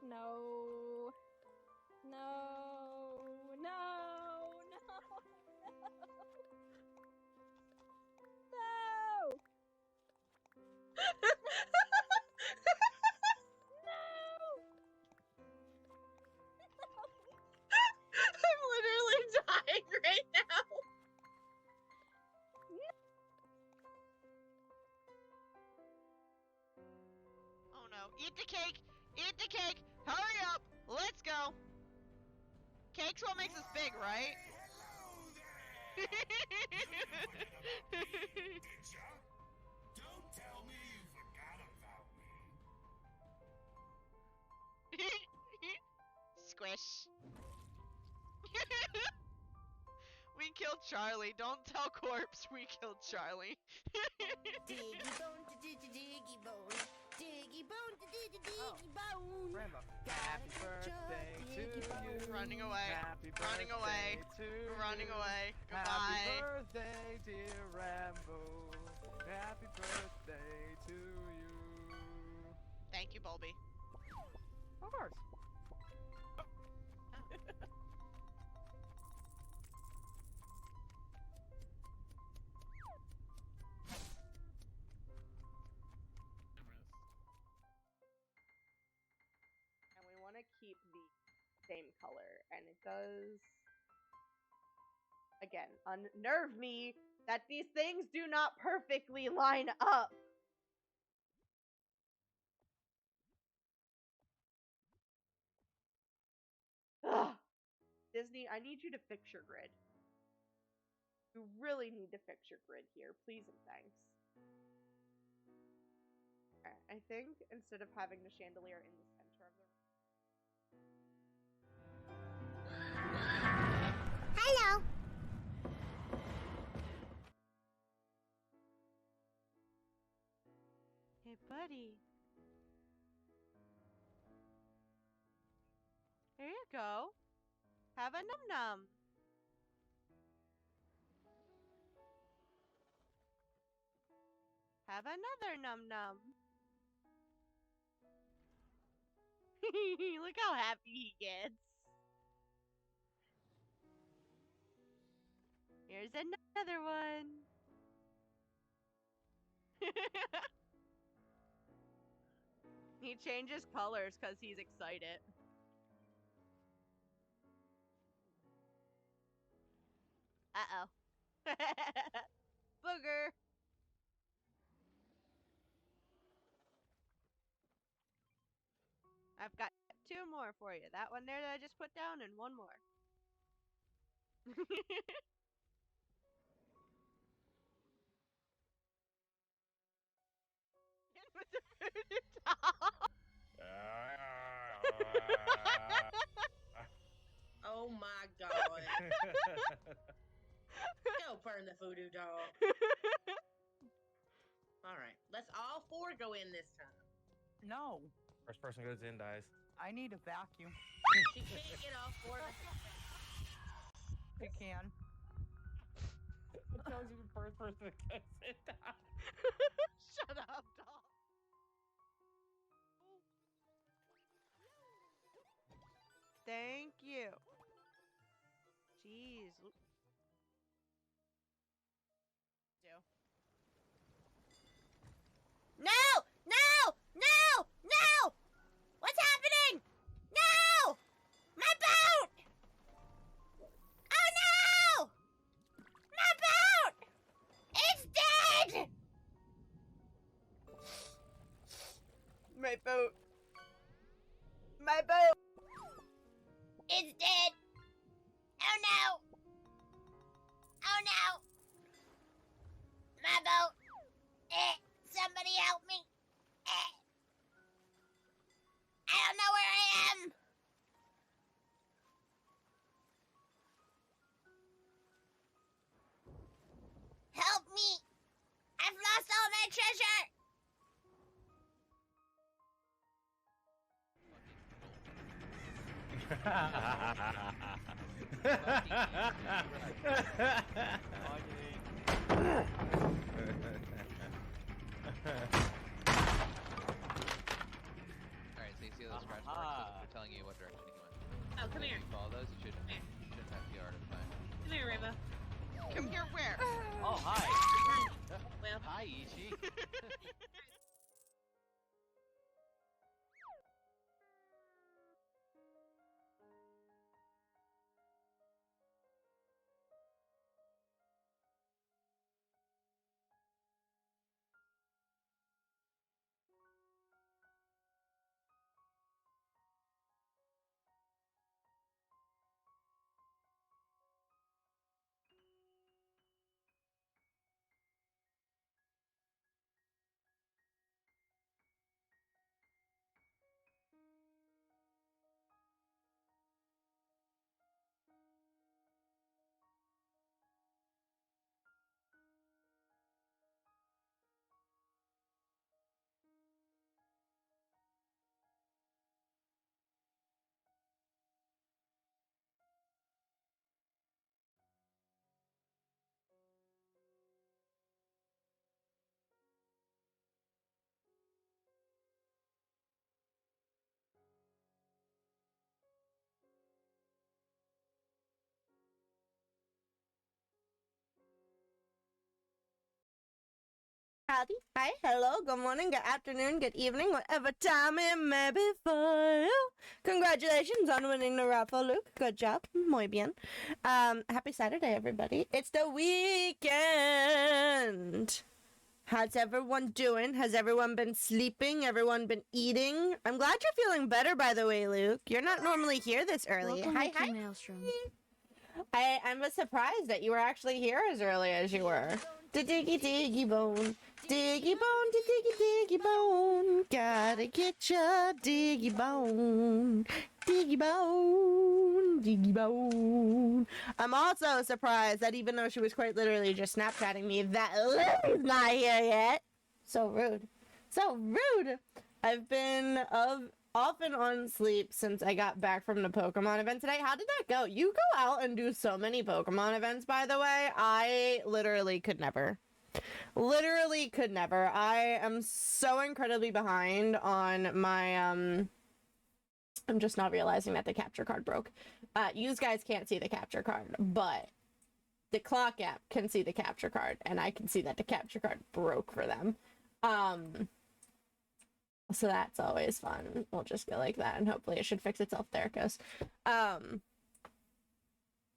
No. No. No. No. No. I'm literally dying right now. Oh no. Eat the cake! Eat the cake! Hurry up! Let's go! Cake's what makes us big, right? Don't tell me you forgot about me. Squish. We killed Charlie. Don't tell Corpse we killed Charlie. Diggy bone to diggy bone. Diggy bone to diggy bone. Rambo. Happy birthday to you. Running away. Happy Running away. birthday to Running you. away. Happy Goodbye. birthday, dear Rambo. Happy birthday to you. Thank you, Bulby. Of course. And we want to keep the same color, and it does again unnerve me that these things do not perfectly line up. Ugh. Disney, I need you to fix your grid. You really need to fix your grid here, please and thanks. Alright, I think instead of having the chandelier in the center of the Hello. Hey, buddy. Here you go. Have a num-num. Have another num-num. Look how happy he gets. Here's another one. He changes colors because he's excited. Uh-oh. Booger. I've got 2 more for you. That one there that I just put down and 1 more. With the voodoo doll. Oh my god. Go burn the voodoo doll. Alright, let's all 4 go in this time. No, First person goes in, dies. I need a vacuum. She can't get all 4 of us. You can. It tells you the first person that goes in, dies. Shut up, doll. Thank you. Jeez. No! No! No! No! What's happening? No! My boat! Oh no! My boat! It's dead! My boat. My boat. It's dead! Oh no! Oh no! My boat! Somebody help me! I don't know where I am! Help me! I've lost all my treasure! Alright, so you see those scratch marks so that they're telling you what direction you went. Oh, come here. If you follow those, you shouldn't have to be hard to find. Come here, Rainbow. Come here, where? Oh, hi. Well, Hi, Ichi. Howdy, hi, hello, good morning, good afternoon, good evening, whatever time it may be for you. Congratulations on winning the raffle, Luke. Good job, muy bien. Happy Saturday, everybody. It's the weekend. How's everyone doing? Has everyone been sleeping? Everyone been eating? I'm glad you're feeling better, by the way, Luke. You're not normally here this early. Welcome Hi, to hi. Maelstrom. I was surprised that you were actually here as early as you were. Da diggy diggy bone, diggy bone, da diggy diggy bone. Gotta get ya, diggy bone, diggy bone, diggy bone. I'm also surprised that even though she was quite literally just Snapchatting me, that Lily's not here yet. So rude, so rude. I've been off and on sleep since I got back from the Pokemon event today. How did that go? You go out and do so many Pokemon events, by the way. I literally could never. Literally could never. I am so incredibly behind on my, I'm just not realizing that the capture card broke. You guys can't see the capture card, but the clock app can see the capture card, and I can see that the capture card broke for them. So that's always fun. We'll just go like that, and hopefully it should fix itself there, because,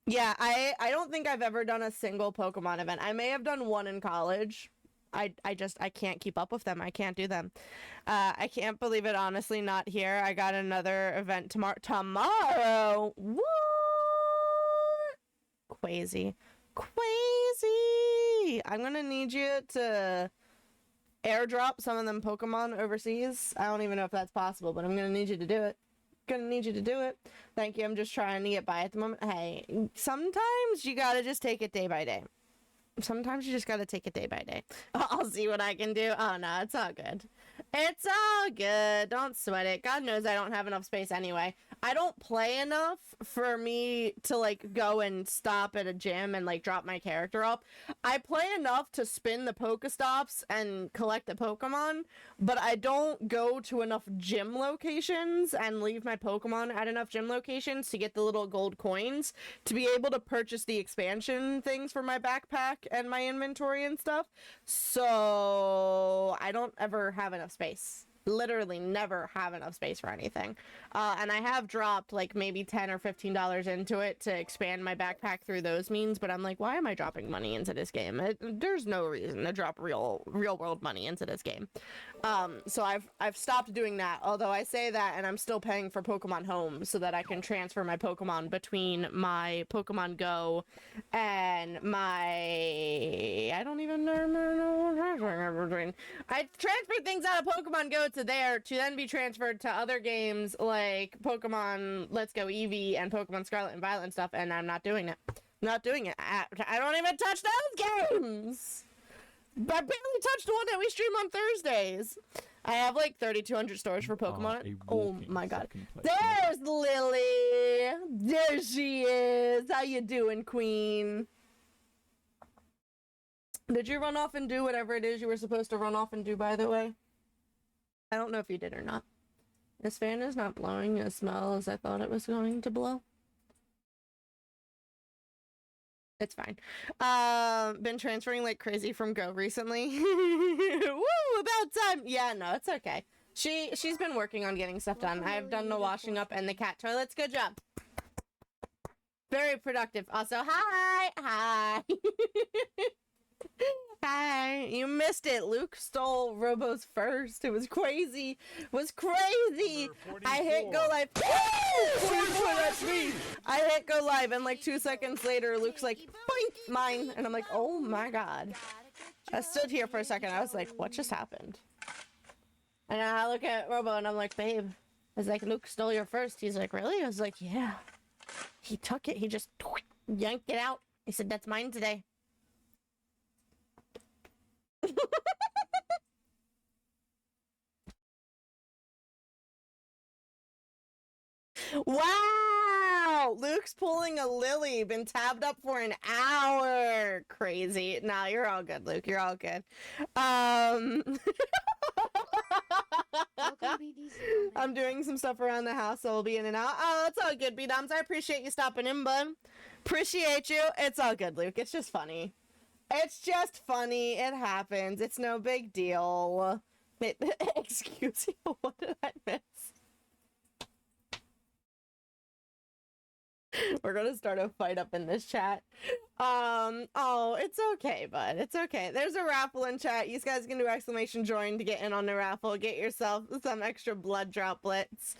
yeah, I don't think I've ever done a single Pokemon event. I may have done one in college. I can't keep up with them. I can't do them. I can't believe it, honestly, not here. I got another event tomorrow. What? Crazy. Crazy. I'm gonna need you to airdrop some of them Pokemon overseas. I don't even know if that's possible, but I'm gonna need you to do it. Gonna need you to do it. Thank you. I'm just trying to get by at the moment. Hey, sometimes you gotta just take it day by day. Sometimes you just gotta take it day by day. I'll see what I can do. Oh no, it's all good. It's all good. Don't sweat it. God knows I don't have enough space anyway. I don't play enough for me to like go and stop at a gym and like drop my character up. I play enough to spin the Pokestops and collect the Pokemon, but I don't go to enough gym locations and leave my Pokemon at enough gym locations to get the little gold coins to be able to purchase the expansion things for my backpack and my inventory and stuff. So I don't ever have enough space. Literally never have enough space for anything. And I have dropped like maybe $10 or $15 into it to expand my backpack through those means, but I'm like, why am I dropping money into this game? There's no reason to drop real world money into this game. So I've stopped doing that, although I say that and I'm still paying for Pokemon Home so that I can transfer my Pokemon between my Pokemon Go and my... I don't even know. I transferred things out of Pokemon Go to there to then be transferred to other games like Pokemon Let's Go Eevee and Pokemon Scarlet and Violet and stuff, and I'm not doing it. Not doing it. I don't even touch those games! I barely touched the one that we stream on Thursdays. I have like 3,200 stores for Pokemon. Oh my god. There's Lily! There she is! How you doing, queen? Did you run off and do whatever it is you were supposed to run off and do, by the way? I don't know if you did or not. This fan is not blowing as smell as I thought it was going to blow. It's fine. Been transferring like crazy from Go recently. Woo, about time. Yeah, no, it's okay. She's been working on getting stuff done. I've done the washing up and the cat toilets. Good job. Very productive. Also, hi. Hi. You missed it. Luke stole Robo's first. It was crazy. I hit go live. 44, that's me. I hit go live and like 2 seconds later, Luke's like, boink, mine. And I'm like, oh my God. I stood here for a second. I was like, what just happened? And I look at Robo and I'm like, babe. I was like, Luke stole your first. He's like, really? I was like, yeah. He took it. He just yanked it out. He said, that's mine today. Wow! Luke's pulling a Lily. Been tabbed up for an hour. Crazy. Nah, you're all good, Luke. You're all good. I'm doing some stuff around the house, so I'll be in and out. Oh, it's all good, B-Doms. I appreciate you stopping in, bud. Appreciate you. It's all good, Luke. It's just funny. It's just funny. It happens. It's no big deal. Excuse you. What did I miss? We're gonna start a fight up in this chat. Oh, it's okay, bud. It's okay. There's a raffle in chat. You guys can do exclamation join to get in on the raffle. Get yourself some extra blood droplets.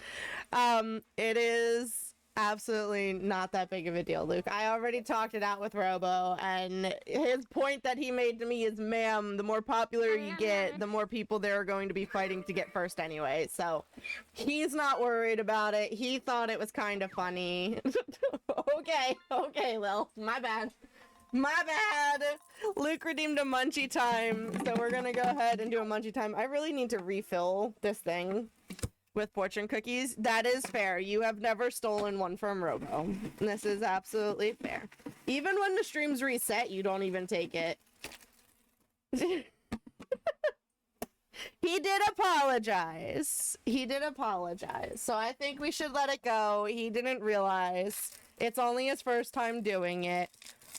It is absolutely not that big of a deal, Luke. I already talked it out with Robo, and his point that he made to me is, ma'am, the more popular you get, the more people there are going to be fighting to get first anyway. So he's not worried about it. He thought it was kind of funny. Okay, Lil. My bad. Luke redeemed a munchie time, so we're gonna go ahead and do a munchie time. I really need to refill this thing with fortune cookies. That is fair. You have never stolen one from Robo. This is absolutely fair. Even when the streams reset, you don't even take it. He did apologize. So I think we should let it go. He didn't realize. It's only his first time doing it.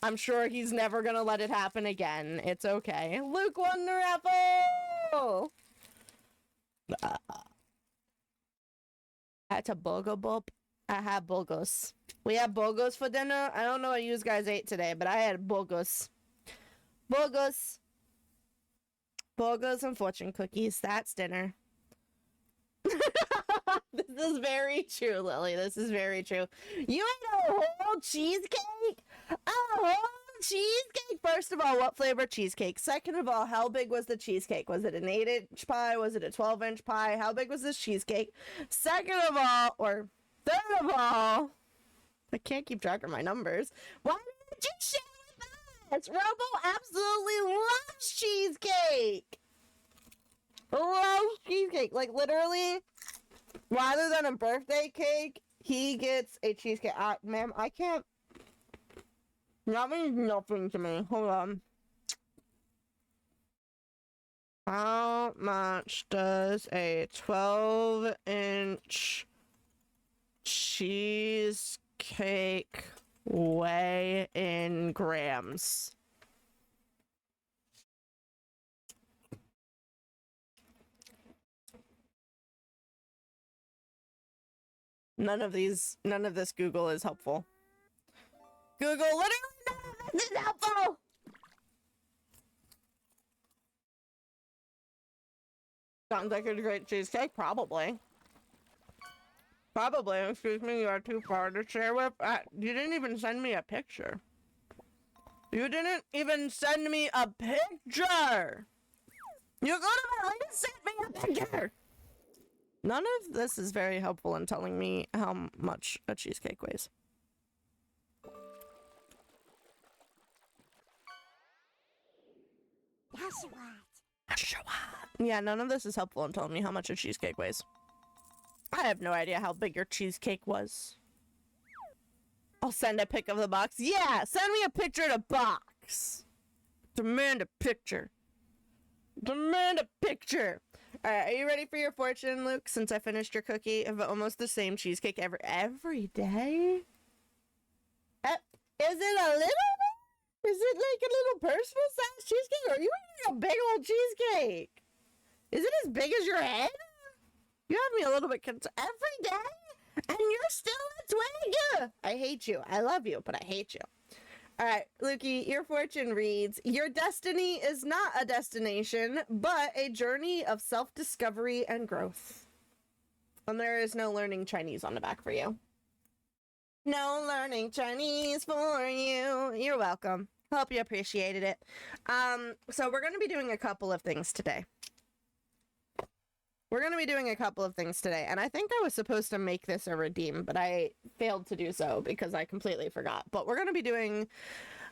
I'm sure he's never gonna let it happen again. It's okay. Luke won the raffle! That's a bogo bop. I had bogos. We had bogos for dinner. I don't know what you guys ate today, but I had bogos. Bogos and fortune cookies. That's dinner. This is very true, Lily. This is very true. You ate a whole cheesecake? A whole cheesecake? First of all, what flavor cheesecake? Second of all, how big was the cheesecake? Was it an 8-inch pie? Was it a 12-inch pie? How big was this cheesecake? Second of all, or third of all, I can't keep track of my numbers. Why didn't you share with us? Robo absolutely loves cheesecake. Loves cheesecake. Like, literally, rather than a birthday cake, he gets a cheesecake. Ma'am, I can't. That means nothing to me. Hold on. How much does a 12-inch cheesecake weigh in grams? None of this Google is helpful. Google, literally none of this is helpful! Sounds like a great cheesecake, probably. Probably, excuse me, you are too far to share with. You didn't even send me a picture. You didn't even send me a picture! You could have at least sent me a picture! None of this is very helpful in telling me how much a cheesecake weighs. Yeah, none of this is helpful in telling me how much a cheesecake weighs. I have no idea how big your cheesecake was. I'll send a pic of the box. Yeah, send me a picture of the box. Demand a picture. Demand a picture. Alright, are you ready for your fortune, Luke? Since I finished your cookie of almost the same cheesecake every day? Is it a little bit? Is it like a little personal size cheesecake? Or are you eating a big old cheesecake? Is it as big as your head? You have me a little bit concerned. Every day? And you're still a twig? I hate you. I love you, but I hate you. Alright, Lukey, your fortune reads, your destiny is not a destination, but a journey of self-discovery and growth. And there is no learning Chinese on the back for you. No learning Chinese for you. You're welcome. Hope you appreciated it. So we're going to be doing a couple of things today. And I think I was supposed to make this a redeem, but I failed to do so because I completely forgot. But we're going to be doing,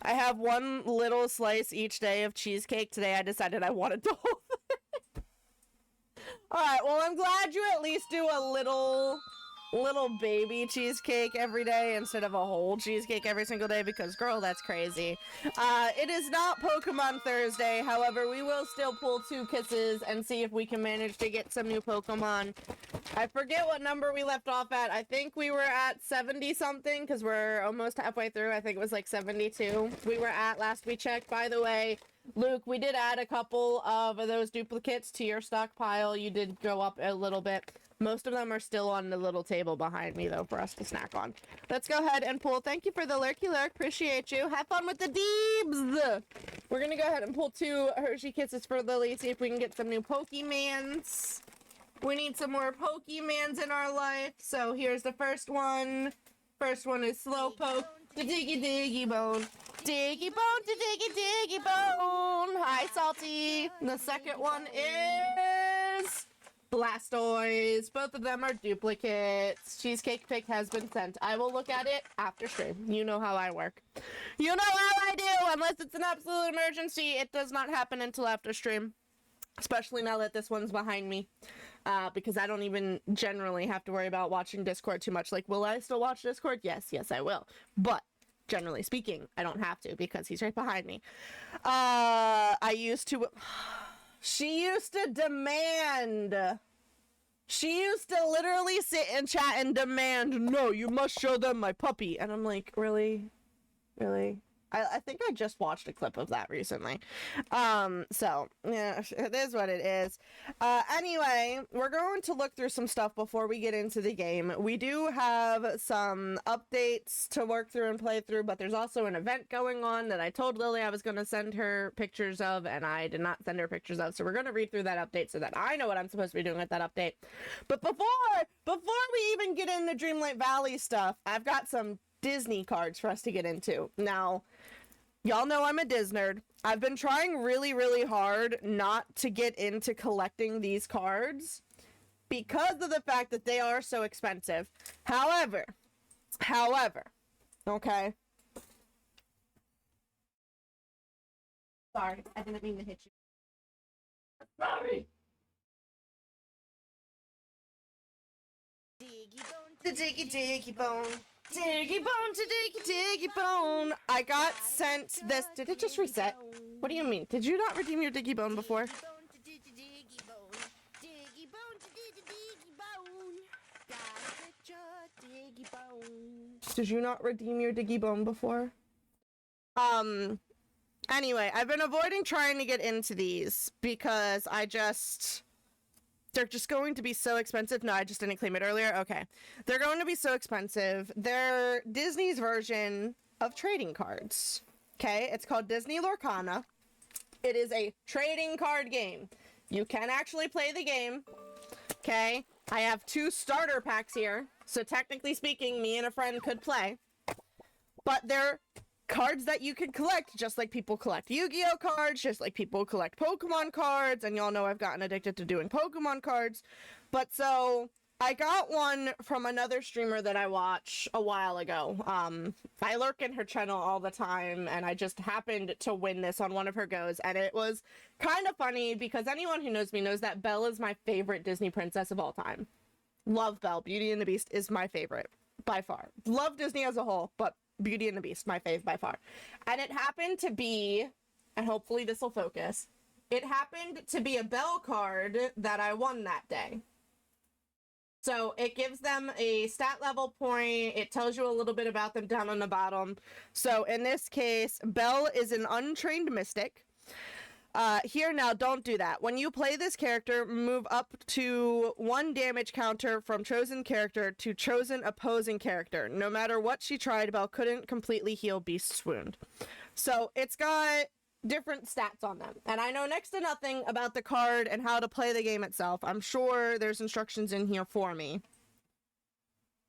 I have one little slice each day of cheesecake. Today I decided I wanted the whole thing. Alright, well, I'm glad you at least do a little baby cheesecake every day instead of a whole cheesecake every single day, because girl, that's crazy. It is not Pokemon Thursday, however, we will still pull 2 kisses and see if we can manage to get some new Pokemon. I forget what number we left off at. I think we were at 70 something because we're almost halfway through. I think it was like 72 we were at last we checked. By the way, Luke, we did add a couple of those duplicates to your stockpile. You did go up a little bit. Most of them are still on the little table behind me, though, for us to snack on. Let's go ahead and pull. Thank you for the lurky lurk. Appreciate you. Have fun with the deebs. We're going to go ahead and pull 2 Hershey Kisses for Lily. See if we can get some new Pokemans. We need some more Pokemans in our life. So here's the first one. First one is Slowpoke. The diggy diggy bone. Diggy bone to diggy diggy bone. Hi, Salty. And the second one is Blastoise. Both of them are duplicates. Cheesecake pick has been sent. I will look at it after stream. You know how I work. You know how I do. Unless it's an absolute emergency, it does not happen until after stream. Especially now that this one's behind me. Because I don't even generally have to worry about watching Discord too much. Like, will I still watch Discord? Yes, I will. But generally speaking, I don't have to because he's right behind me. I used to... She used to demand. She used to literally sit in chat and demand, no, you must show them my puppy. And I'm like, really? Really? I think I just watched a clip of that recently. So, yeah, it is what it is. Anyway, we're going to look through some stuff before we get into the game. We do have some updates to work through and play through, but there's also an event going on that I told Lily I was going to send her pictures of, and I did not send her pictures of. So we're going to read through that update so that I know what I'm supposed to be doing with that update. But before we even get into Dreamlight Valley stuff, I've got some Disney cards for us to get into. Now, y'all know I'm a Disnerd. I've been trying really, really hard not to get into collecting these cards because of the fact that they are so expensive. However, okay. Sorry, I didn't mean to hit you. Sorry. Diggy bone, the diggy diggy bone. Diggy bone to diggy diggy bone. I got sent this. Did it just reset? What do you mean? Did you not redeem your diggy bone before? Did you not redeem your diggy bone before? Anyway, I've been avoiding trying to get into these because they're just going to be so expensive. No, I just didn't claim it earlier. Okay. They're going to be so expensive. They're Disney's version of trading cards. Okay? It's called Disney Lorcana. It is a trading card game. You can actually play the game. Okay? I have 2 starter packs here. So technically speaking, me and a friend could play. But they're cards that you can collect, just like people collect Yu-Gi-Oh cards, just like people collect Pokemon cards, and y'all know I've gotten addicted to doing Pokemon cards. But so I got one from another streamer that I watch a while ago. I lurk in her channel all the time, and I just happened to win this on one of her goes, and it was kind of funny because anyone who knows me knows that Belle is my favorite Disney princess of all time. Love Belle. Beauty and the Beast is my favorite by far. Love Disney as a whole, but Beauty and the Beast, my fave by far. And it happened to be, and hopefully this will focus, it happened to be a Belle card that I won that day. So it gives them a stat level point. It tells you a little bit about them down on the bottom. So in this case, Belle is an untrained mystic. Here now, don't do that. When you play this character, move up to 1 damage counter from chosen character to chosen opposing character. No matter what she tried, Belle couldn't completely heal Beast's wound. So it's got different stats on them. And I know next to nothing about the card and how to play the game itself. I'm sure there's instructions in here for me.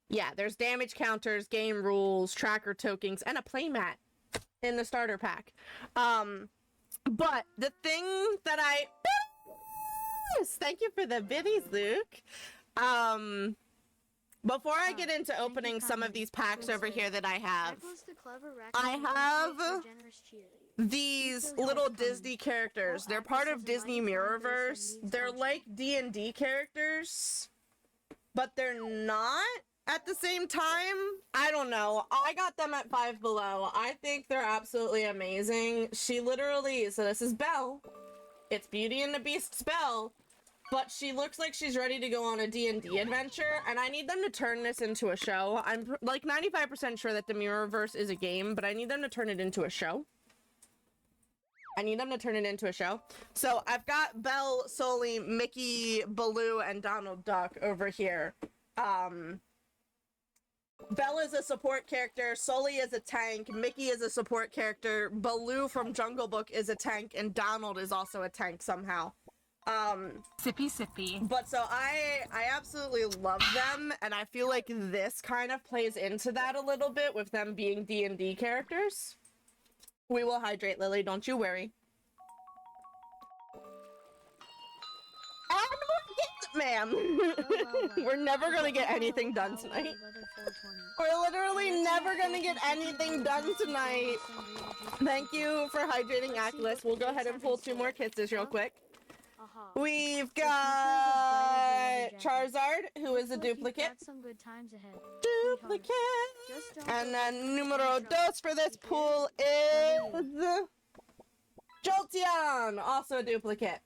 Yeah, there's damage counters, game rules, tracker tokens, and a playmat in the starter pack. But the thing that thank you for the biddies, Luke. Before I get into opening some of these packs over here that I have these little Disney characters. They're part of Disney Mirrorverse. They're like D&D characters, but they're not at the same time. I don't know. I got them at Five Below. I think they're absolutely amazing. She literally, so this is Belle. It's Beauty and the Beast's Belle, but she looks like she's ready to go on a D&D adventure, and I need them to turn this into a show. I'm like 95% sure that the Mirrorverse is a game, but I need them to turn it into a show. So I've got Belle, Sully, Mickey, Baloo, and Donald Duck over here. Belle is a support character, Sully is a tank, Mickey is a support character, Baloo from Jungle Book is a tank, and Donald is also a tank somehow. Sippy. But so I absolutely love them, and I feel like this kind of plays into that a little bit with them being D&D characters. We will hydrate, Lily, don't you worry. Ma'am, we're never gonna get anything done tonight. We're literally never gonna get anything done tonight. Thank you for hydrating, Ackless. We'll go ahead and pull 2 more kisses real quick. We've got Charizard, who is a duplicate. And then numero dos for this pool is Jolteon, also a duplicate.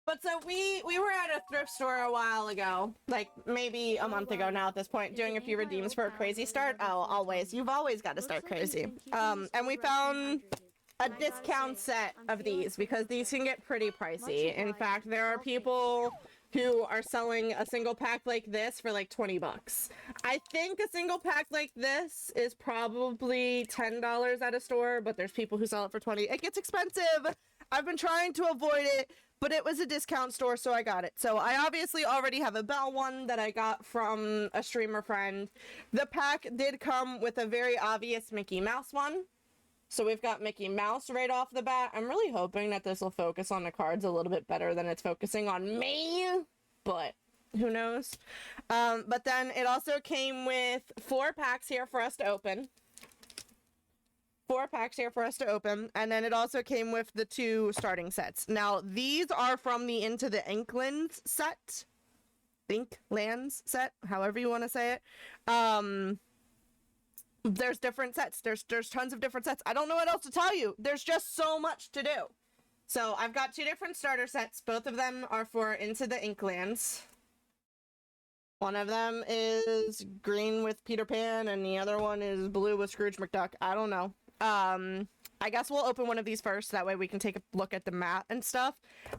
But so we were at a thrift store a while ago, like maybe a month ago now at this point, doing a few redeems for a crazy start. Oh, always. You've always got to start crazy. And we found a discount set of these because these can get pretty pricey. In fact, there are people who are selling a single pack like this for like 20 bucks. I think a single pack like this is probably $10 at a store, but there's people who sell it for 20. It gets expensive. I've been trying to avoid it, but it was a discount store, so I got it. So I obviously already have a Belle one that I got from a streamer friend. The pack did come with a very obvious Mickey Mouse one. So we've got Mickey Mouse right off the bat. I'm really hoping that this will focus on the cards a little bit better than it's focusing on me, but who knows? But then it also came with 4 packs here for us to open. 4 packs here for us to open, and then it also came with the 2 starting sets. Now, these are from the Into the Inklands set. Inklands set, however you want to say it. There's different sets. There's tons of different sets. I don't know what else to tell you. There's just so much to do. So I've got 2 different starter sets. Both of them are for Into the Inklands. One of them is green with Peter Pan, and the other one is blue with Scrooge McDuck. I don't know. I guess we'll open one of these first. That way we can take a look at the mat and stuff.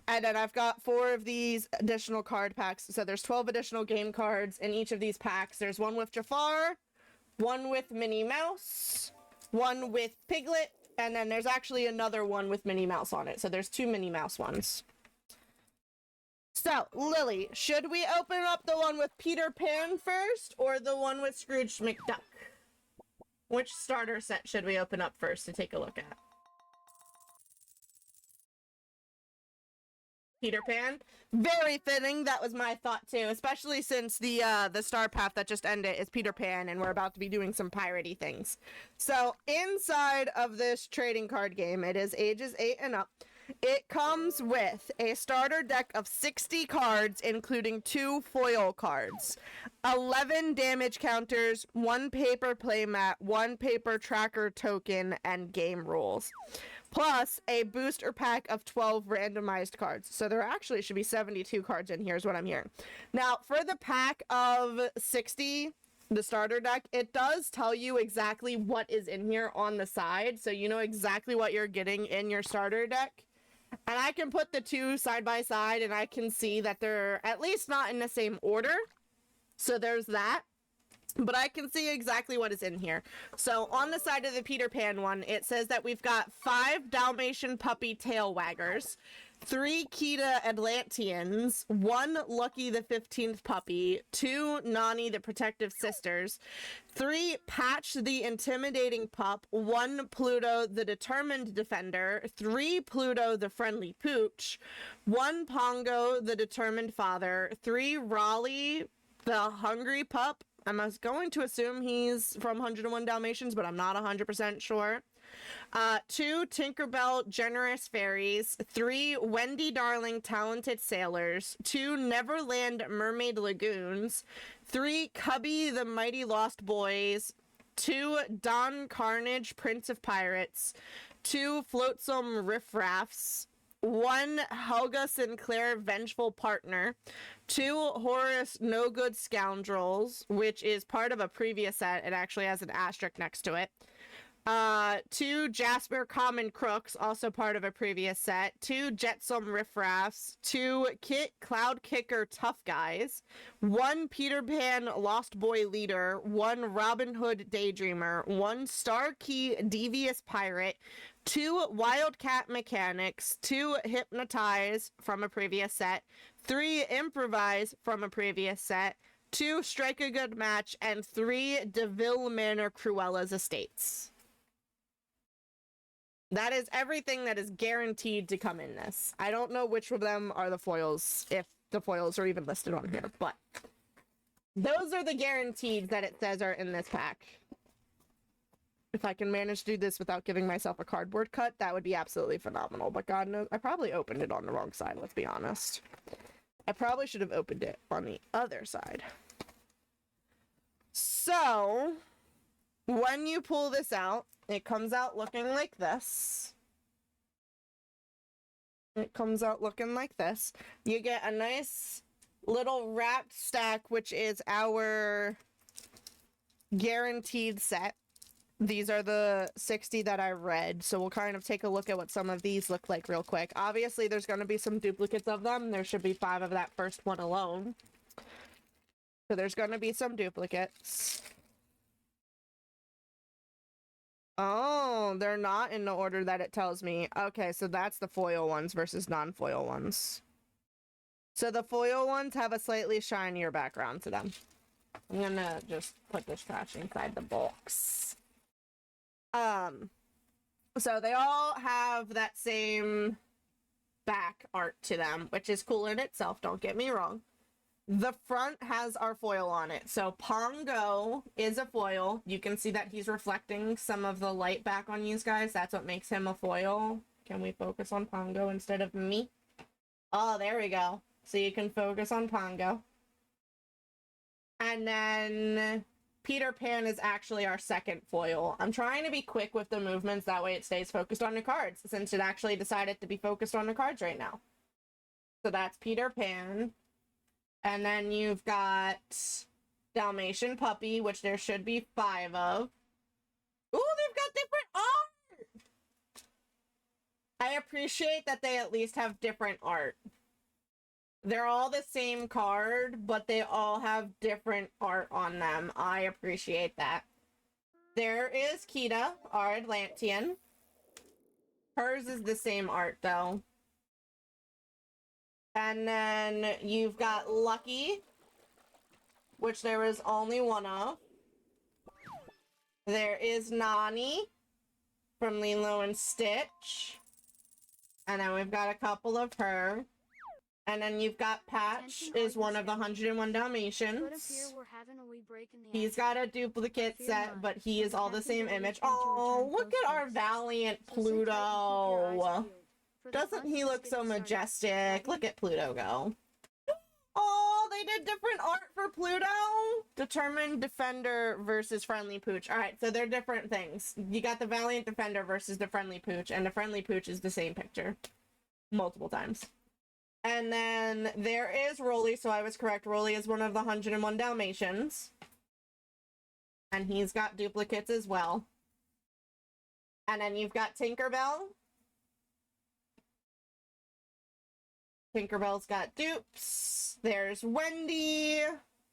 And then I've got 4 of these additional card packs. So there's 12 additional game cards in each of these packs. There's one with Jafar, one with Minnie Mouse, one with Piglet, and then there's actually another one with Minnie Mouse on it. So there's 2 Minnie Mouse ones. So, Lily, should we open up the one with Peter Pan first, or the one with Scrooge McDuck? Which starter set should we open up first to take a look at? Peter Pan? Very fitting. That was my thought too, especially since the star path that just ended is Peter Pan, and we're about to be doing some piratey things. So inside of this trading card game, it is ages 8 and up. It comes with a starter deck of 60 cards, including 2 foil cards, 11 damage counters, 1 paper playmat, 1 paper tracker token, and game rules. Plus a booster pack of 12 randomized cards. So there actually should be 72 cards in here is what I'm hearing. Now, for the pack of 60, the starter deck, it does tell you exactly what is in here on the side, so you know exactly what you're getting in your starter deck. And I can put the 2 side by side and I can see that they're at least not in the same order. So there's that. But I can see exactly what is in here. So on the side of the Peter Pan one, it says that we've got 5 Dalmatian puppy tail waggers, 3 Kita Atlanteans, 1 Lucky the 15th puppy, 2 Nani the protective sisters, 3 Patch the intimidating pup, 1 Pluto the determined defender, 3 Pluto the friendly pooch, 1 Pongo the determined father, 3 Raleigh the hungry pup. I'm going to assume he's from 101 Dalmatians, but I'm not 100% sure. 2 Tinkerbell generous fairies, 3 Wendy Darling talented sailors, 2 Neverland mermaid lagoons, 3 Cubby the mighty lost boys, 2 Don Carnage prince of pirates, 2 Flotsam riffraffs, 1 Helga Sinclair vengeful partner, 2 Horace no good scoundrels, which is part of a previous set. It actually has an asterisk next to it. 2 Jasper Common Crooks, also part of a previous set, 2 Jetsam Riffraffs, 2 Kit Cloud Kicker Tough Guys, 1 Peter Pan Lost Boy Leader, 1 Robin Hood Daydreamer, 1 Star Key Devious Pirate, 2 Wildcat Mechanics, 2 Hypnotize from a previous set, 3 Improvise from a previous set, 2 Strike a Good Match, and 3 DeVille Manor Cruella's Estates. That is everything that is guaranteed to come in this. I don't know which of them are the foils, if the foils are even listed on here, but those are the guaranteed that it says are in this pack. If I can manage to do this without giving myself a cardboard cut, that would be absolutely phenomenal. But God knows, I probably opened it on the wrong side, let's be honest. I probably should have opened it on the other side. So, when you pull this out, it comes out looking like this. It comes out looking like this. You get a nice little wrapped stack, which is our guaranteed set. These are the 60 that I read, so we'll kind of take a look at what some of these look like real quick. Obviously, there's going to be some duplicates of them. There should be 5 of that first one alone. So there's going to be some duplicates. Oh, they're not in the order that it tells me. Okay, so that's the foil ones versus non-foil ones. So the foil ones have a slightly shinier background to them. I'm gonna just put this trash inside the box. So they all have that same back art to them, which is cool in itself, don't get me wrong. The front has our foil on it. So Pongo is a foil. You can see that he's reflecting some of the light back on you guys. That's what makes him a foil. Can we focus on Pongo instead of me? Oh, there we go. So you can focus on Pongo. And then Peter Pan is actually our second foil. I'm trying to be quick with the movements. That way it stays focused on the cards, since it actually decided to be focused on the cards right now. So that's Peter Pan. And then you've got Dalmatian Puppy, which there should be 5 of. Ooh, they've got different art! I appreciate that they at least have different art. They're all the same card, but they all have different art on them. I appreciate that. There is Kita, our Atlantean. Hers is the same art, though. And then you've got Lucky, which there is only 1 of. There is Nani from Lilo and Stitch. And then we've got a couple of her. And then you've got Patch, is one of the 101 Dalmatians. He's got a duplicate set, but he is all the same image. Oh, look at our Valiant Pluto! Doesn't he look so majestic? Look at Pluto go. Oh, they did different art for Pluto. Determined Defender versus Friendly Pooch. All right, so they're different things. You got the Valiant Defender versus the Friendly Pooch, and the Friendly Pooch is the same picture multiple times. And then there is Rolly, so I was correct. Rolly is one of the 101 Dalmatians. And he's got duplicates as well. And then you've got Tinkerbell. Tinkerbell's got dupes. There's Wendy,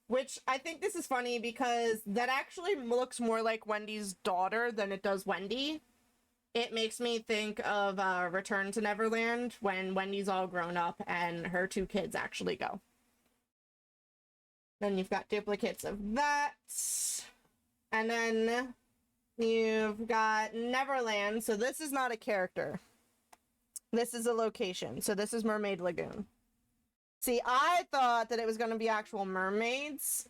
which I think this is funny because that actually looks more like Wendy's daughter than it does Wendy. It makes me think of Return to Neverland when Wendy's all grown up and her two kids actually go. Then you've got duplicates of that. And then you've got Neverland. So this is not a character. This is a location. So this is Mermaid Lagoon. See, I thought that it was going to be actual mermaids.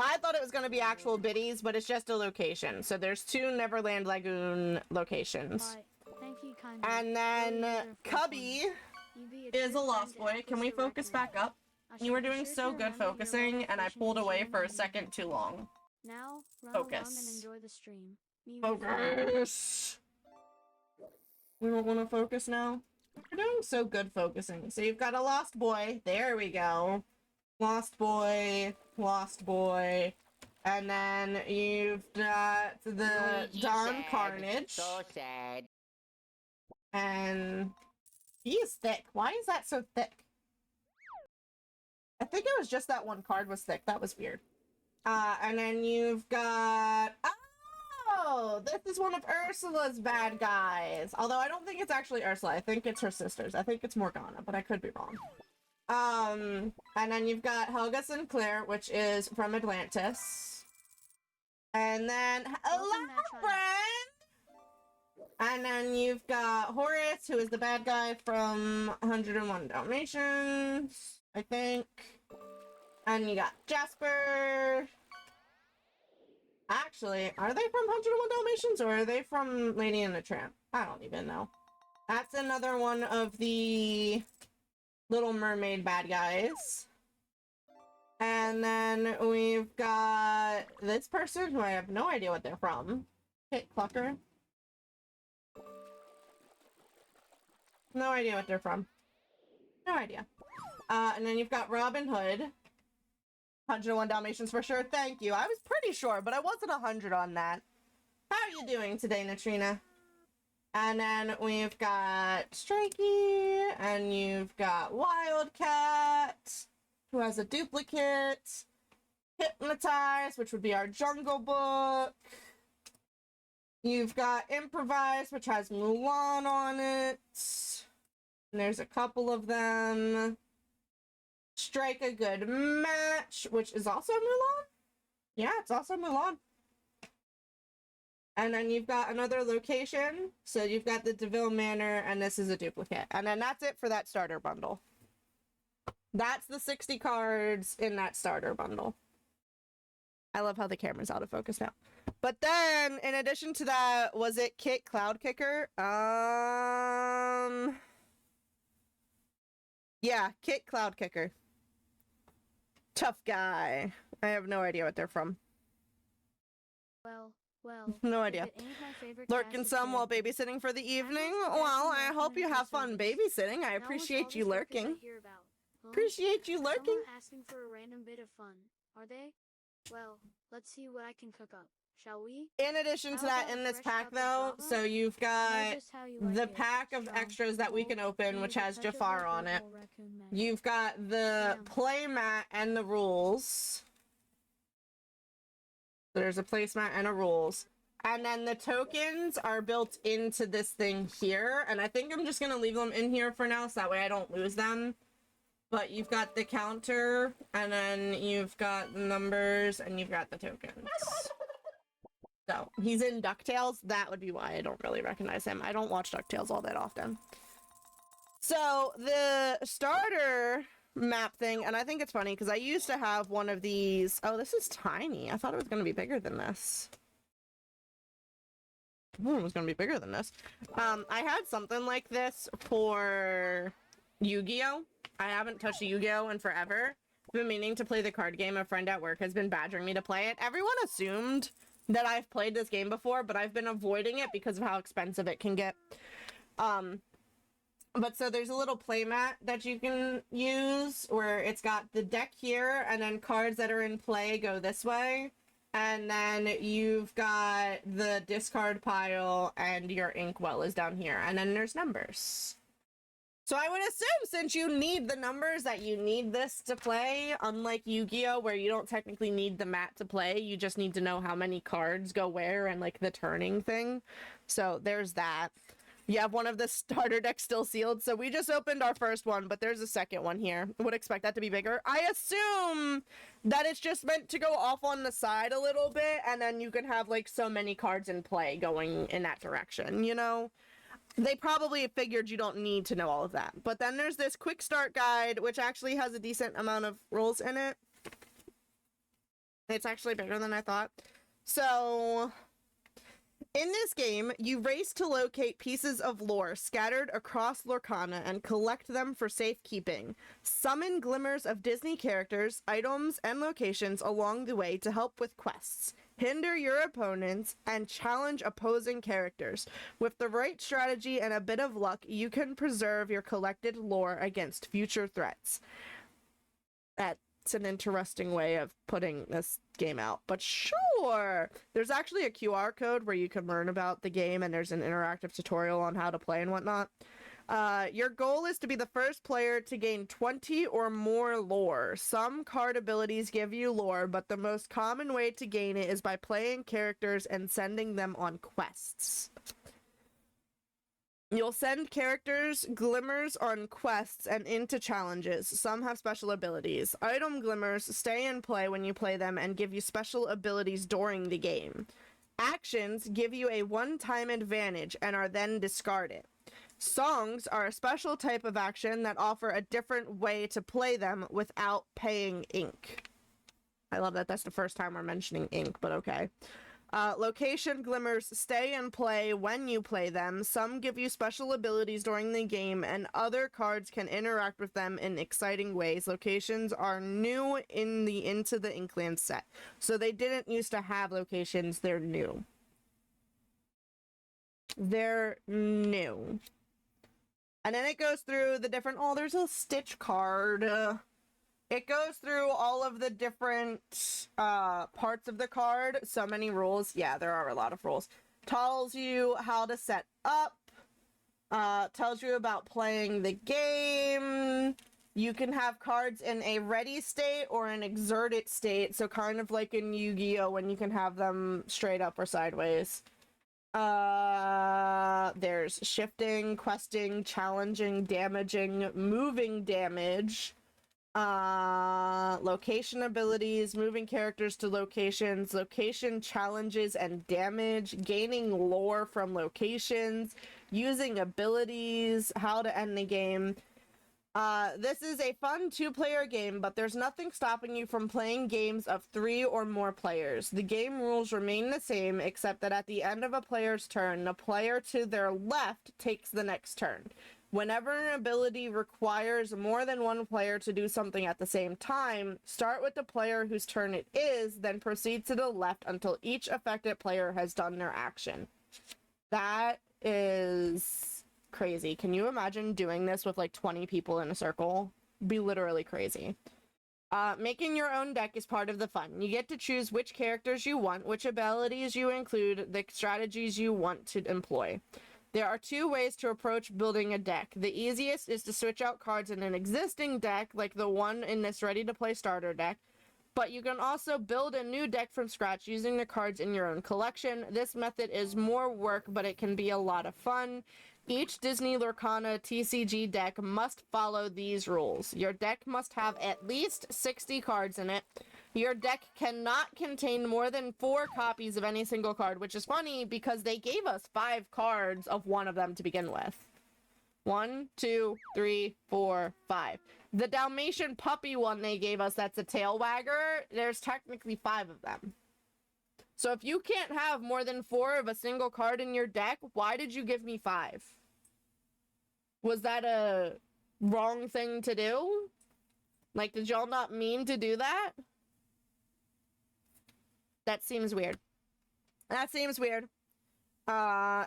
I thought it was going to be actual biddies, but it's just a location. So there's 2 Neverland Lagoon locations. Thank you kindly. And then Cubby is a Lost Boy. Can we focus back up? You were doing so good focusing, and I pulled away for a second too long. Now, run Focus. along and enjoy the stream. Focus! We don't want to focus now? You're doing so good focusing. So you've got a Lost Boy. There we go. Lost Boy. Lost Boy. And then you've got the Dawn Carnage. So sad. And he is thick. Why is that so thick? I think it was just that one card was thick. That was weird. And then you've got... Oh, this is one of Ursula's bad guys. Although I don't think it's actually Ursula. I think it's her sisters. I think it's Morgana, but I could be wrong. And then you've got Helga Sinclair, which is from Atlantis. And then, hello, friend! And then you've got Horace, who is the bad guy from 101 Dalmatians, I think. And you got Jasper. Actually, are they from 101 Dalmatians or are they from Lady and the Tramp? I don't even know. That's another one of the Little Mermaid bad guys. And then we've got this person who I have no idea what they're from. Kit Clucker. No idea what they're from. No idea. And then you've got Robin Hood. 101 Dalmatians for sure. Thank you. I was pretty sure, but I wasn't 100 on that. How are you doing today, Natrina? And then we've got Strikey, and you've got Wildcat, who has a duplicate. Hypnotize, which would be our Jungle Book. You've got Improvise, which has Mulan on it. And there's a couple of them. Strike a Good Match, which is also Mulan? Yeah, it's also Mulan. And then you've got another location. So you've got the DeVille Manor, and this is a duplicate. And then that's it for that starter bundle. That's the 60 cards in that starter bundle. I love how the camera's out of focus now. But then, in addition to that, was it Kit Cloud Kicker? Yeah, Kit Cloud Kicker. Tough guy. I have no idea what they're from. Well, no idea. Lurking some while babysitting for the evening? Well, I hope you have fun babysitting. I appreciate you lurking. Appreciate you lurking. Someone asking for a random bit of fun. Are they? Well, let's see what I can cook up. Shall we? In addition to that, in this pack though, so you've got the pack of extras that we can open, which has Jafar on it. You've got the playmat and the rules. There's a placemat and a rules. And then the tokens are built into this thing here. And I think I'm just going to leave them in here for now, so that way I don't lose them. But you've got the counter, and then you've got the numbers, and you've got the tokens. So, he's in DuckTales. That would be why I don't really recognize him. I don't watch DuckTales all that often. So, the starter map thing, and I think it's funny, because I used to have one of these. Oh, this is tiny. I thought it was going to be bigger than this. it was gonna be bigger than this. I had something like this for Yu-Gi-Oh! I haven't touched a Yu-Gi-Oh! In forever. I've been meaning to play the card game. A friend at work has been badgering me to play it. Everyone assumed that I've played this game before, but I've been avoiding it because of how expensive it can get. But so there's a little playmat that you can use where it's got the deck here, and then cards that are in play go this way. And then you've got the discard pile, and your inkwell is down here. And then there's numbers. So I would assume, since you need the numbers, that you need this to play, unlike Yu-Gi-Oh! Where you don't technically need the mat to play, you just need to know how many cards go where and, like, the turning thing. So there's that. You have one of the starter decks still sealed, so we just opened our first one, but there's a second one here. I would expect that to be bigger. I assume that it's just meant to go off on the side a little bit, and then you can have, like, so many cards in play going in that direction, you know? They probably figured you don't need to know all of that. But then there's this quick start guide, which actually has a decent amount of rules in it. It's actually bigger than I thought. So, in this game, you race to locate pieces of lore scattered across Lorcana and collect them for safekeeping. Summon glimmers of Disney characters, items, and locations along the way to help with quests. Hinder your opponents, and challenge opposing characters. With the right strategy and a bit of luck, you can preserve your collected lore against future threats. That's an interesting way of putting this game out, but sure! There's actually a QR code where you can learn about the game, and there's an interactive tutorial on how to play and whatnot. Your goal is to be the first player to gain 20 or more lore. Some card abilities give you lore, but the most common way to gain it is by playing characters and sending them on quests. You'll send characters glimmers on quests and into challenges. Some have special abilities. Item glimmers stay in play when you play them and give you special abilities during the game. Actions give you a one-time advantage and are then discarded. Songs are a special type of action that offer a different way to play them without paying ink. I love that that's the first time we're mentioning ink, but okay. Location glimmers stay in play when you play them. Some give you special abilities during the game, and other cards can interact with them in exciting ways. Locations are new in the Into the Inkland set. So they didn't used to have locations, they're new. They're new. And then it goes through the different, oh, there's a Stitch card. It goes through all of the different parts of the card. So many rules. Yeah, there are a lot of rules. Tells you how to set up. Tells you about playing the game. You can have cards in a ready state or an exerted state. So kind of like in Yu-Gi-Oh! When you can have them straight up or sideways. There's shifting, questing, challenging, damaging, moving damage, location abilities, moving characters to locations, location challenges and damage, gaining lore from locations, using abilities, how to end the game. This is a fun two-player game, but there's nothing stopping you from playing games of 3 or more players. The game rules remain the same, except that at the end of a player's turn, the player to their left takes the next turn. Whenever an ability requires more than one player to do something at the same time, start with the player whose turn it is, then proceed to the left until each affected player has done their action. That is crazy. Can you imagine doing this with like 20 people in a circle? Be literally crazy. Making your own deck is part of the fun. You get to choose which characters you want, which abilities you include, the strategies you want to employ. There are 2 ways to approach building a deck. The easiest is to switch out cards in an existing deck, like the one in this ready-to-play starter deck, but you can also build a new deck from scratch using the cards in your own collection. This method is more work, but it can be a lot of fun. Each Disney Lorcana TCG deck must follow these rules. Your deck must have at least 60 cards in it. Your deck cannot contain more than 4 copies of any single card, which is funny because they gave us 5 cards of one of them to begin with. 1, 2, 3, 4, 5. The Dalmatian puppy one they gave us, that's a tail wagger, there's technically 5 of them. So if you can't have more than 4 of a single card in your deck, why did you give me 5? Was that a wrong thing to do? Like, did y'all not mean to do that? That seems weird. That seems weird.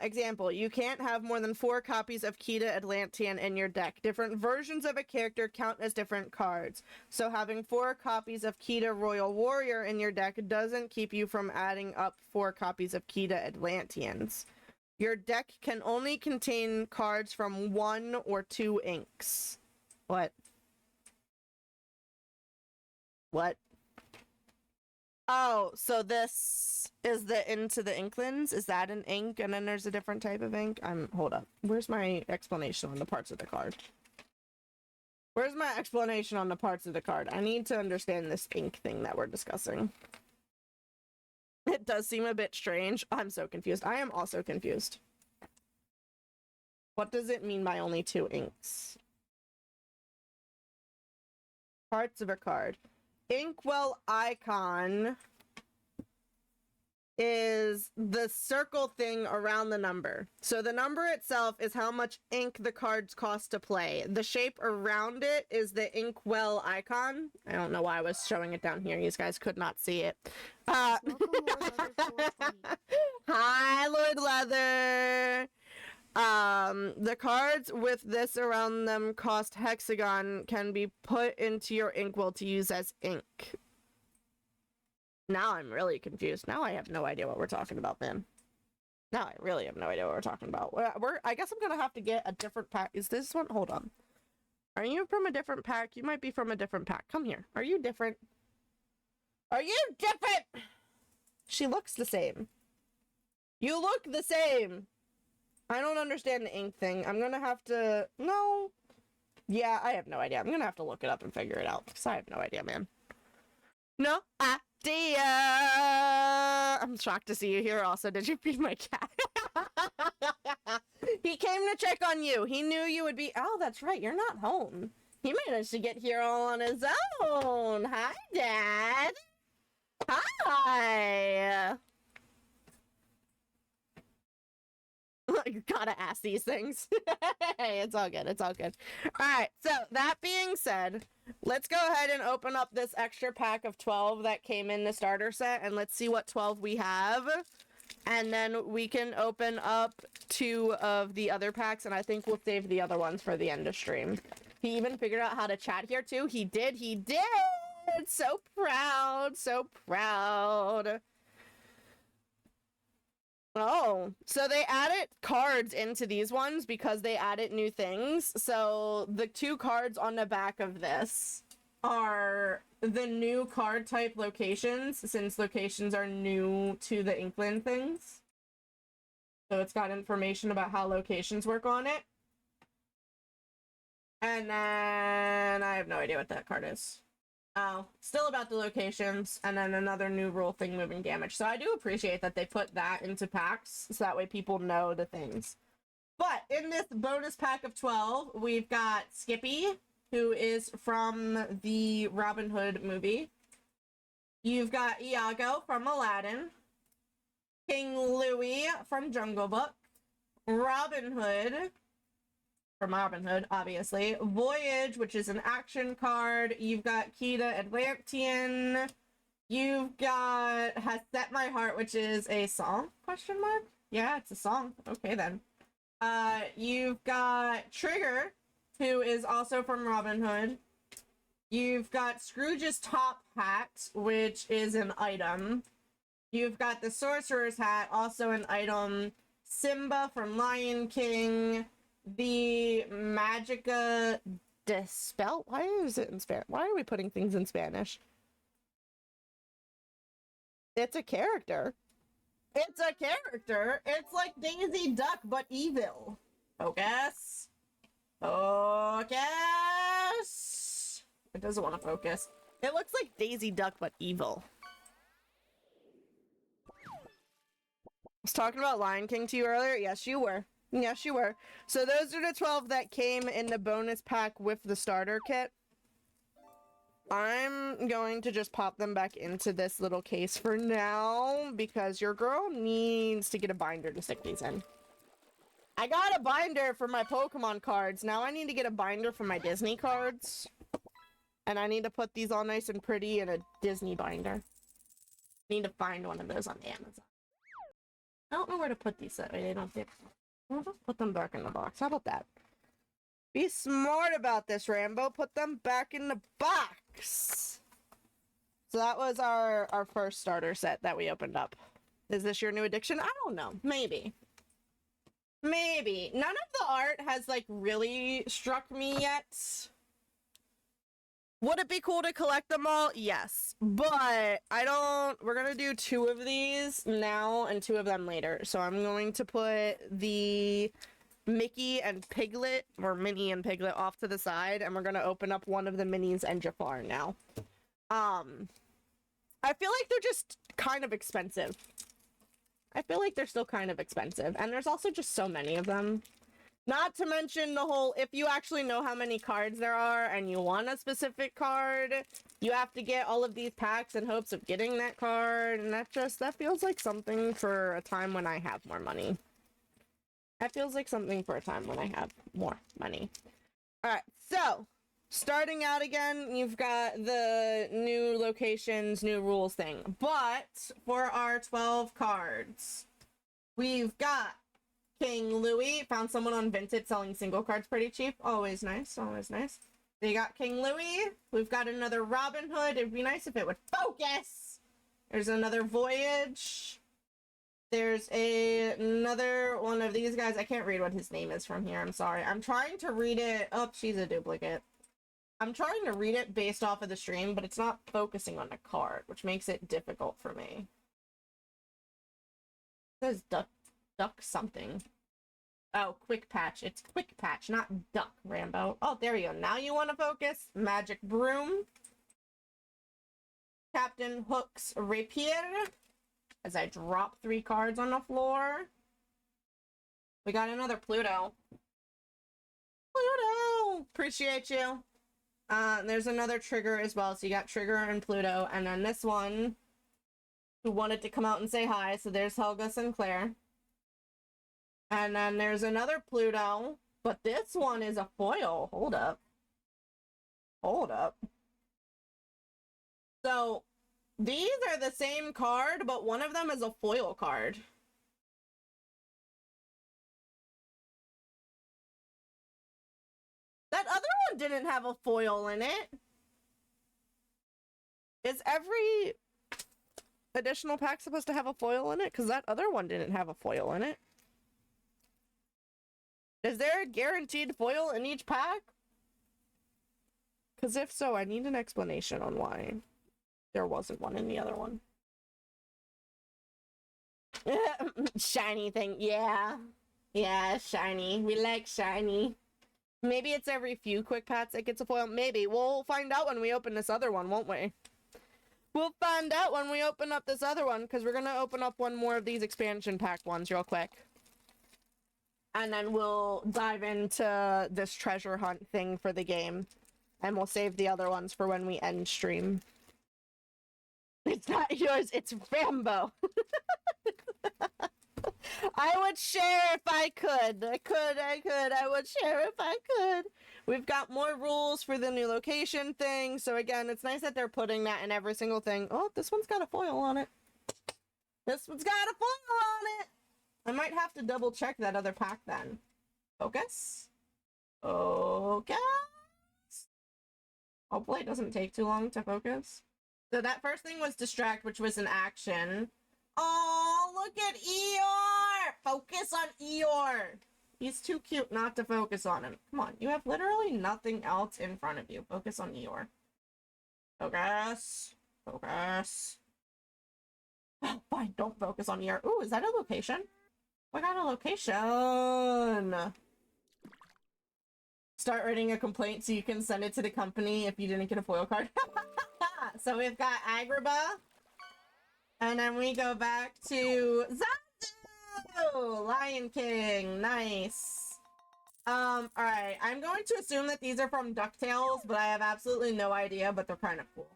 Example, you can't have more than 4 copies of Kita Atlantean in your deck. Different versions of a character count as different cards. So having 4 copies of Kita Royal Warrior in your deck doesn't keep you from adding up 4 copies of Kita Atlanteans. Your deck can only contain cards from 1 or 2 inks. What? What? Oh, so this is the Into the Inklings? Is that an ink and then there's a different type of ink? Hold up. Where's my explanation on the parts of the card? Where's my explanation on the parts of the card? I need to understand this ink thing that we're discussing. It does seem a bit strange. I'm so confused. I am also confused. What does it mean by only 2 inks? Parts of a card. Inkwell icon is the circle thing around the number. So the number itself is how much ink the cards cost to play. The shape around it is the inkwell icon. I don't know why I was showing it down here. You guys could not see it. Welcome, Lord Leather 420. Hi, Lord Leather. The cards with this around them cost hexagon can be put into your inkwell to use as ink. Now I'm really confused. Now I have no idea what we're talking about, man. Now I really have no idea what we're talking about. I guess I'm gonna have to get a different pack. Is this one? Hold on. Are you from a different pack? You might be from a different pack. Come here. Are you different? Are you different? She looks the same. You look the same. I don't understand the ink thing. I'm gonna have to... No. Yeah, I have no idea. I'm gonna have to look it up and figure it out, because I have no idea, man. No idea! I'm shocked to see you here also. Did you feed my cat? He came to check on you. He knew you would be... Oh, that's right. You're not home. He managed to get here all on his own. Hi, Dad. Hi. You gotta ask these things. Hey, it's all good. It's all good. All right. So that being said, let's go ahead and open up this extra pack of 12 that came in the starter set, and let's see what 12 we have. And then we can open up 2 of the other packs, and I think we'll save the other ones for the end of stream. He even figured out how to chat here too. He did. He did. So proud. So proud. Oh, so they added cards into these ones because they added new things. So the 2 cards on the back of this are the new card type locations, since locations are new to the Inkland things. So it's got information about how locations work on it. And then I have no idea what that card is. Oh, still about the locations, and then another new rule thing, moving damage. So I do appreciate that they put that into packs, so that way people know the things. But in this bonus pack of 12, we've got Skippy, who is from the Robin Hood movie. You've got Iago from Aladdin. King Louie from Jungle Book. Robin Hood from Robin Hood, obviously. Voyage, which is an action card. You've got Kita Atlantean. You've got Has Set My Heart, which is a song? Question mark? Yeah, it's a song. Okay, then. You've got Trigger, who is also from Robin Hood. You've got Scrooge's Top Hat, which is an item. You've got the Sorcerer's Hat, also an item. Simba from Lion King. The Magica Dispel? Why is it in Spanish? Why are we putting things in Spanish? It's a character. It's a character. It's like Daisy Duck, but evil. Focus. Focus. It doesn't want to focus. It looks like Daisy Duck, but evil. I was talking about Lion King to you earlier. Yes, you were. Yes, you were. So those are the 12 that came in the bonus pack with the starter kit. I'm going to just pop them back into this little case for now because your girl needs to get a binder to stick these in. I got a binder for my Pokemon cards. Now I need to get a binder for my Disney cards. And I need to put these all nice and pretty in a Disney binder. Need to find one of those on Amazon. I don't know where to put these that way they don't fit. I'll just put them back in the box. How about that? Be smart about this, Rambo. Put them back in the box. So that was our first starter set that we opened up. Is this your new addiction? I don't know. Maybe. Maybe. None of the art has, like, really struck me yet. Would it be cool to collect them all? Yes. But we're gonna do 2 of these now and 2 of them later. So I'm going to put the Mickey and Piglet, or Minnie and Piglet, off to the side, and we're gonna open up one of the Minis and Jafar now. I feel like they're just kind of expensive. I feel like they're still kind of expensive, and there's also just so many of them. Not to mention the whole, if you actually know how many cards there are and you want a specific card, you have to get all of these packs in hopes of getting that card, and that feels like something for a time when I have more money. That feels like something for a time when I have more money. Alright, so, starting out again, you've got the new locations, new rules thing. But, for our 12 cards, we've got King Louis. Found someone on Vinted selling single cards pretty cheap. Always nice, always nice. So you got King Louis. We've got another Robin Hood. It'd be nice if it would focus. There's another Voyage. There's another one of these guys. I can't read what his name is from here. I'm sorry. I'm trying to read it. Oh, she's a duplicate. I'm trying to read it based off of the stream, but it's not focusing on the card, which makes it difficult for me. It says duck something. Oh, Quick Patch. It's Quick Patch, not Duck, Rambo. Oh, there you go. Now you want to focus. Magic Broom. Captain Hook's Rapier. As I drop 3 cards on the floor. We got another Pluto. Pluto! Appreciate you. There's another Trigger as well. So you got Trigger and Pluto. And then this one, who wanted to come out and say hi. So there's Helga Sinclair. And then there's another Pluto, but this one is a foil. Hold up. Hold up. So, these are the same card, but one of them is a foil card. That other one didn't have a foil in it. Is every additional pack supposed to have a foil in it? Because that other one didn't have a foil in it. Is there a guaranteed foil in each pack? Because if so, I need an explanation on why there wasn't one in the other one. Shiny thing, yeah. Yeah, shiny. We like shiny. Maybe it's every few quick pats that gets a foil. Maybe. We'll find out when we open this other one, won't we? We'll find out when we open up this other one, because we're going to open up one more of these expansion pack ones real quick. And then we'll dive into this treasure hunt thing for the game. And we'll save the other ones for when we end stream. It's not yours, it's Rambo. I would share if I could. I would share if I could. We've got more rules for the new location thing. So again, it's nice that they're putting that in every single thing. Oh, this one's got a foil on it. This one's got a foil on it. I might have to double check that other pack then. Focus. Focus. Hopefully it doesn't take too long to focus. So that first thing was Distract, which was an action. Oh, look at Eeyore! Focus on Eeyore! He's too cute not to focus on him. Come on, you have literally nothing else in front of you. Focus on Eeyore. Focus. Focus. Oh, fine, don't focus on Eeyore. Ooh, is that a location? We got a location! Start writing a complaint so you can send it to the company if you didn't get a foil card. So we've got Agrabah. And then we go back to Zazu! Lion King. Nice. Alright. I'm going to assume that these are from DuckTales, but I have absolutely no idea, but they're kind of cool.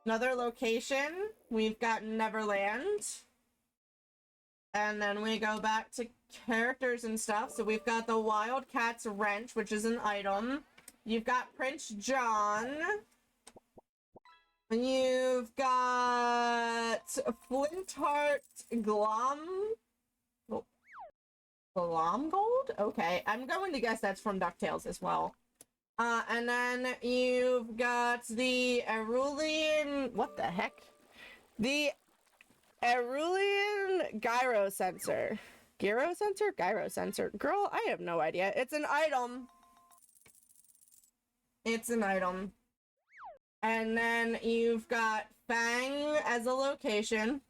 Another location. We've got Neverland. And then we go back to characters and stuff. So we've got the Wildcat's Wrench, which is an item. You've got Prince John. You've got Flintheart Glom. Oh. Glom Gold? Okay, I'm going to guess that's from DuckTales as well. And then you've got the Arulian... What the heck? The Arulian Gyro Sensor. Gyro Sensor? Gyro Sensor. Girl, I have no idea. It's an item. It's an item. And then you've got Fang as a location.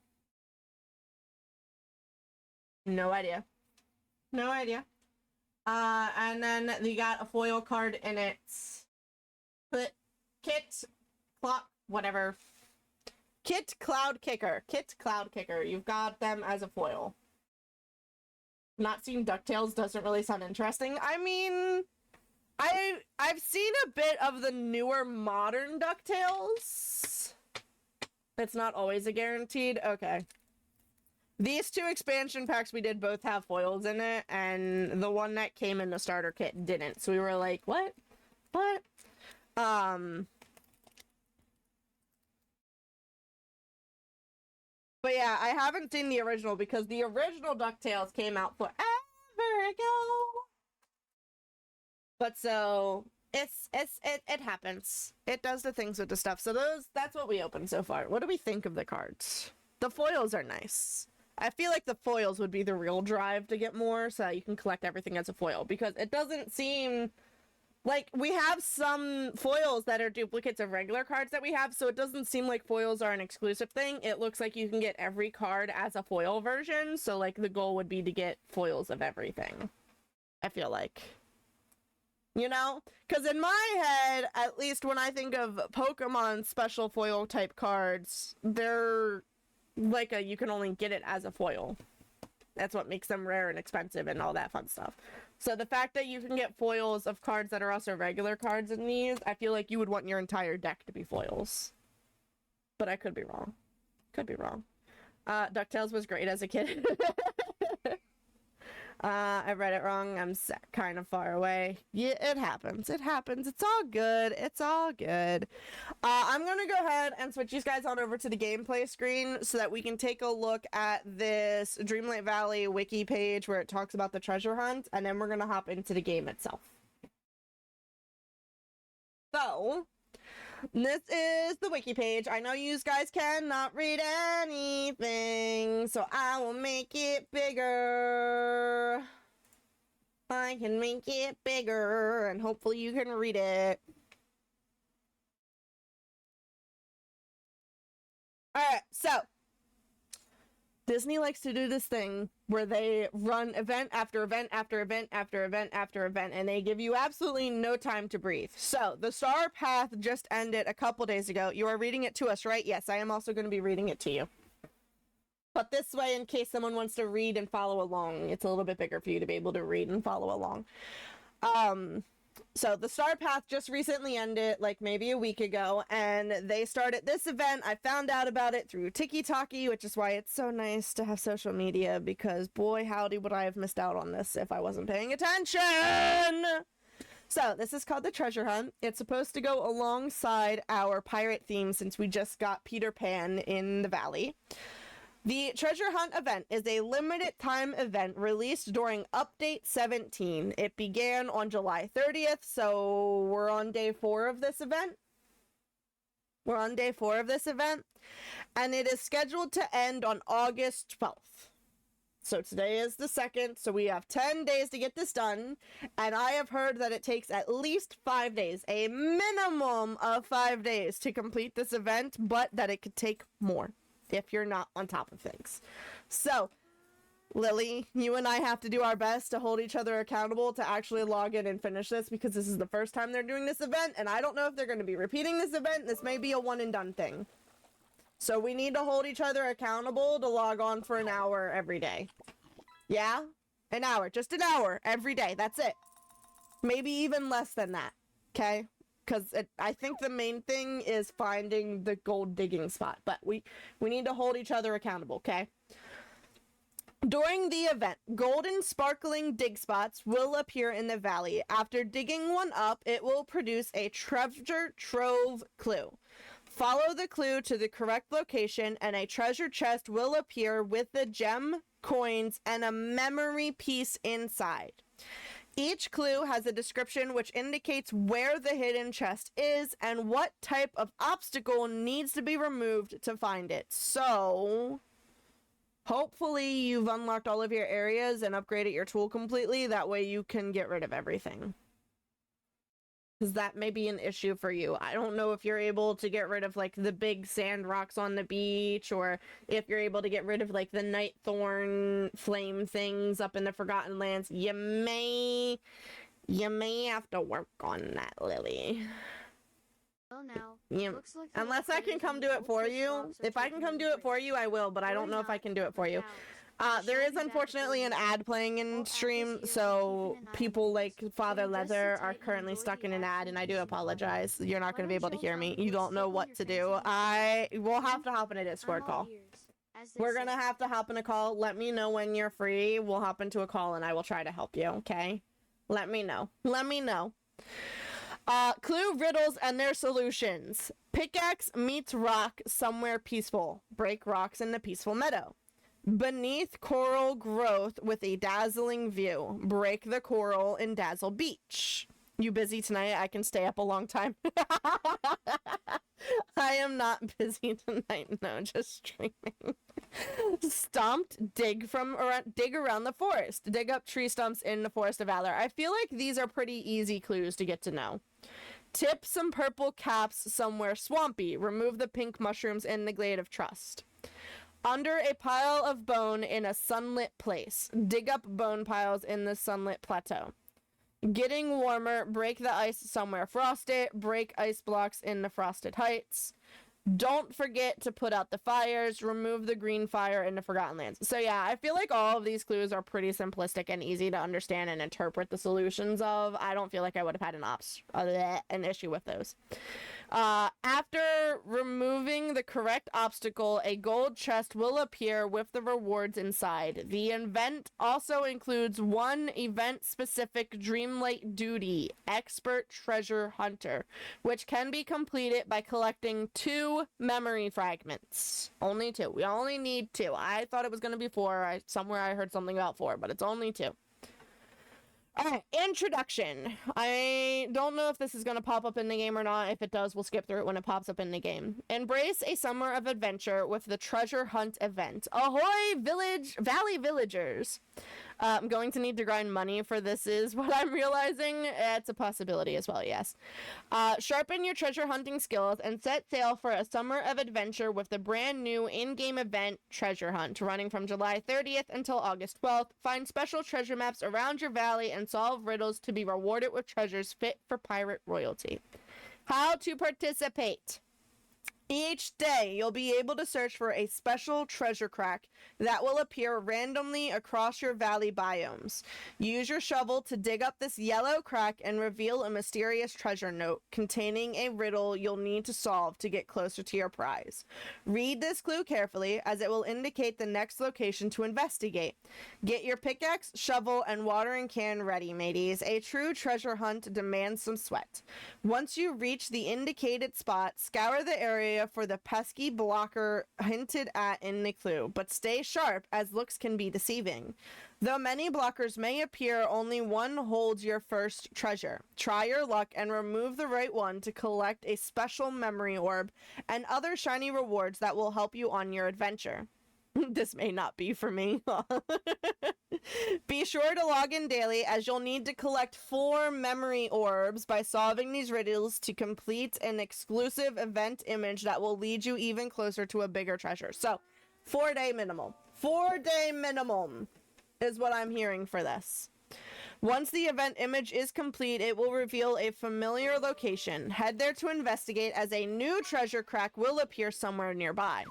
No idea. No idea. And then you got a foil card in it. Kit, Clock, whatever. Kit Cloud Kicker. Kit Cloud Kicker. You've got them as a foil. Not seeing DuckTales doesn't really sound interesting. I mean, I've seen a bit of the newer modern DuckTales. It's not always a guaranteed. Okay. These two expansion packs we did both have foils in it, and the one that came in the starter kit didn't. So we were like, what? What? But yeah, I haven't seen the original because the original DuckTales came out forever ago. But so it happens. It does the things with the stuff. So that's what we opened so far. What do we think of the cards? The foils are nice. I feel like the foils would be the real drive to get more so that you can collect everything as a foil, because it doesn't seem like we have some foils that are duplicates of regular cards that we have, so it doesn't seem like foils are an exclusive thing. It looks like you can get every card as a foil version, so like the goal would be to get foils of everything. I feel like. You know? Because in my head, at least when I think of Pokemon special foil type cards, they're like you can only get it as a foil. That's what makes them rare and expensive and all that fun stuff. So the fact that you can get foils of cards that are also regular cards in these, I feel like you would want your entire deck to be foils. But I could be wrong. Could be wrong. DuckTales was great as a kid. I read it wrong. I'm kind of far away. Yeah, it happens. It happens. It's all good. It's all good. I'm going to go ahead and switch you guys on over to the gameplay screen so that we can take a look at this Dreamlight Valley wiki page where it talks about the treasure hunt, and then we're going to hop into the game itself. So, this is the wiki page. I know you guys cannot read anything, so I will make it bigger. I can make it bigger, and hopefully you can read it. Alright, so Disney likes to do this thing where they run event after event after event after event after event, and they give you absolutely no time to breathe. So, the Star Path just ended a couple days ago. You are reading it to us, right? Yes, I am also going to be reading it to you. But this way, in case someone wants to read and follow along, it's a little bit bigger for you to be able to read and follow along. So the Star Path just recently ended, like maybe a week ago, and they started this event. I found out about it through TikTok, which is why it's so nice to have social media, because boy howdy would I have missed out on this if I wasn't paying attention! So this is called the Treasure Hunt. It's supposed to go alongside our pirate theme since we just got Peter Pan in the valley. The Treasure Hunt event is a limited time event released during Update 17. It began on July 30th, so we're on day 4 of this event. We're on day 4 of this event, and it is scheduled to end on August 12th. So today is the 2nd, so we have 10 days to get this done, and I have heard that it takes at least 5 days, a minimum of 5 days to complete this event, but that it could take more if you're not on top of things. So, Lily, you and I have to do our best to hold each other accountable to actually log in and finish this, because this is the first time they're doing this event, and I don't know if they're going to be repeating this event. This may be a one and done thing. So we need to hold each other accountable to log on for an hour every day. Yeah? An hour. Just an hour every day. That's it. Maybe even less than that. Okay? Because I think the main thing is finding the gold digging spot. But we need to hold each other accountable, okay? During the event, golden sparkling dig spots will appear in the valley. After digging one up, it will produce a treasure trove clue. Follow the clue to the correct location and a treasure chest will appear with the gem, coins, and a memory piece inside. Each clue has a description which indicates where the hidden chest is and what type of obstacle needs to be removed to find it. So, hopefully you've unlocked all of your areas and upgraded your tool completely. That way you can get rid of everything. Because that may be an issue for you. I don't know if you're able to get rid of, like, the big sand rocks on the beach, or if you're able to get rid of, like, the night thorn flame things up in the Forgotten Lands. You may have to work on that, Lily. Well, now, Yeah. looks like the Unless I can come do it for you. If I can come do it for you, I will, but I don't know if I can do it for you. There is unfortunately an ad playing in stream, so people like Father Leather are currently stuck in an ad, and I do apologize. You're not going to be able to hear me. You don't know what to do. We'll have to hop in a Discord call. We're going to have to hop in a call. Let me know when you're free. We'll hop into a call, and I will try to help you, okay? Let me know. Let me know. Clue riddles and their solutions. Pickaxe meets rock somewhere peaceful. Break rocks in the peaceful meadow. Beneath coral growth with a dazzling view. Break the coral in Dazzle Beach. You busy tonight? I can stay up a long time. I am not busy tonight. No, just streaming. Stomped, dig around the forest. Dig up tree stumps in the Forest of Valor. I feel like these are pretty easy clues to get to know. Tip some purple caps somewhere swampy. Remove the pink mushrooms in the Glade of Trust. Under a pile of bone in a sunlit place. Dig up bone piles in the sunlit plateau. Getting warmer. Break the ice somewhere frosted. Break ice blocks in the frosted heights. Don't forget to put out the fires. Remove the green fire in the Forgotten Lands. So yeah, I feel like all of these clues are pretty simplistic and easy to understand and interpret the solutions of. I don't feel like I would have had an issue with those. After removing the correct obstacle, a gold chest will appear with the rewards inside. The event also includes one event-specific Dreamlight duty, Expert Treasure Hunter, which can be completed by collecting 2 memory fragments. Only 2. We only need 2. I thought it was going to be 4. Somewhere I heard something about 4, but it's only 2. Alright, introduction. I don't know if this is going to pop up in the game or not. If it does, we'll skip through it when it pops up in the game. Embrace a summer of adventure with the treasure hunt event. Ahoy, Valley Villagers! I'm going to need to grind money for this is what I'm realizing. It's a possibility as well, yes. Sharpen your treasure hunting skills and set sail for a summer of adventure with the brand new in-game event Treasure Hunt, running from July 30th until August 12th. Find special treasure maps around your valley and solve riddles to be rewarded with treasures fit for pirate royalty. How to participate. Each day, you'll be able to search for a special treasure crack that will appear randomly across your valley biomes. Use your shovel to dig up this yellow crack and reveal a mysterious treasure note containing a riddle you'll need to solve to get closer to your prize. Read this clue carefully, as it will indicate the next location to investigate. Get your pickaxe, shovel, and watering can ready, mateys. A true treasure hunt demands some sweat. Once you reach the indicated spot, scour the area for the pesky blocker hinted at in the clue, but stay sharp as looks can be deceiving. Though many blockers may appear, only one holds your first treasure. Try your luck and remove the right one to collect a special memory orb and other shiny rewards that will help you on your adventure. This may not be for me. Be sure to log in daily, as you'll need to collect 4 memory orbs by solving these riddles to complete an exclusive event image that will lead you even closer to a bigger treasure. So, 4-day minimum. 4-day minimum is what I'm hearing for this. Once the event image is complete, it will reveal a familiar location. Head there to investigate, as a new treasure crack will appear somewhere nearby.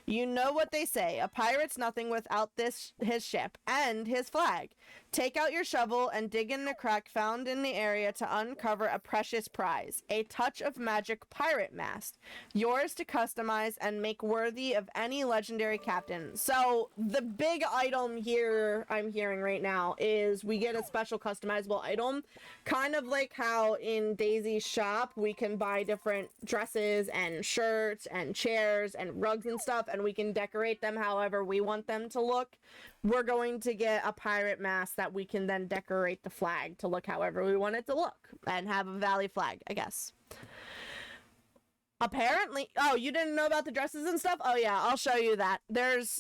You know what they say, a pirate's nothing without his ship and his flag. Take out your shovel and dig in the crack found in the area to uncover a precious prize, a touch of magic pirate mast, yours to customize and make worthy of any legendary captain. So the big item here I'm hearing right now is we get a special customizable item, kind of like how in Daisy's shop we can buy different dresses and shirts and chairs and rugs and stuff, and we can decorate them however we want them to look. We're going to get a pirate mast that we can then decorate the flag to look however we want it to look and have a valley flag, I guess. Apparently, oh, you didn't know about the dresses and stuff? Oh yeah, I'll show you that.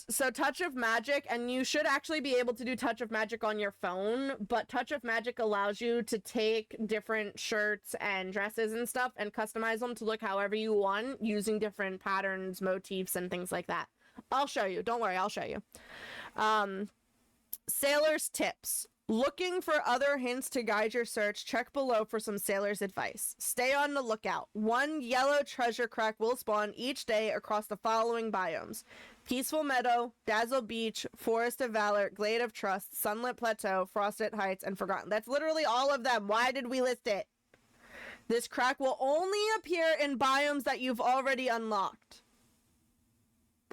So Touch of Magic, and you should actually be able to do Touch of Magic on your phone, but Touch of Magic allows you to take different shirts and dresses and stuff and customize them to look however you want using different patterns, motifs, and things like that. I'll show you. Don't worry, I'll show you. Sailor's tips. Looking for other hints to guide your search, check below for some sailor's advice. Stay on the lookout. One yellow treasure crack will spawn each day across the following biomes: Peaceful Meadow, Dazzle Beach, Forest of Valor, Glade of Trust, Sunlit Plateau, Frosted Heights, and Forgotten. That's literally all of them. Why did we list it? This crack will only appear in biomes that you've already unlocked.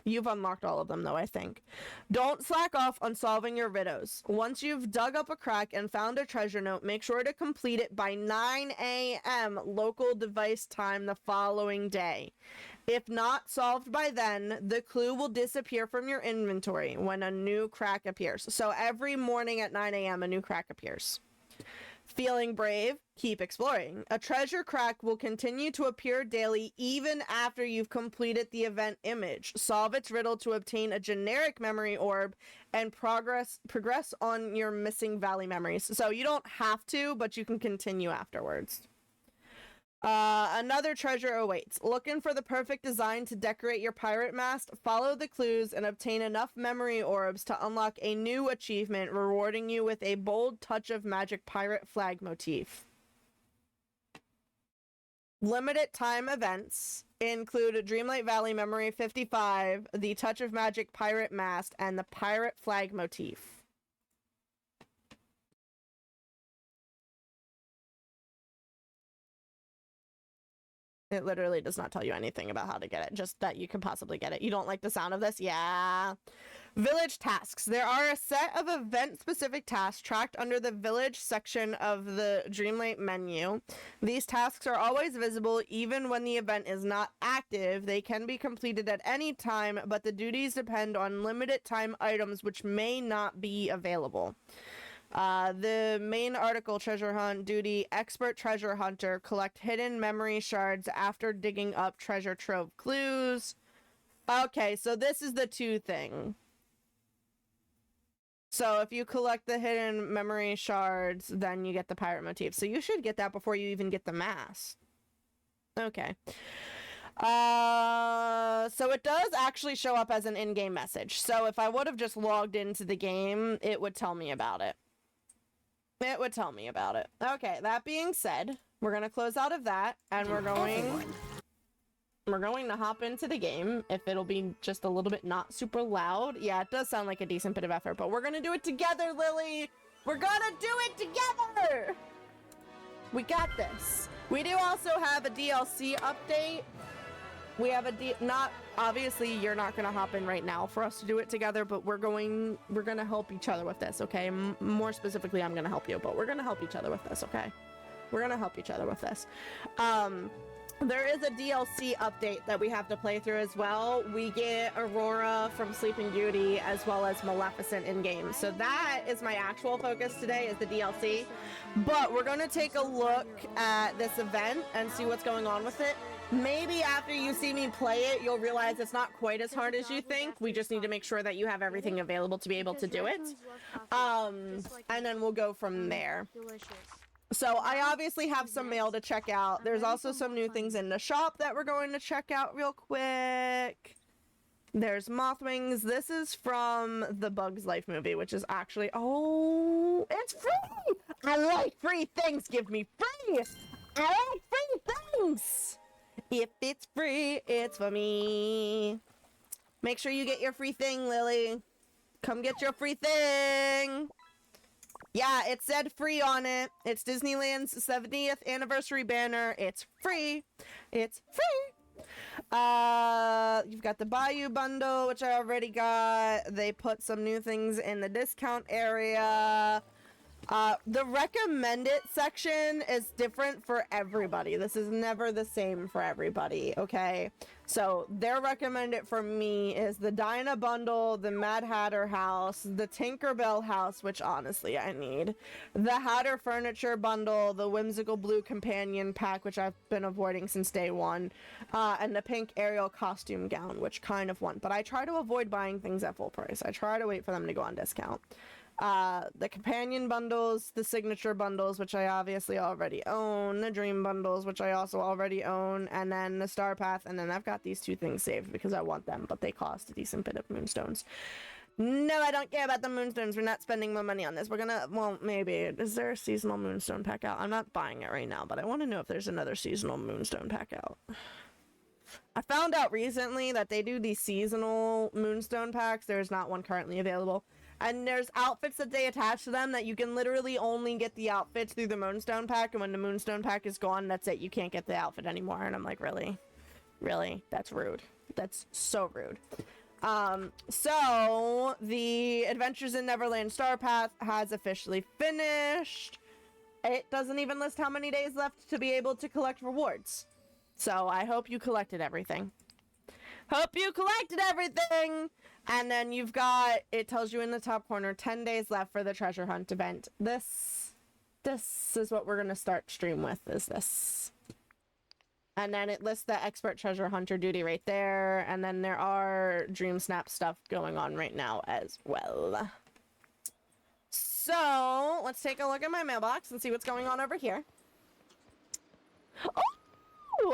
You've unlocked all of them, though, I think. Don't slack off on solving your riddles. Once you've dug up a crack and found a treasure note, make sure to complete it by 9 a.m. local device time the following day. If not solved by then, the clue will disappear from your inventory when a new crack appears. So every morning at 9 a.m. a new crack appears. Feeling brave? Keep exploring. A treasure crack will continue to appear daily even after you've completed the event image. Solve its riddle to obtain a generic memory orb and progress on your missing valley memories. So you don't have to, but you can continue afterwards. Another treasure awaits. Looking for the perfect design to decorate your pirate mast? Follow the clues and obtain enough memory orbs to unlock a new achievement, rewarding you with a bold touch of magic pirate flag motif. Limited time events include Dreamlight Valley Memory 55, the Touch of Magic pirate mast, and the pirate flag motif. It literally does not tell you anything about how to get it, just that you can possibly get it. You don't like the sound of this? Yeah. Village tasks. There are a set of event-specific tasks tracked under the village section of the Dreamlight menu. These tasks are always visible even when the event is not active. They can be completed at any time, but the duties depend on limited time items which may not be available. The main article treasure hunt duty: expert treasure hunter, collect hidden memory shards after digging up treasure trove clues. Okay, so this is the 2 thing. So if you collect the hidden memory shards, then you get the pirate motif. So you should get that before you even get the mask. Okay. So it does actually show up as an in-game message. So if I would have just logged into the game, it would tell me about it. It would tell me about it. Okay, that being said, we're gonna close out of that, and we're going to hop into the game. If it'll be just a little bit not super loud. Yeah, it does sound like a decent bit of effort, but we're gonna do it together, Lily! We're gonna do it together! We got this. We do also have a DLC update. We have not obviously you're not gonna hop in right now for us to do it together, but we're gonna help each other with this, okay? More specifically, I'm gonna help you, but we're gonna help each other with this, okay? We're gonna help each other with this. There is a DLC update that we have to play through as well. We get Aurora from Sleeping Beauty as well as Maleficent in game. So that is my actual focus today, is the DLC. But we're gonna take a look at this event and see what's going on with it. Maybe after you see me play it, you'll realize it's not quite as hard as you think. We just need to make sure that you have everything available to be able to do it. And then we'll go from there. So I obviously have some mail to check out. There's also some new things in the shop that we're going to check out real quick. There's moth wings. This is from the Bugs Life movie, which is actually, oh, it's free. I like free things. Give me free. I like free things. If it's free, it's for me. Make sure you get your free thing, Lily. Come get your free thing. Yeah, it said free on it. It's Disneyland's 70th anniversary banner. It's free. It's free. You've got the Bayou bundle, which I already got. They put some new things in the discount area. The recommended section is different for everybody. This is never the same for everybody, okay? So their recommended for me is the Dinah bundle, the Mad Hatter house, the Tinkerbell house, which honestly I need, the Hatter furniture bundle, the Whimsical Blue companion pack, which I've been avoiding since day one, and the pink Ariel costume gown, which kind of want, but I try to avoid buying things at full price. I try to wait for them to go on discount. The companion bundles, the signature bundles, which I obviously already own, the dream bundles, which I also already own, and then the star path, and then I've got these two things saved because I want them, but they cost a decent bit of moonstones. No, I don't care about the moonstones. We're not spending more money on this. We're gonna, well, maybe. Is there a seasonal moonstone pack out? I'm not buying it right now, but I want to know if there's another seasonal moonstone pack out. I found out recently that they do these seasonal moonstone packs. There's not one currently available. And there's outfits that they attach to them that you can literally only get the outfits through the Moonstone pack, and when the Moonstone pack is gone, that's it. You can't get the outfit anymore. And I'm like, really? Really? That's rude. That's so rude. So the Adventures in Neverland Star Path has officially finished. It doesn't even list how many days left to be able to collect rewards. So I hope you collected everything. Hope you collected everything! And then you've got, it tells you in the top corner, 10 days left for the treasure hunt event. This is what we're going to start stream with, is this. And then it lists the expert treasure hunter duty right there. And then there are Dream Snap stuff going on right now as well. So, let's take a look at my mailbox and see what's going on over here. Oh!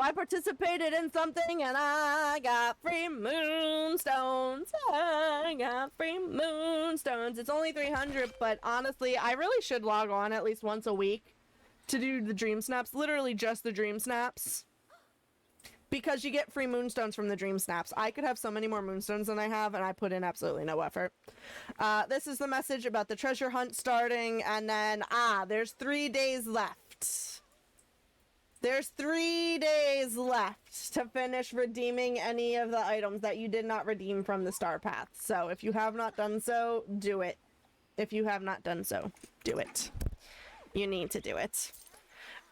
I participated in something and I got free moonstones. I got free moonstones. It's only 300, but honestly, I really should log on at least once a week to do the dream snaps. Literally just the dream snaps. Because you get free moonstones from the dream snaps. I could have so many more moonstones than I have, and I put in absolutely no effort. This is the message about the treasure hunt starting, and then, there's 3 days left. There's 3 days left to finish redeeming any of the items that you did not redeem from the Star Path. So if you have not done so, do it. If you have not done so, do it. You need to do it.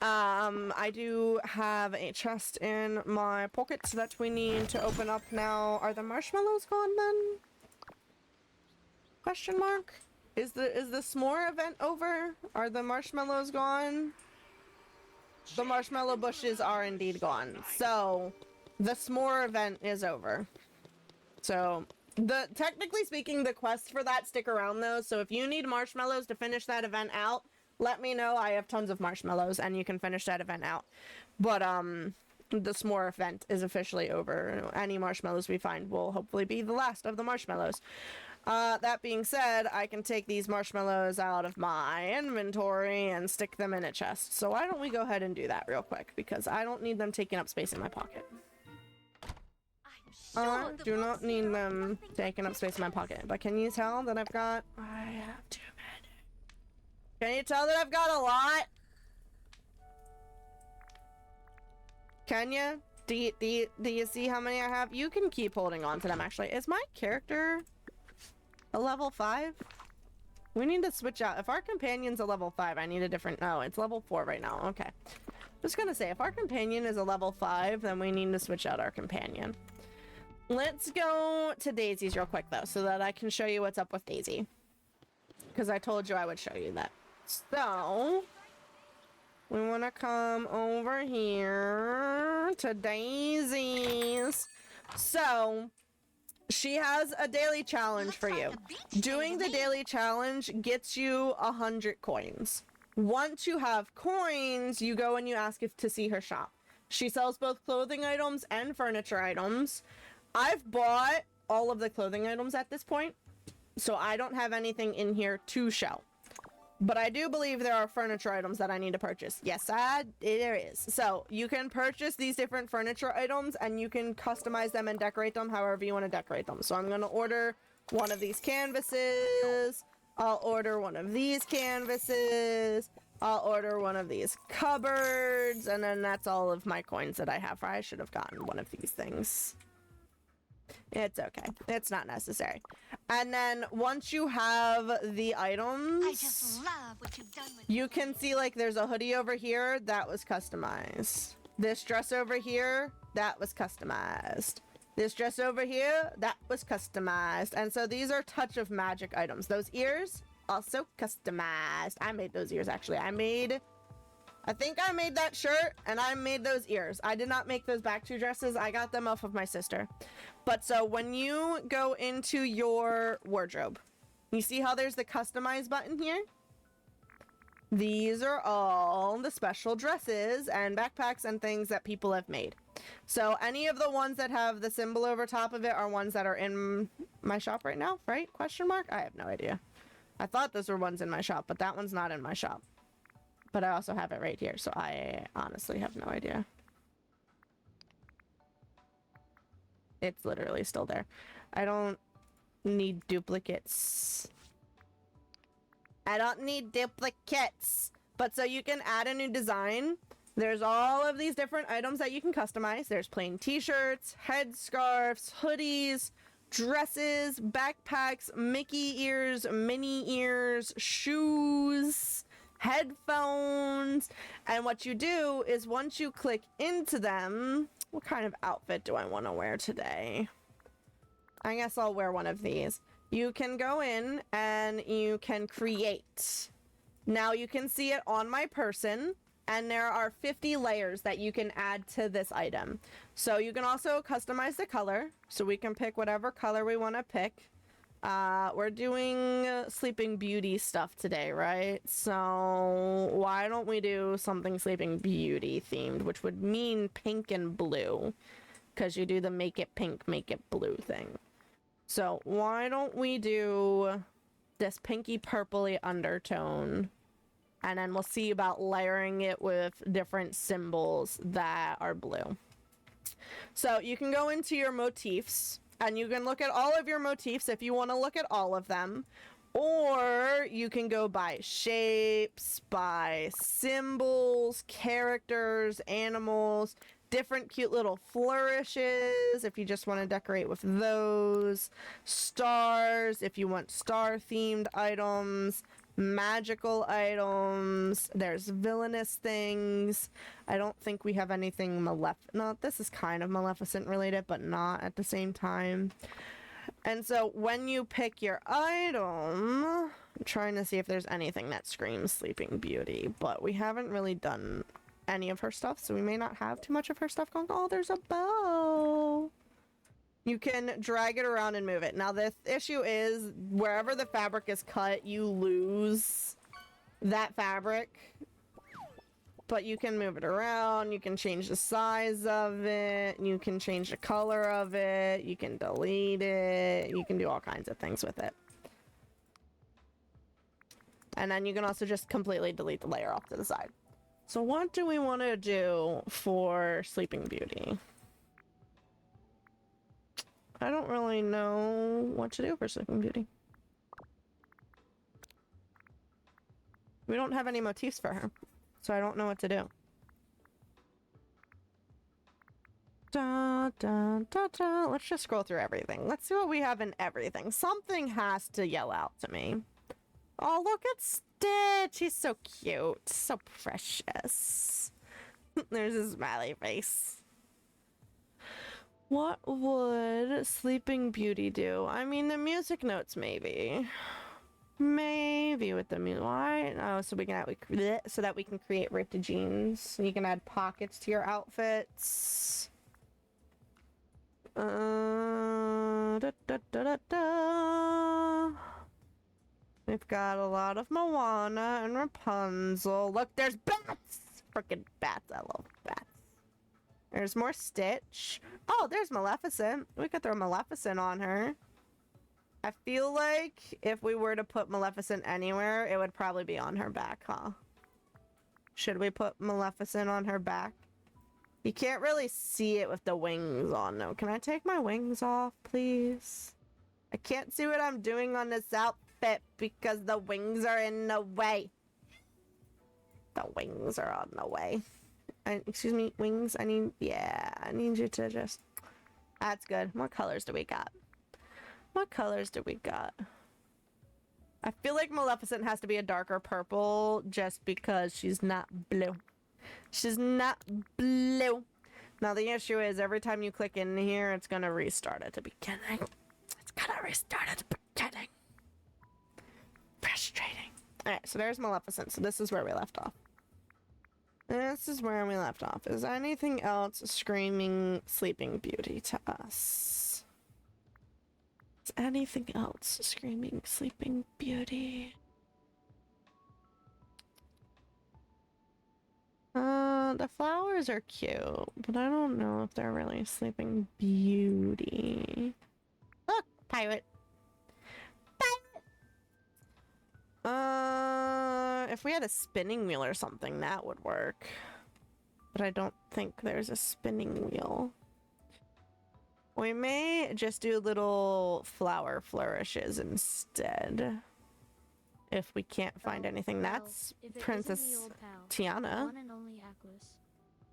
I do have a chest in my pocket that we need to open up now. Are the marshmallows gone then? Question mark? Is the s'more event over? Are the marshmallows gone? The marshmallow bushes are indeed gone. So, the s'more event is over. So, technically speaking, the quests for that stick around though. So if you need marshmallows to finish that event out, let me know. I have tons of marshmallows and you can finish that event out. But, the s'more event is officially over. Any marshmallows we find will hopefully be the last of the marshmallows. That being said, I can take these marshmallows out of my inventory and stick them in a chest. So why don't we go ahead and do that real quick, because I don't need them taking up space in my pocket. I do not need them taking up space in my pocket. But can you tell that I've got... I have too many. Can you tell that I've got a lot? Can you? Do you see how many I have? You can keep holding on to them, actually. Is my character... a level 5? We need to switch out. If our companion's a level 5, I need a different... No, it's level 4 right now. Okay. Just gonna say, if our companion is a level 5, then we need to switch out our companion. Let's go to Daisy's real quick, though, so that I can show you what's up with Daisy. Because I told you I would show you that. So... we want to come over here to Daisy's. So... she has a daily challenge for you. Doing the daily challenge gets you 100 coins. Once you have coins, you go and you ask if to see her shop. She sells both clothing items and furniture items. I've bought all of the clothing items at this point, so I don't have anything in here to show. But I do believe there are furniture items that I need to purchase. Yes, there is. So you can purchase these different furniture items and you can customize them and decorate them however you want to decorate them. So I'm going to order one of these canvases. I'll order one of these canvases. I'll order one of these cupboards. And then that's all of my coins that I have. I should have gotten one of these things. It's okay. It's not necessary. And then once you have the items, I just love what you've done with you can see like there's a hoodie over here that was customized. This dress over here, that was customized. This dress over here, that was customized. And so these are touch of magic items. Those ears, also customized. I made those ears actually. I think I made that shirt and I made those ears. I did not make those back two dresses. I got them off of my sister. But so when you go into your wardrobe, you see how there's the customize button here? These are all the special dresses and backpacks and things that people have made. So any of the ones that have the symbol over top of it are ones that are in my shop right now, right? Question mark? I have no idea. I thought those were ones in my shop, but that one's not in my shop. But I also have it right here, so I honestly have no idea. It's literally still there. I don't need duplicates. I don't need duplicates. But so you can add a new design. There's all of these different items that you can customize. There's plain t-shirts, headscarves, hoodies, dresses, backpacks, Mickey ears, Minnie ears, shoes, headphones. And what you do is once you click into them, what kind of outfit do I want to wear today? I guess I'll wear one of these. You can go in and you can create. Now you can see it on my person, and there are 50 layers that you can add to this item. So you can also customize the color, so we can pick whatever color we want to pick. We're doing Sleeping Beauty stuff today, right? So why don't we do something Sleeping Beauty themed, which would mean pink and blue, because you do the make it pink, make it blue thing. So why don't we do this pinky purpley undertone, and then we'll see about layering it with different symbols that are blue. So you can go into your motifs and you can look at all of your motifs if you want to look at all of them, or you can go by shapes, by symbols, characters, animals, different cute little flourishes if you just want to decorate with those, stars if you want star themed items, magical items, there's villainous things. I don't think we have anything no, this is kind of Maleficent related, but not at the same time. And so when you pick your item, I'm trying to see if there's anything that screams Sleeping Beauty, but we haven't really done any of her stuff, so we may not have too much of her stuff going. Oh, there's a bow. You can drag it around and move it. Now the issue is wherever the fabric is cut, you lose that fabric, but you can move it around, you can change the size of it, you can change the color of it, you can delete it, you can do all kinds of things with it. And then you can also just completely delete the layer off to the side. So what do we want to do for Sleeping Beauty? I don't really know what to do for Sleeping Beauty. We don't have any motifs for her, so I don't know what to do. Da, da, da, da. Let's just scroll through everything. Let's see what we have in everything. Something has to yell out to me. Oh, look at Stitch. He's so cute. So precious. There's his smiley face. What would Sleeping Beauty do? I mean, the music notes, maybe. Maybe with the music. Why? Oh, so we can so that we can create ripped jeans. You can add pockets to your outfits. Da, da, da, da, da. We've got a lot of Moana and Rapunzel. Look, there's bats! Frickin' bats. I love bats. There's more Stitch. Oh, there's Maleficent. We could throw Maleficent on her. I feel like if we were to put Maleficent anywhere, it would probably be on her back, huh? Should we put Maleficent on her back? You can't really see it with the wings on, though. Can I take my wings off, please? I can't see what I'm doing on this outfit because the wings are in the way. The wings are on the way. Excuse me, wings. I need you to just... That's good. What colors do we got? What colors do we got? I feel like Maleficent has to be a darker purple just because she's not blue. She's not blue. Now the issue is every time you click in here, it's gonna restart at the beginning. It's gonna restart at the beginning. Frustrating. Alright, so there's Maleficent. So this is where we left off. This is where we left off. Is anything else screaming Sleeping Beauty to us? Is anything else screaming Sleeping Beauty? The flowers are cute, but I don't know if they're really Sleeping Beauty. Look, pirate. If we had a spinning wheel or something, that would work. But I don't think there's a spinning wheel. We may just do little flower flourishes instead. If we can't find anything. That's Princess Tiana. One and only Aquas.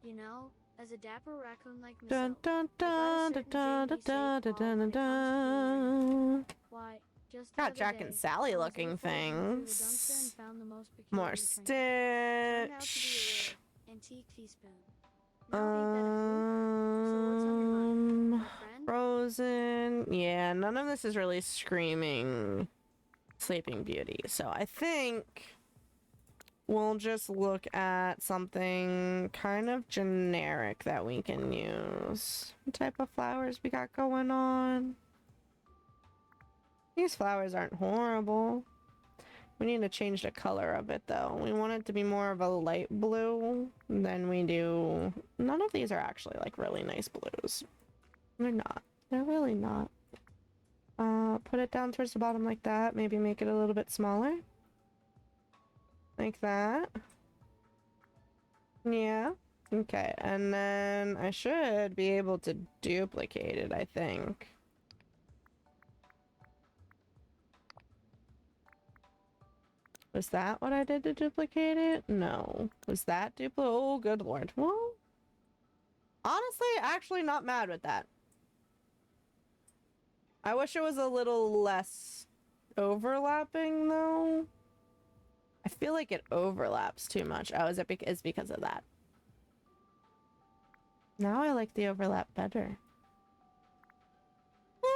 You know, as a dapper raccoon like Dun myself, dun I dun got a dun certain dun Jamie dun safe wall dun when it comes to beauty. dun. Why, just the Got other Jack day, and Sally I was looking looking through the dumpster and things. found the most More peculiar trinket. Turned out to be a Stitch. rare antique teaspoon. Now ain't that a hoot? So what's on your mind, my friend? Frozen. Yeah, none of this is really screaming Sleeping Beauty. So I think we'll just look at something kind of generic that we can use. What type of flowers we got going on? These flowers aren't horrible. We need to change the color of it though. We want it to be more of a light blue than we do. None of these are actually like really nice blues. They're not. They're really not. Put it down towards the bottom like that. Maybe make it a little bit smaller. Like that. Yeah. Okay. And then I should be able to duplicate it, I think. Was that what I did to duplicate it? No. Was that duplicate? Oh, good lord. Well, honestly, actually not mad with that. I wish it was a little less overlapping, though. I feel like it overlaps too much. Oh, is it it's because of that? Now I like the overlap better.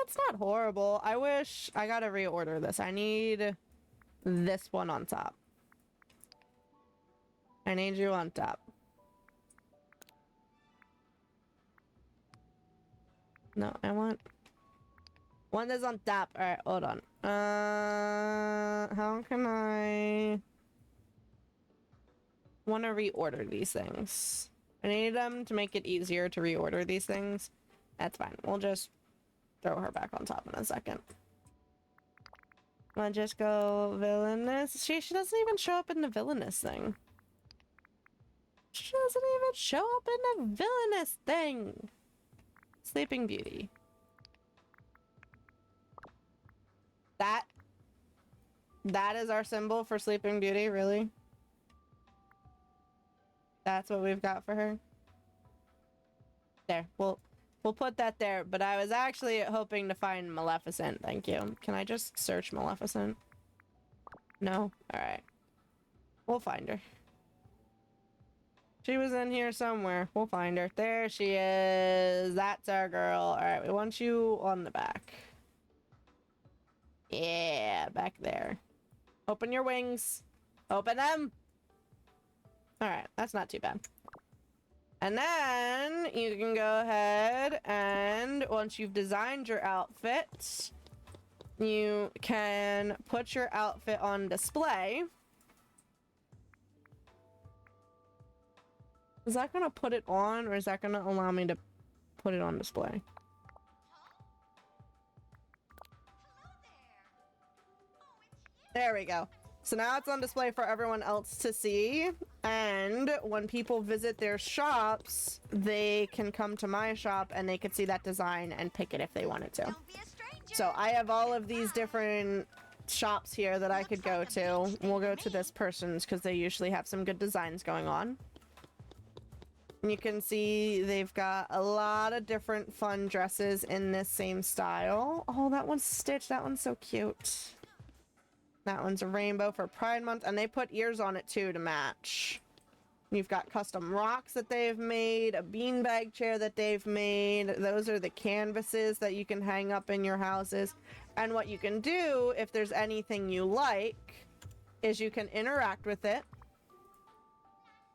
It's not horrible. I wish I gotta reorder this. I need this one on top. I need you on top. No, I want one that's on top. Alright, hold on. How can I want to reorder these things? I need them to make it easier to reorder these things. That's fine. We'll just throw her back on top in a second. I'll just go villainous. She doesn't even show up in the villainous thing. She doesn't even show up in the villainous thing. Sleeping Beauty. That is our symbol for Sleeping Beauty, really? That's what we've got for her? There, we'll put that there, but I was actually hoping to find Maleficent, thank you. Can I just search Maleficent? No? Alright. We'll find her. She was in here somewhere. We'll find her. There she is. That's our girl. Alright, we want you on the back. Yeah, back there. Open your wings. Open them! Alright, that's not too bad. And then you can go ahead and once you've designed your outfit, you can put your outfit on display. Is that gonna put it on or is that gonna allow me to put it on display? we go. So now it's on display for everyone else to see. And when people visit their shops, they can come to my shop and they can see that design and pick it if they wanted to. So I have all of these different shops here that I could go to. We'll go to this person's because they usually have some good designs going on. You can see they've got a lot of different fun dresses in this same style. Oh, that one's stitched. That one's so cute. That one's a rainbow for Pride Month, and they put ears on it too to match. You've got custom rocks that they've made, a beanbag chair that they've made. Those are the canvases that you can hang up in your houses. And what you can do, if there's anything you like, is you can interact with it.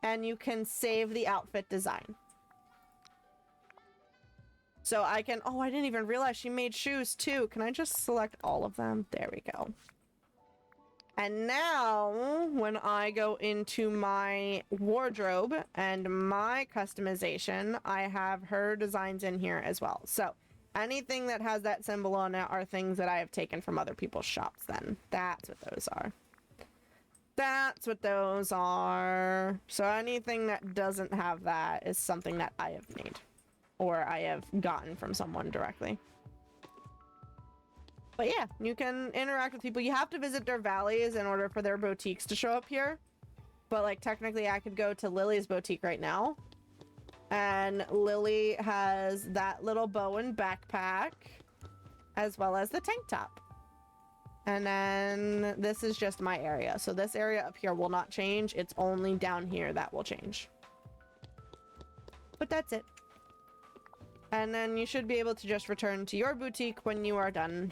And you can save the outfit design. So I can... Oh, I didn't even realize she made shoes too. Can I just select all of them? There we go. And now, when I go into my wardrobe and my customization, I have her designs in here as well. So anything that has that symbol on it are things that I have taken from other people's shops then. That's what those are. That's what those are. So anything that doesn't have that is something that I have made. Or I have gotten from someone directly. But yeah, you can interact with people. You have to visit their valleys in order for their boutiques to show up here. But like technically I could go to Lily's boutique right now. And Lily has that little bow and backpack. As well as the tank top. And then this is just my area. So this area up here will not change. It's only down here that will change. But that's it. And then you should be able to just return to your boutique when you are done.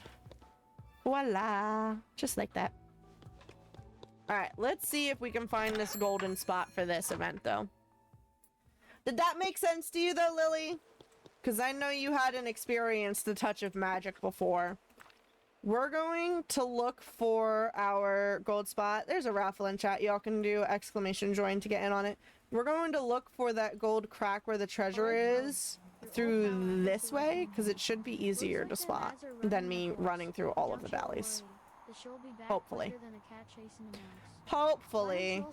Voila. Just like that. Alright, let's see if we can find this golden spot for this event, though. Did that make sense to you, though, Lily? Because I know you hadn't experienced the touch of magic before. We're going to look for our gold spot. There's a raffle in chat. Y'all can do exclamation join to get in on it. We're going to look for that gold crack where the treasure is through this way, because it should be easier to spot than me running through all of the valleys. Hopefully. Hopefully.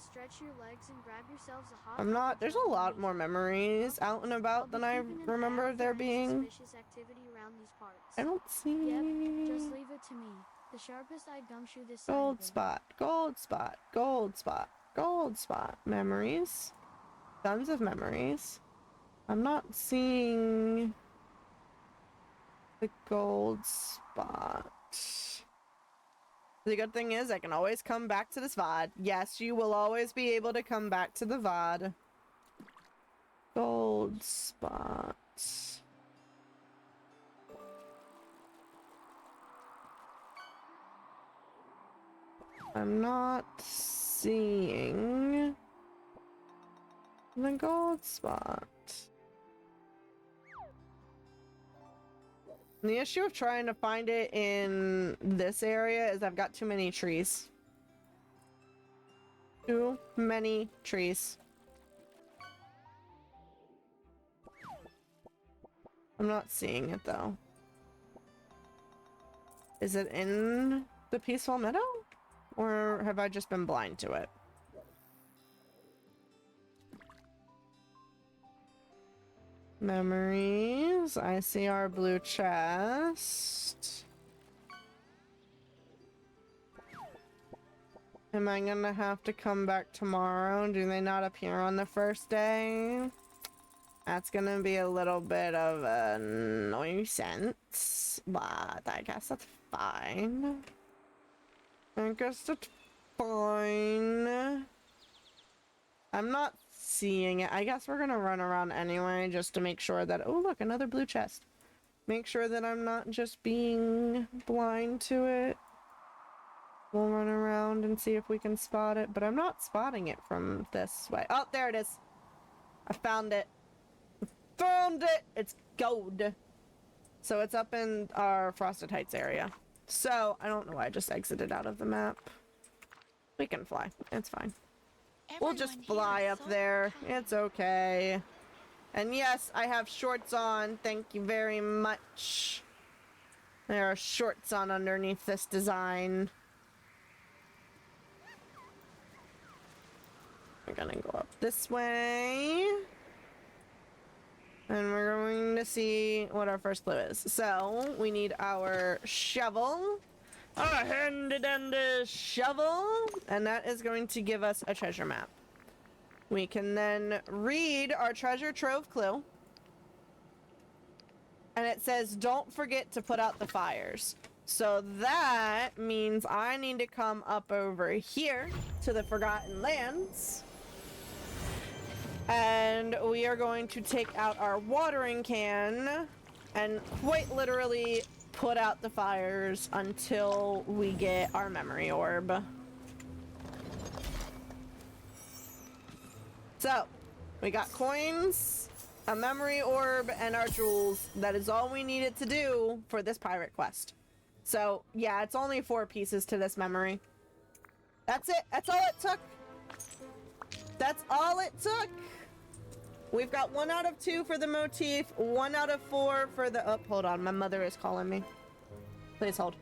I'm not... There's a lot more memories out and about than I remember there being. I don't see... Just leave it to me. The sharpest eyed gumshoe this side Gold of it. spot, gold spot, gold spot, gold spot. Memories. Tons of memories. I'm not seeing the gold spot. The good thing is I can always come back to this VOD. Yes, you will always be able to come back to the VOD. Gold spot. I'm not seeing the gold spot. The issue of trying to find it in this area is I've got too many trees. Too many trees. I'm not seeing it though. Is it in the Peaceful Meadow? Or have I just been blind to it? Memories. I see our blue chest. Am I gonna have to come back tomorrow? Do they not appear on the first day? That's gonna be a little bit of a nuisance, but I guess that's fine. I guess that's fine. I'm not seeing it. I guess we're gonna run around anyway just to make sure that... Oh, look, another blue chest. Make sure that I'm not just being blind to it. We'll run around and see if we can spot it, but I'm not spotting it from this way. Oh, there it is. I found it. I found it! It's gold. So it's up in our Frosted Heights area. So, I don't know why I just exited out of the map. We can fly. It's fine. We'll just fly up there. It's okay. And yes, I have shorts on. Thank you very much. There are shorts on underneath this design. we're gonna go up this way. And we're going to see what our first clue is. So, we need our shovel. A handy-dandy shovel. And that is going to give us a treasure map. We can then read our treasure trove clue. And it says, don't forget to put out the fires. So that means I need to come up over here to the Forgotten Lands. And we are going to take out our watering can and quite literally put out the fires until we get our memory orb. So, we got coins, a memory orb, and our jewels. That is all we needed to do for this pirate quest. So, yeah, it's only 4 pieces to this memory. That's it. That's all it took. That's all it took. We've got 1 out of 2 for the motif, 1 out of 4 for the... Oh, hold on. My mother is calling me. Please hold.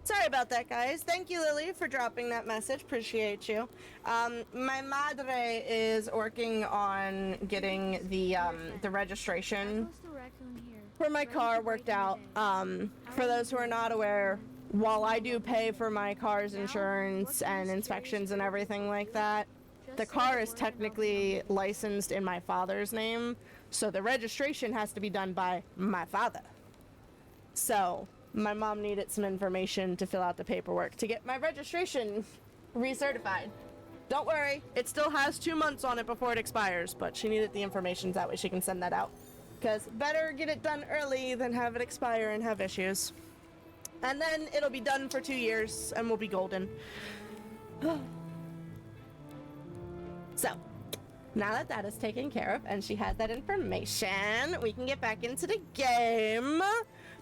Sorry about that, guys. Thank you, Lily, for dropping that message. Appreciate you. My madre is working on getting the registration for my car worked out. For those who are not aware, while I do pay for my car's insurance and inspections and everything like that, the car is technically licensed in my father's name, so the registration has to be done by my father. So my mom needed some information to fill out the paperwork to get my registration recertified. Don't worry, it still has 2 months on it before it expires, but she needed the information so that way she can send that out. Because better get it done early than have it expire and have issues. And then it'll be done for 2 years and we'll be golden. So, now that that is taken care of and she has that information, we can get back into the game.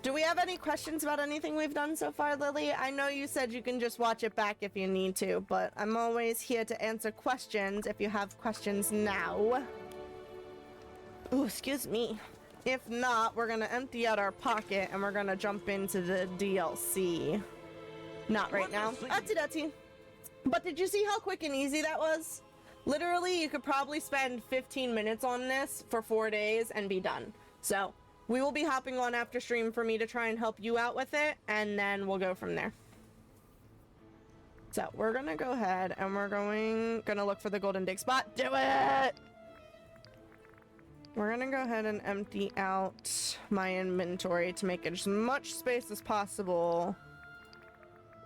Do we have any questions about anything we've done so far, Lily? I know you said you can just watch it back if you need to, but I'm always here to answer questions if you have questions now. Ooh, excuse me. If not, we're gonna empty out our pocket and we're gonna jump into the DLC. Not right now. Oopsie-doopsie. But did you see how quick and easy that was? Literally, you could probably spend 15 minutes on this for 4 days and be done. So, we will be hopping on after stream for me to try and help you out with it, and then we'll go from there. So, we're gonna go ahead and we're gonna look for the golden dig spot. Do it! We're gonna go ahead and empty out my inventory to make as much space as possible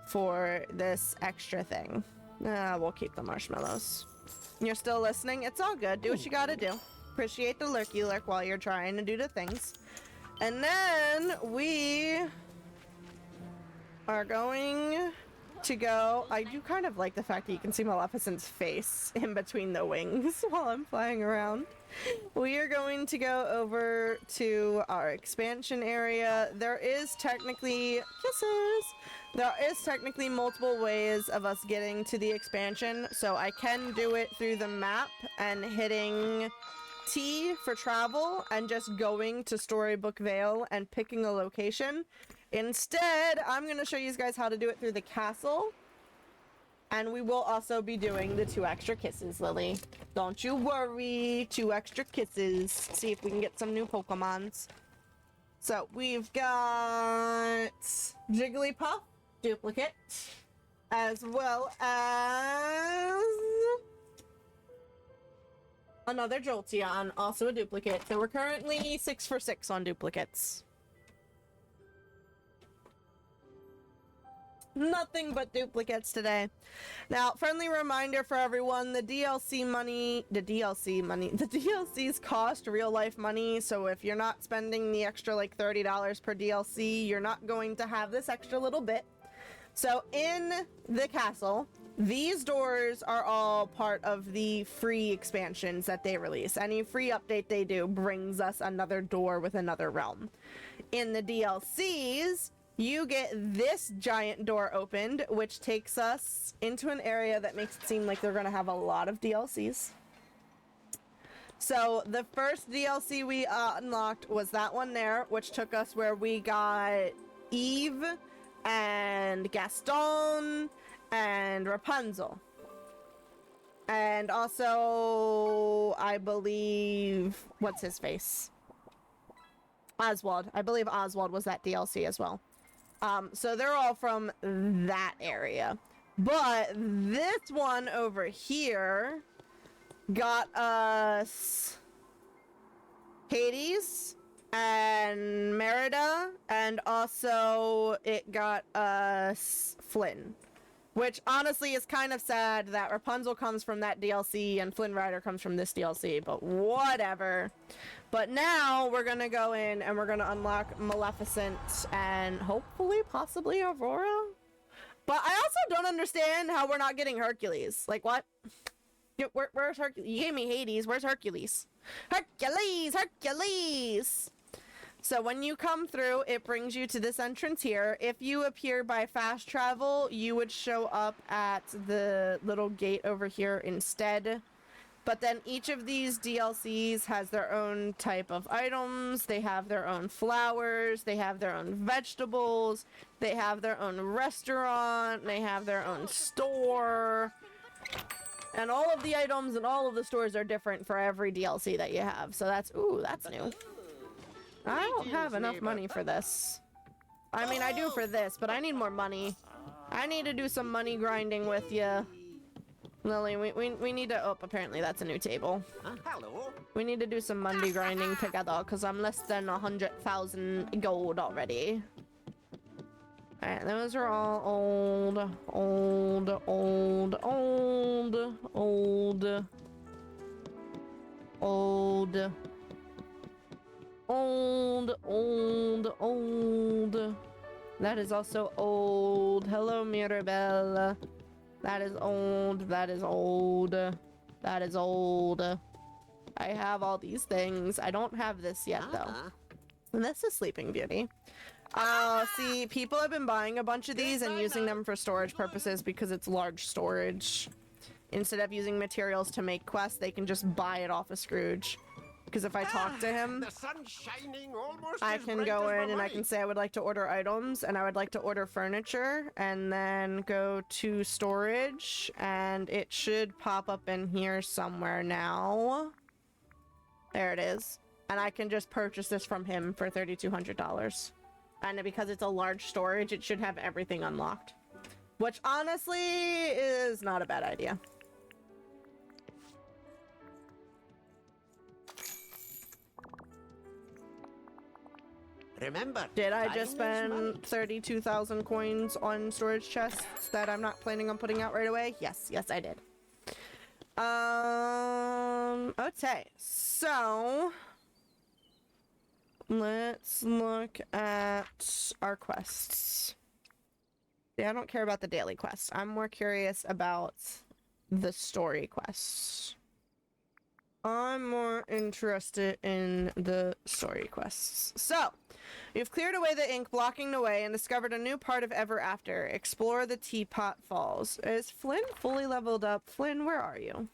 for this extra thing. We'll keep the marshmallows. You're still listening? It's all good. Do what you gotta do. Appreciate the lurky lurk while you're trying to do the things. And then we are going to go... I do kind of like the fact that you can see Maleficent's face in between the wings while I'm flying around. We are going to go over to our expansion area. There is technically... Kisses! There is technically multiple ways of us getting to the expansion, so I can do it through the map and hitting T for travel and just going to Storybook Vale and picking a location. Instead, I'm going to show you guys how to do it through the castle. And we will also be doing the 2 extra kisses, Lily. Don't you worry. 2 extra kisses. See if we can get some new Pokemons. So, we've got Jigglypuff, duplicate, as well as another Jolteon, also a duplicate. So we're currently 6 for 6 on duplicates. Nothing but duplicates today. Now, friendly reminder for everyone, the DLCs cost real life money, so if you're not spending the extra like $30 per DLC, you're not going to have this extra little bit. So in the castle, these doors are all part of the free expansions that they release. Any free update they do brings us another door with another realm. In the DLCs, you get this giant door opened, which takes us into an area that makes it seem like they're going to have a lot of DLCs. So the first DLC we unlocked was that one there, which took us where we got Eve and Gaston and Rapunzel. And also, I believe, what's his face? Oswald. I believe Oswald was that DLC as well. So they're all from that area. But this one over here got us Hades and Merida, and also it got us Flynn. Which honestly is kind of sad that Rapunzel comes from that DLC and Flynn Rider comes from this DLC, but whatever. But now we're gonna go in and we're gonna unlock Maleficent and hopefully, possibly Aurora. But I also don't understand how we're not getting Hercules. Like, what? Where's Hercules? You gave me Hades. Where's Hercules? Hercules! Hercules! So when you come through, it brings you to this entrance here. If you appear by fast travel, you would show up at the little gate over here instead. But then each of these DLCs has their own type of items. They have their own flowers. They have their own vegetables. They have their own restaurant. They have their own store. And all of the items and all of the stores are different for every DLC that you have. So that's, ooh, that's new. I don't have enough money for this. I mean, I do for this, but I need more money. I need to do some money grinding with you. Lily, we need to... Oh, apparently that's a new table. Hello. We need to do some money grinding together, because I'm less than 100,000 gold already. Alright, those are all old. Old, old, old. That is also old. Hello, Mirabelle. That is old. That is old. That is old. I have all these things. I don't have this yet, though. And this is Sleeping Beauty. See, people have been buying a bunch of these and using them for storage purposes because it's large storage. Instead of using materials to make quests, they can just buy it off of Scrooge. Because if I talk to him, The sun's shining almost I as can bright go as my in and I can money. say I would like to order items and I would like to order furniture and then go to storage and it should pop up in here somewhere now. There it is. And I can just purchase this from him for $3,200. And because it's a large storage, it should have everything unlocked. Which honestly is not a bad idea. Remember, Did I time just is money. spend 32,000 coins on storage chests that I'm not planning on putting out right away? Yes, yes I did. Okay, so let's look at our quests. Yeah, I don't care about the daily quests. I'm more curious about the story quests. I'm more interested in the story quests. So, you've cleared away the ink blocking the way and discovered a new part of Ever After. Explore the Teapot Falls. Is Flynn fully leveled up? Flynn, where are you?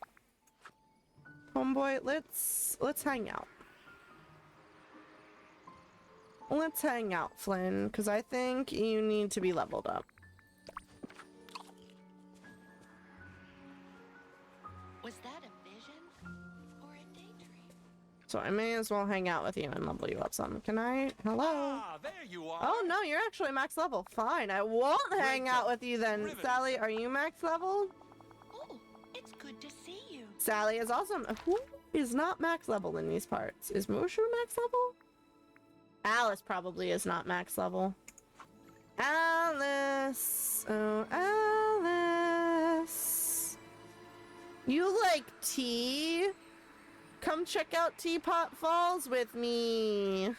Homeboy, let's hang out. Let's hang out, Flynn, because I think you need to be leveled up. Was that a vision or a daydream? So I may as well hang out with you and level you up some. Can I? Hello? Ah, there you are. Oh no, you're actually max level. Fine, I won't hang out with you then. Riveting. Sally, are you max level? Oh, it's good to see you. Sally is awesome. Who is not max level in these parts? Is Mushu max level? Alice probably is not max level. Alice. Oh, Alice. You like tea? Come check out Teapot Falls with me.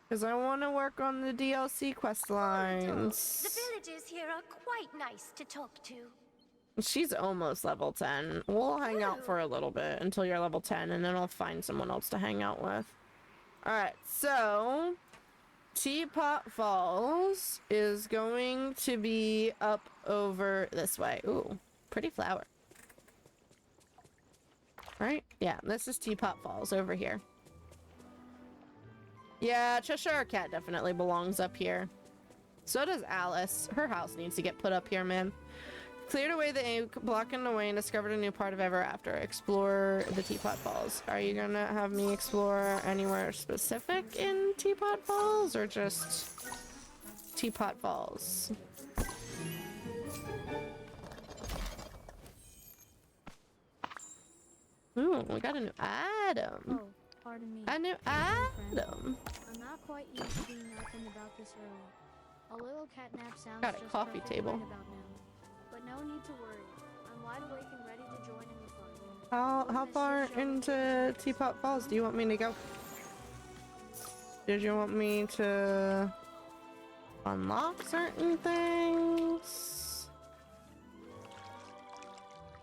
Because I want to work on the DLC quest lines. The villagers here are quite nice to talk to. She's almost level 10. We'll hang out for a little bit until you're level 10, and then I'll find someone else to hang out with. Alright, so Teapot Falls is going to be up over this way. Ooh, pretty flower. Right? Yeah, this is Teapot Falls over here. Yeah, Cheshire Cat definitely belongs up here. So does Alice. Her house needs to get put up here, man. Cleared away the ink, blocking the way, and discovered a new part of Ever After. Explore the Teapot Falls. Are you gonna have me explore anywhere specific in Teapot Falls, or just Teapot Falls? Ooh, we got a new item. Oh, pardon me. A new friend. item. I'm not quite used to being up and about this early. A little catnap sounds Got a just coffee perfect table. right about now. But no need to worry. I'm wide awake and ready to join in the fun. How far into Teapot Falls do you want me to go? Did you want me to unlock certain things?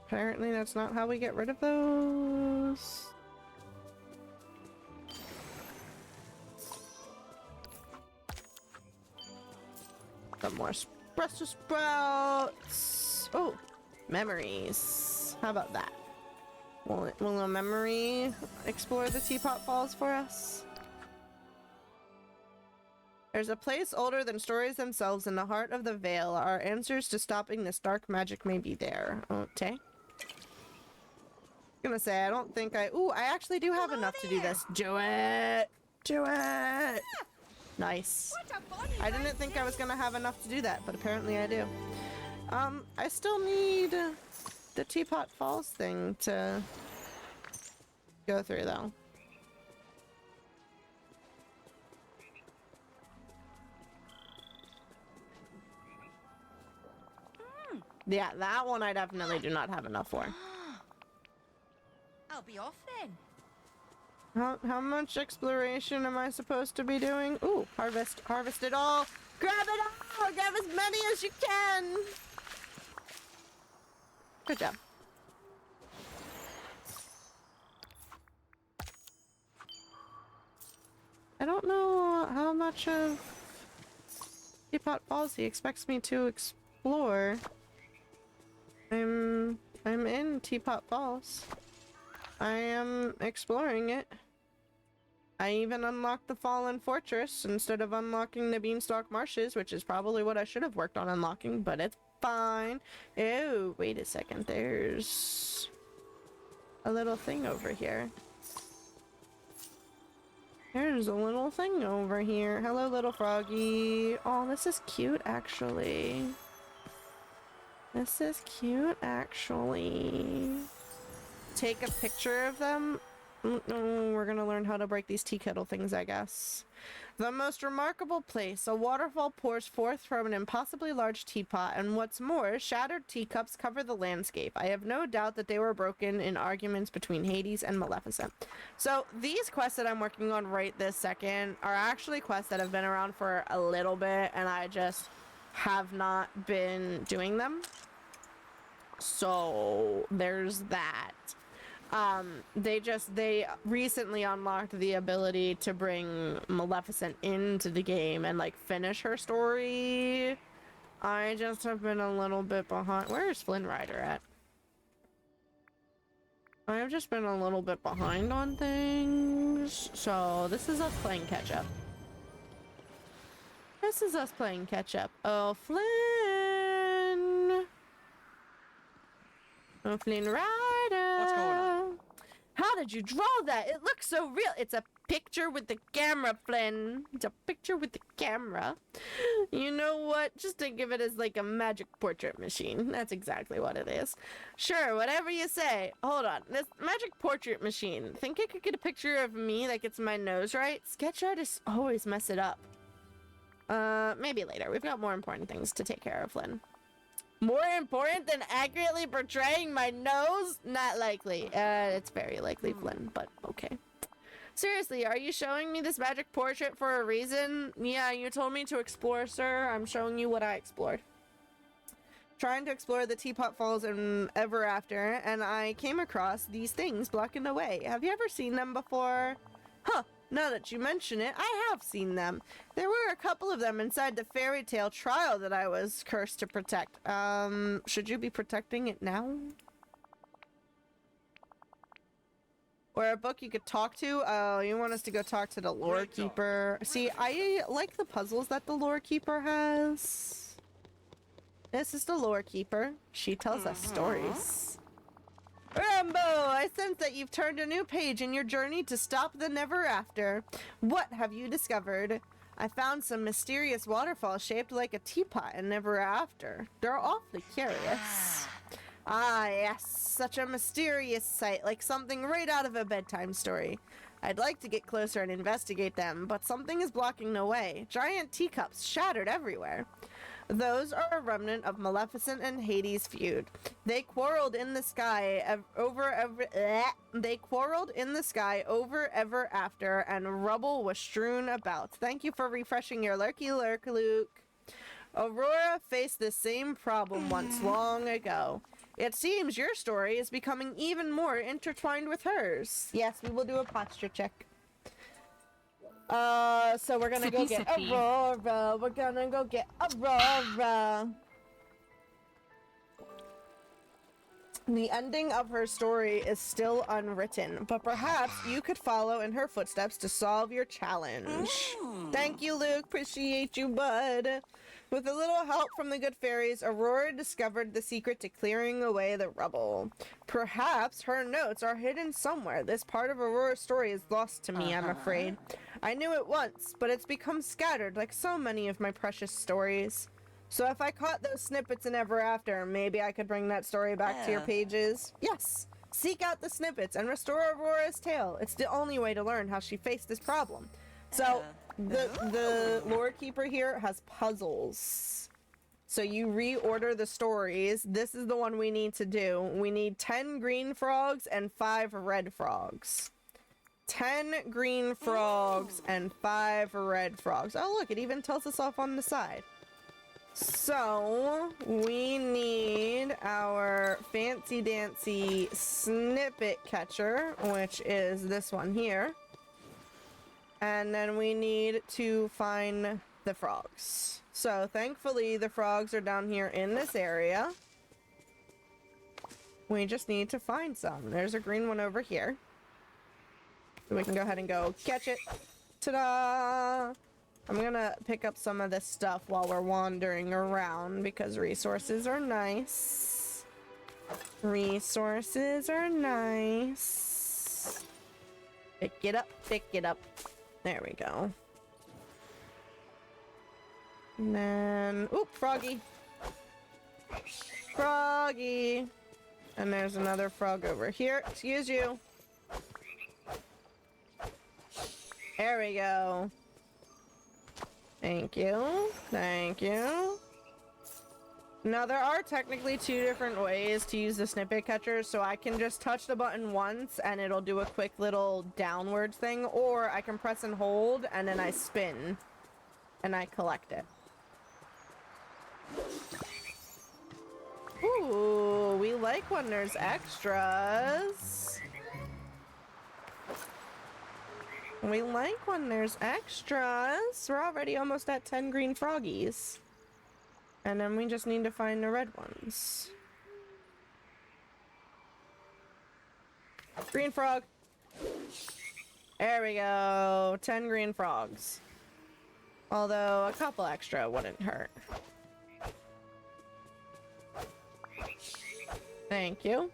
Apparently that's not how we get rid of those. Some more Brussels sprouts. Oh, memories. How about that? Will a memory explore the Teapot Falls for us? There's a place older than stories themselves in the heart of the Vale. Our answers to stopping this dark magic may be there. Okay. Gonna say, I don't think I... Ooh, I actually do have enough to do this. Do it! Do it! Nice. I didn't think I was gonna have enough to do that, but apparently I do. I still need the Teapot Falls thing to go through, though. Yeah, that one I definitely do not have enough for. I'll be off then. How much exploration am I supposed to be doing? Ooh, harvest it all. Grab it all. Grab as many as you can. Good job. I don't know how much of Teapot Falls he expects me to explore. I'm in Teapot Falls. I am exploring it. I even unlocked the Fallen Fortress instead of unlocking the Beanstalk Marshes, which is probably what I should have worked on unlocking, but it's fine. Oh, wait a second. There's a little thing over here. There's a little thing over here. Hello, little froggy. Oh, this is cute, actually. This is cute, actually. Take a picture of them? We're gonna learn how to break these tea kettle things, I guess. The most remarkable place. A waterfall pours forth from an impossibly large teapot, and what's more, shattered teacups cover the landscape. I have no doubt that they were broken in arguments between Hades and Maleficent. So, these quests that I'm working on right this second are actually quests that have been around for a little bit, and I just have not been doing them. So, there's that. They recently unlocked the ability to bring Maleficent into the game and like finish her story. I just have been a little bit behind. Where is Flynn Rider at? I've just been a little bit behind on things. So this is us playing catch up. This is us playing catch up. Oh, Flynn! Oh, Flynn Rider! What's going on? How did you draw that? It looks so real. It's a picture with the camera, Flynn. It's a picture with the camera. You know what? Just think of it as like a magic portrait machine. That's exactly what it is. Sure, whatever you say. Hold on. This magic portrait machine. Think it could get a picture of me that gets my nose right? Sketch artists always mess it up. Maybe later. We've got more important things to take care of, Flynn. More important than accurately portraying my nose? Not likely. It's very likely, Flynn, but okay. Seriously, are you showing me this magic portrait for a reason? Yeah, you told me to explore, sir. I'm showing you what I explored. Trying to explore the Teapot Falls and Ever After, and I came across these things blocking the way. Have you ever seen them before? Huh. Now that you mention it, I have seen them. There were a couple of them inside the fairy tale trial that I was cursed to protect. Should you be protecting it now? Or a book you could talk to? Oh, you want us to go talk to the lore keeper. See, I like the puzzles that the lore keeper has. This is the lore keeper. She tells us stories. Rambo, I sense that you've turned a new page in your journey to stop the never after. What have you discovered? I found some mysterious waterfalls shaped like a teapot and never after. They're awfully curious. Ah, yes, such a mysterious sight, like something right out of a bedtime story. I'd like to get closer and investigate them, but something is blocking the way. Giant teacups shattered everywhere. Those are a remnant of Maleficent and Hades' feud. They quarreled in the sky over ever after, and rubble was strewn about. Thank you for refreshing your lurky lurk, Luke. Aurora faced the same problem once long ago. It seems your story is becoming even more intertwined with hers. Yes, we will do a posture check. So we're gonna go get Aurora. We're gonna go get Aurora. The ending of her story is still unwritten, but perhaps you could follow in her footsteps to solve your challenge. Thank you, Luke. Appreciate you, bud. With a little help from the good fairies, Aurora discovered the secret to clearing away the rubble. Perhaps her notes are hidden somewhere. This part of Aurora's story is lost to me, I'm afraid. I knew it once, but it's become scattered like so many of my precious stories. So if I caught those snippets in Ever After, maybe I could bring that story back to your pages? Yes! Seek out the snippets and restore Aurora's tale. It's the only way to learn how she faced this problem. So, the lore keeper here has puzzles. So you reorder the stories. This is the one we need to do. We need 10 green frogs and 5 red frogs. 10 green frogs and 5 red frogs. Oh, look, it even tells us off on the side. So, we need our fancy dancy snippet catcher, which is this one here. And then we need to find the frogs. So, thankfully, the frogs are down here in this area. We just need to find some. There's a green one over here. So we can go ahead and go catch it. Ta-da! I'm gonna pick up some of this stuff while we're wandering around because resources are nice. Resources are nice. Pick it up, pick it up. There we go. And then, oop, froggy. Froggy. And there's another frog over here. Excuse you. There we go. Thank you. Thank you. Now, there are technically 2 different ways to use the snippet catcher, so I can just touch the button once and it'll do a quick little downward thing, or I can press and hold and then I spin and I collect it. Ooh, we like when there's extras. We like when there's extras. We're already almost at 10 green froggies. And then we just need to find the red ones. Green frog. There we go. 10 green frogs. Although a couple extra wouldn't hurt. Thank you.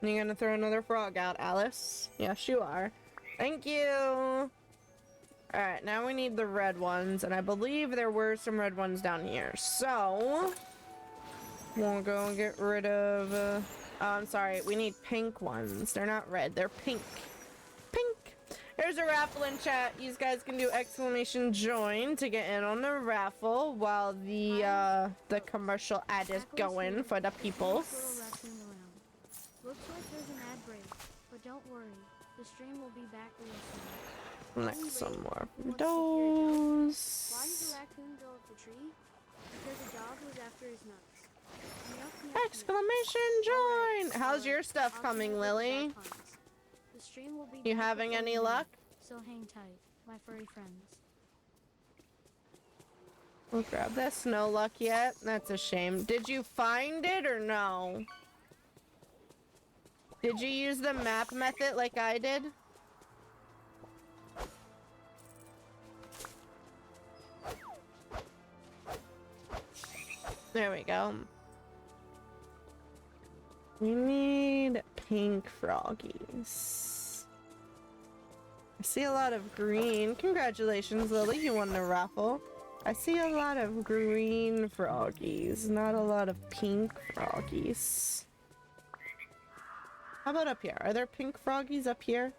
You gonna throw another frog out, Alice? Yes, you are. Thank you! Alright, now we need the red ones, and I believe there were some red ones down here. So, we'll go and get rid of... oh, I'm sorry, we need pink ones. They're not red, they're pink. Pink! There's a raffle in chat. You guys can do exclamation join to get in on the raffle while the commercial ad is going for the peoples. Looks like there's an ad break, but don't worry. The stream will be back real soon. Next, some more Why those. did the raccoon go up the tree? Because the dog was after his nuts. Yuck, yuck, Exclamation yuck. join! How's your stuff coming, Lily? The stream will be You back having before any you know luck? it, so hang tight, my furry friends. We'll grab this. No luck yet. That's a shame. Did you find it or no? Did you use the map method like I did? There we go. We need pink froggies. I see a lot of green. Congratulations, Lily. You won the raffle. I see a lot of green froggies, not a lot of pink froggies. How about up here? Are there pink froggies up here?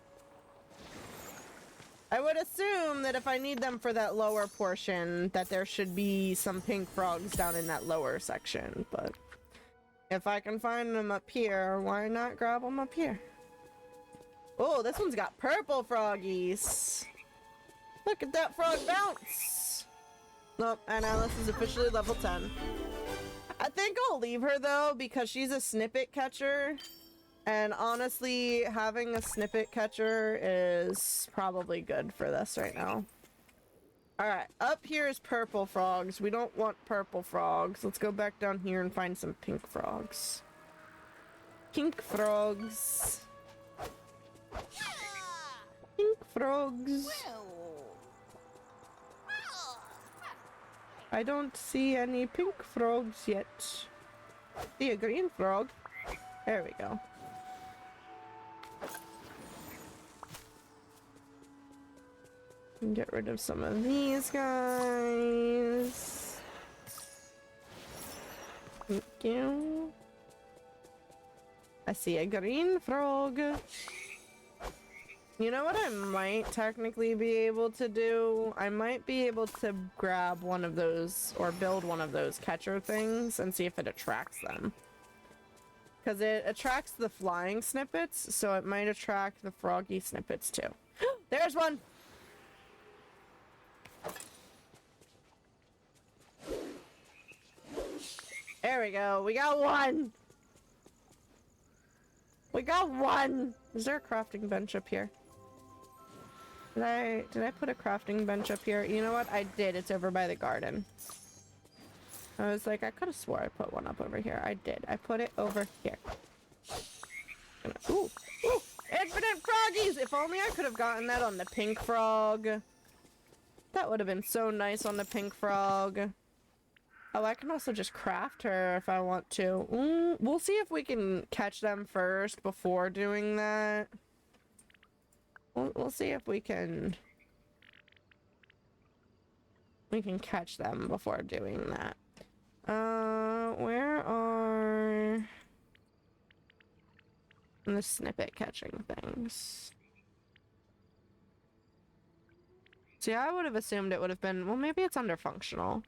I would assume that if I need them for that lower portion, that there should be some pink frogs down in that lower section, but if I can find them up here, why not grab them up here? Oh, this one's got purple froggies. Look at that frog bounce. Nope, and Alice is officially level 10. I think I'll leave her though, because she's a snippet catcher. And honestly, having a snippet catcher is probably good for this right now. Alright, up here is purple frogs. We don't want purple frogs. Let's go back down here and find some pink frogs. Pink frogs. Pink frogs. I don't see any pink frogs yet. See a green frog. There we go. Get rid of some of these guys. Thank you. I see a green frog. You know what I might technically be able to do? I might be able to grab one of those or build one of those catcher things and see if it attracts them. Because it attracts the flying snippets, so it might attract the froggy snippets too. There's one! There we go. We got one! We got one! Is there a crafting bench up here? Did I put a crafting bench up here? You know what? I did. It's over by the garden. I was like, I could have swore I put one up over here. I did. I put it over here. Ooh! Ooh! Infinite froggies! If only I could have gotten that on the pink frog. That would have been so nice on the pink frog. Oh, I can also just craft her if I want to. We'll see if we can catch them first before doing that. We'll see if we can catch them before doing that. Where are the snippet catching things? See, I would have assumed it would have been, well, maybe it's under functional.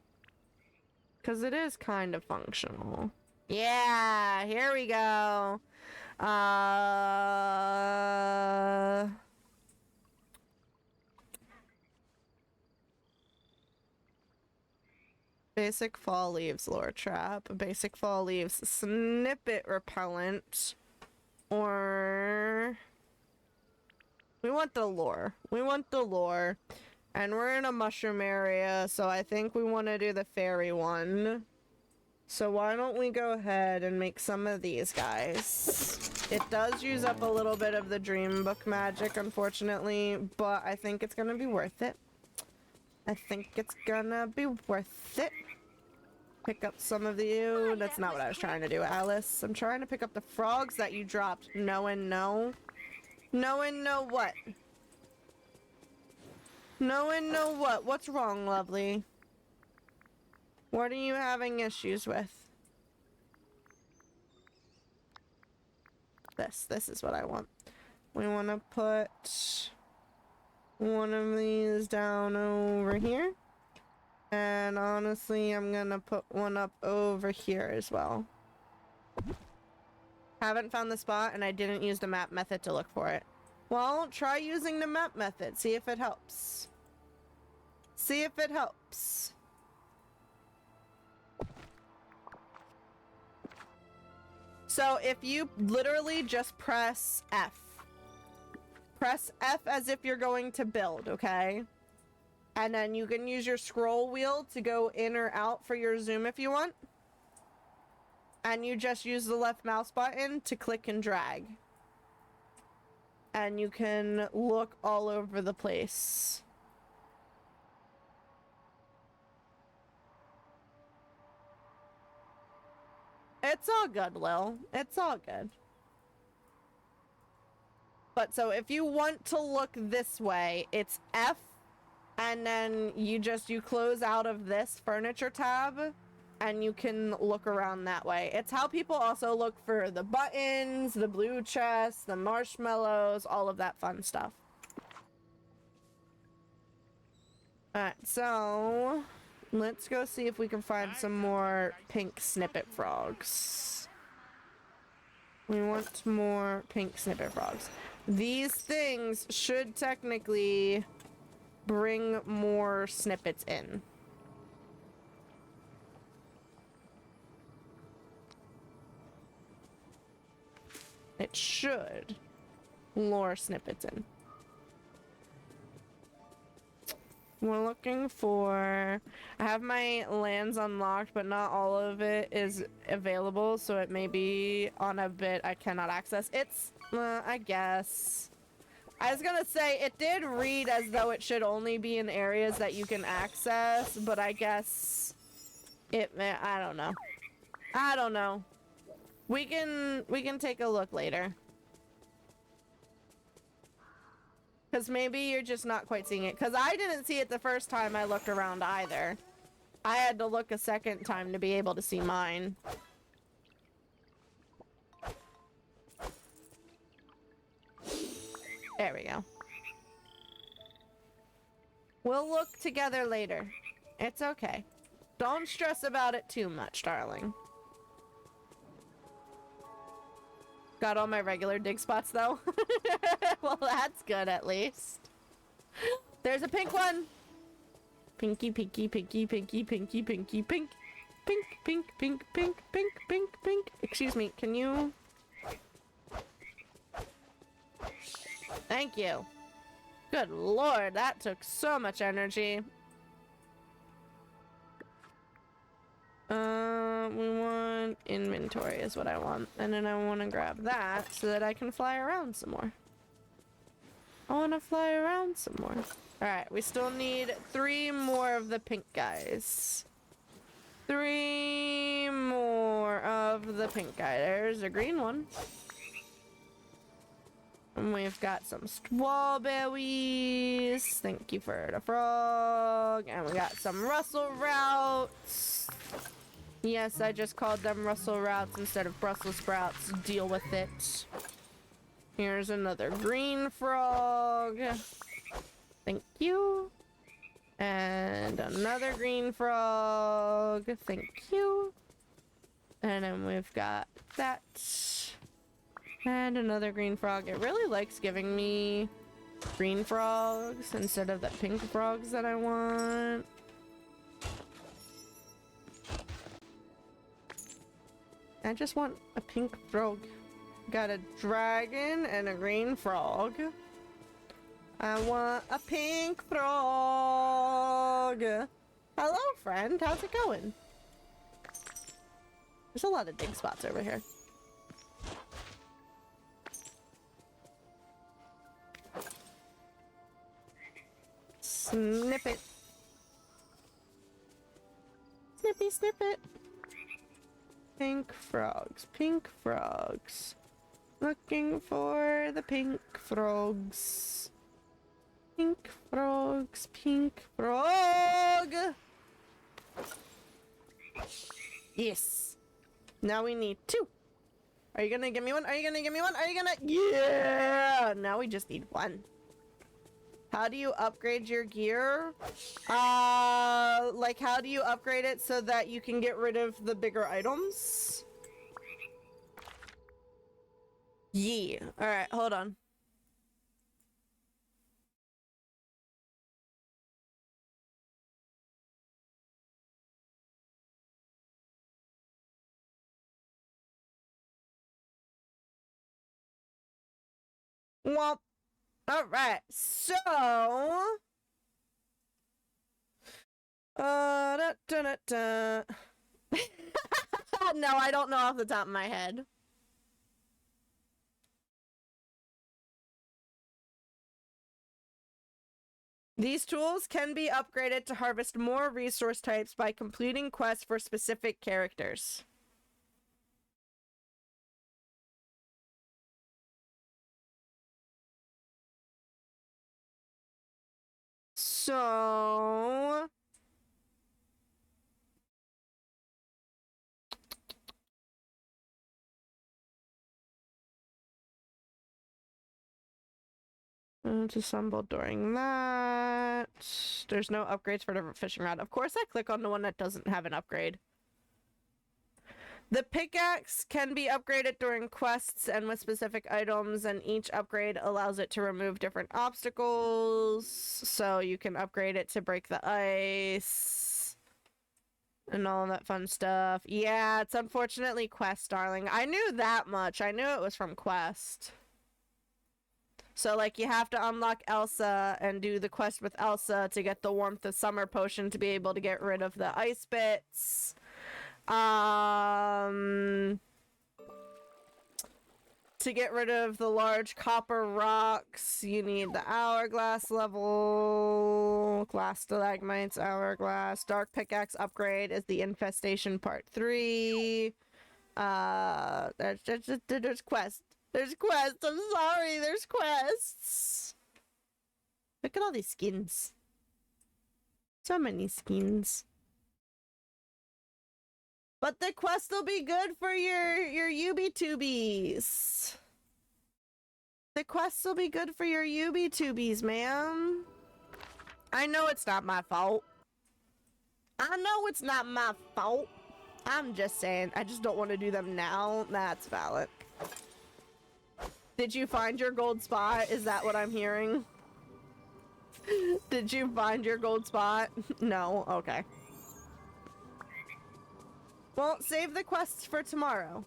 Because it is kind of functional. Yeah, here we go. Basic fall leaves lure trap, basic fall leaves snippet repellent, or we want the lure. We want the lure. And we're in a mushroom area, so I think we want to do the fairy one. So why don't we go ahead and make some of these guys. It does use up a little bit of the dream book magic, unfortunately, but I think it's gonna be worth it. I think it's gonna be worth it. Pick up some of you. That's not what I was trying to do, Alice. I'm trying to pick up the frogs that you dropped. No and no. No and no what? No and no what? What's wrong, lovely? What are you having issues with? This is what I want. We want to put one of these down over here. And honestly, I'm gonna put one up over here as well. Haven't found the spot and I didn't use the map method to look for it. Well, try using the map method. See if it helps. See if it helps. So if you literally just press F. Press F as if you're going to build, okay? And then you can use your scroll wheel to go in or out for your zoom if you want. And you just use the left mouse button to click and drag. And you can look all over the place. It's all good, Lil. It's all good. But so if you want to look this way, it's F, and then you close out of this furniture tab, and you can look around that way. It's how people also look for the buttons, the blue chests, the marshmallows, all of that fun stuff. Alright, so let's go see if we can find some more pink snippet frogs. We want more pink snippet frogs. These things should technically bring more snippets in. It should lure snippets in. We're looking for... I have my lands unlocked, but not all of it is available, so it may be on a bit I cannot access. It's... I guess. I was gonna say, it did read as though it should only be in areas that you can access, but I guess... I don't know. I don't know. We can take a look later. Because maybe you're just not quite seeing it. Because I didn't see it the first time I looked around either. I had to look a second time to be able to see mine. There we go. We'll look together later. It's okay. Don't stress about it too much, darling. Got all my regular dig spots though. Well, that's good at least. There's a pink one. Pinky, pinky, pinky, pinky, pinky, pinky, pink. Pink, pink, pink, pink, pink, pink, pink. Excuse me, can you? Thank you. Good lord, that took so much energy. We want inventory is what I want. And then I want to grab that so that I can fly around some more. I want to fly around some more. Alright, we still need 3 more of the pink guys. 3 more of the pink guy. There's a green one. And we've got some strawberries. Thank you for the frog. And we got some Russell Roots. Yes, I just called them Russell Roots instead of Brussels sprouts. Deal with it. Here's another green frog. Thank you. And another green frog. Thank you. And then we've got that. And another green frog. It really likes giving me green frogs instead of the pink frogs that I want. I just want a pink frog. Got a dragon and a green frog. I want a pink frog. Hello, friend. How's it going? There's a lot of dig spots over here. Snip it. Snippy snip it. Pink frogs. Pink frogs. Looking for the pink frogs. Pink frogs. Pink frog. Yes. Now we need 2. Are you gonna give me one? Are you gonna give me one? Are you gonna? Yeah! Now we just need 1. How do you upgrade your gear? Like how do you upgrade it so that you can get rid of the bigger items? Yeah. Alright, hold on. Well, alright, so... No, I don't know off the top of my head. These tools can be upgraded to harvest more resource types by completing quests for specific characters. So... It's assembled during that. There's no upgrades for the fishing rod. Of course I click on the one that doesn't have an upgrade. The pickaxe can be upgraded during quests and with specific items, and each upgrade allows it to remove different obstacles. So you can upgrade it to break the ice and all that fun stuff. Yeah, it's unfortunately quest, darling. I knew that much. I knew it was from quest. So, like, you have to unlock Elsa and do the quest with Elsa to get the Warmth of Summer potion to be able to get rid of the ice bits. To get rid of the large copper rocks, you need the hourglass level, glass stalagmites, hourglass. Dark pickaxe upgrade is the infestation part 3. There's quests. There's quests. I'm sorry. There's quests. Look at all these skins. So many skins. But the quest will be good for your UB-tubies. The quests will be good for your UB-tubies, man. I know it's not my fault. I know it's not my fault. I'm just saying, I just don't want to do them now. That's valid. Did you find your gold spot? Is that what I'm hearing? Did you find your gold spot? No? Okay. Well, save the quests for tomorrow.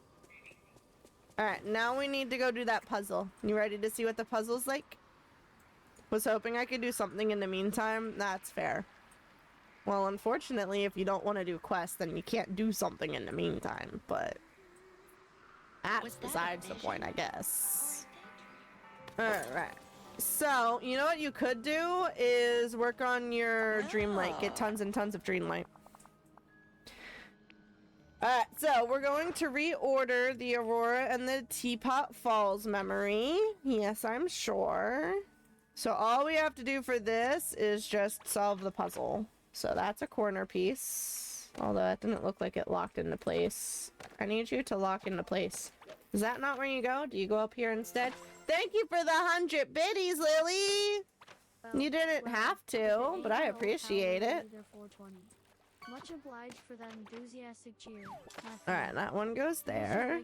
Alright, now we need to go do that puzzle. You ready to see what the puzzle's like? Was hoping I could do something in the meantime. That's fair. Well, unfortunately, if you don't want to do quests, then you can't do something in the meantime, but... That's besides the point, I guess. Alright. So, you know what you could do is work on your Dreamlight. Get tons and tons of Dreamlight. Alright, so we're going to reorder the Aurora and the Teapot Falls memory. Yes, I'm sure. So all we have to do for this is just solve the puzzle. So that's a corner piece. Although that didn't look like it locked into place. I need you to lock into place. Is that not where you go? Do you go up here instead? Thank you for the 100 biddies, Lily! You didn't have to, but I appreciate it. Much obliged for that enthusiastic cheer. Alright, that one goes there.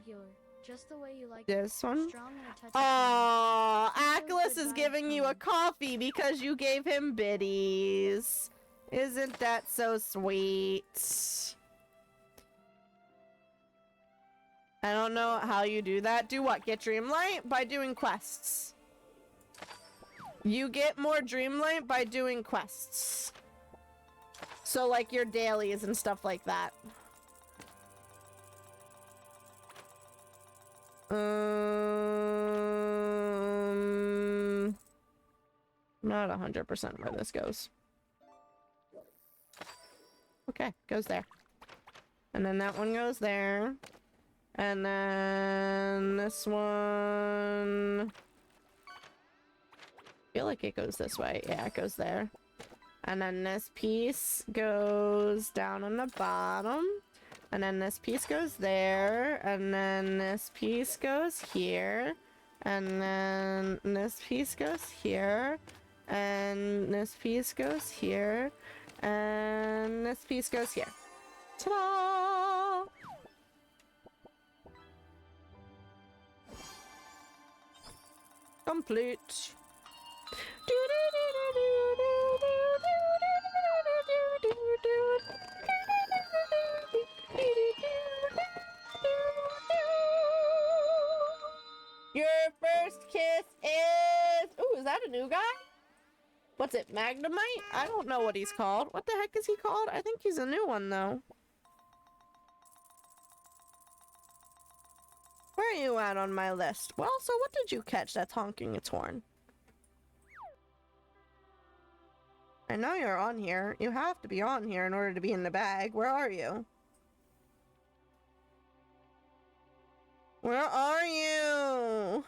Just the way you like this one. Oh, Achilles is giving you a coffee because you gave him biddies. Isn't that so sweet? I don't know how you do that. Do what? Get Dreamlight? By doing quests. You get more Dreamlight by doing quests. So like your dailies and stuff like that. Not 100% where this goes. Okay, goes there. And then that one goes there. And then this one... I feel like it goes this way. Yeah, it goes there. And then this piece goes down on the bottom. And then this piece goes there. And then this piece goes here. And then this piece goes here. And this piece goes here. And this piece goes here. Ta-da! Complete. Your first kiss is... Ooh, is that a new guy? What's it, Magnemite? I don't know what he's called. What the heck is he called? I think he's a new one, though. Where are you at on my list? Well, so what did you catch that's honking its horn? I know you're on here. You have to be on here in order to be in the bag. Where are you? Where are you?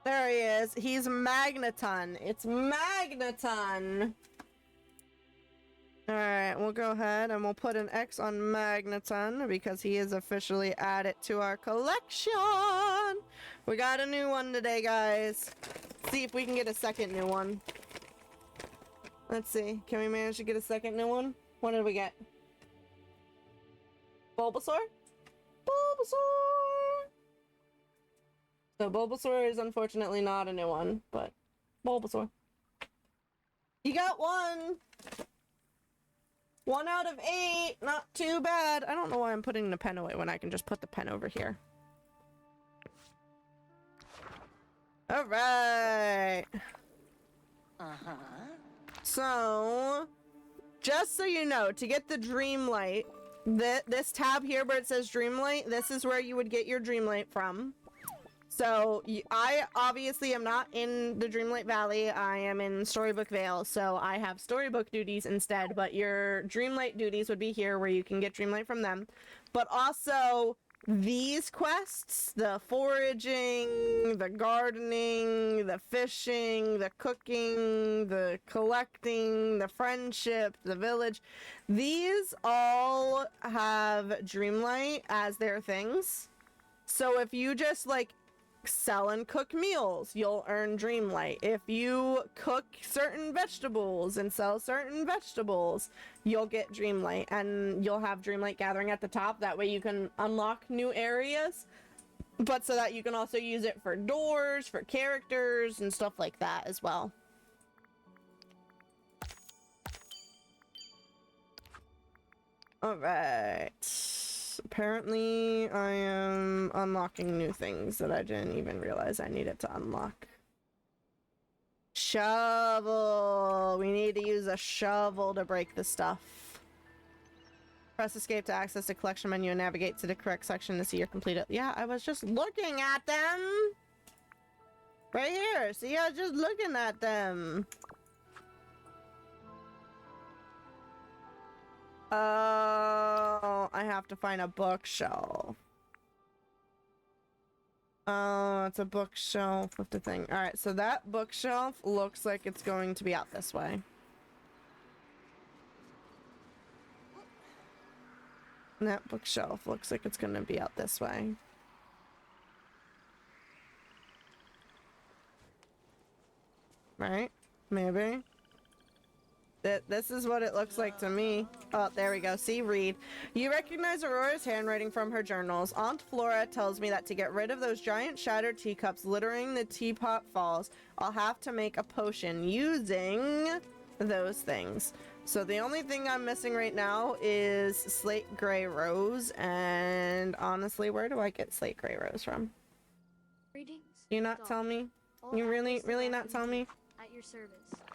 There he is. He's Magneton. It's Magneton. Alright, we'll go ahead and we'll put an X on Magneton because he is officially added to our collection. We got a new one today, guys. Let's see if we can get a second new one. Let's see. Can we manage to get a second new one? What did we get? Bulbasaur? Bulbasaur! So Bulbasaur is unfortunately not a new one, but Bulbasaur. You got one! 1 out of 8! Not too bad. I don't know why I'm putting the pen away when I can just put the pen over here. Alright. So, just so you know, to get the Dreamlight, this tab here where it says Dreamlight, this is where you would get your Dreamlight from. So, I obviously am not in the Dreamlight Valley, I am in Storybook Vale, so I have Storybook duties instead, but your Dreamlight duties would be here where you can get Dreamlight from them. But also, these quests, the foraging, the gardening, the fishing, the cooking, the collecting, the friendship, the village, these all have Dreamlight as their things. So if you just like sell and cook meals, you'll earn Dreamlight. If you cook certain vegetables and sell certain vegetables, you'll get Dreamlight, and you'll have Dreamlight gathering at the top. That way you can unlock new areas, but so that you can also use it for doors, for characters, and stuff like that as well. Alright. Apparently, I am unlocking new things that I didn't even realize I needed to unlock. Shovel! We need to use a shovel to break the stuff. Press escape to access the collection menu and navigate to the correct section to see your completed. Yeah, I was just looking at them! Right here! See, I was just looking at them! Oh, I have to find a bookshelf. Oh, it's a bookshelf with the thing. Alright, so that bookshelf looks like it's going to be out this way. And that bookshelf looks like it's going to be out this way. Right? Maybe. This is what it looks like to me. Oh, there we go. See, read. You recognize Aurora's handwriting from her journals. Aunt Flora tells me that to get rid of those giant shattered teacups littering the teapot falls, I'll have to make a potion using those things. So the only thing I'm missing right now is slate gray rose, and honestly, where do I get slate gray rose from? Greetings. You not tell me? You really not tell me? At your service.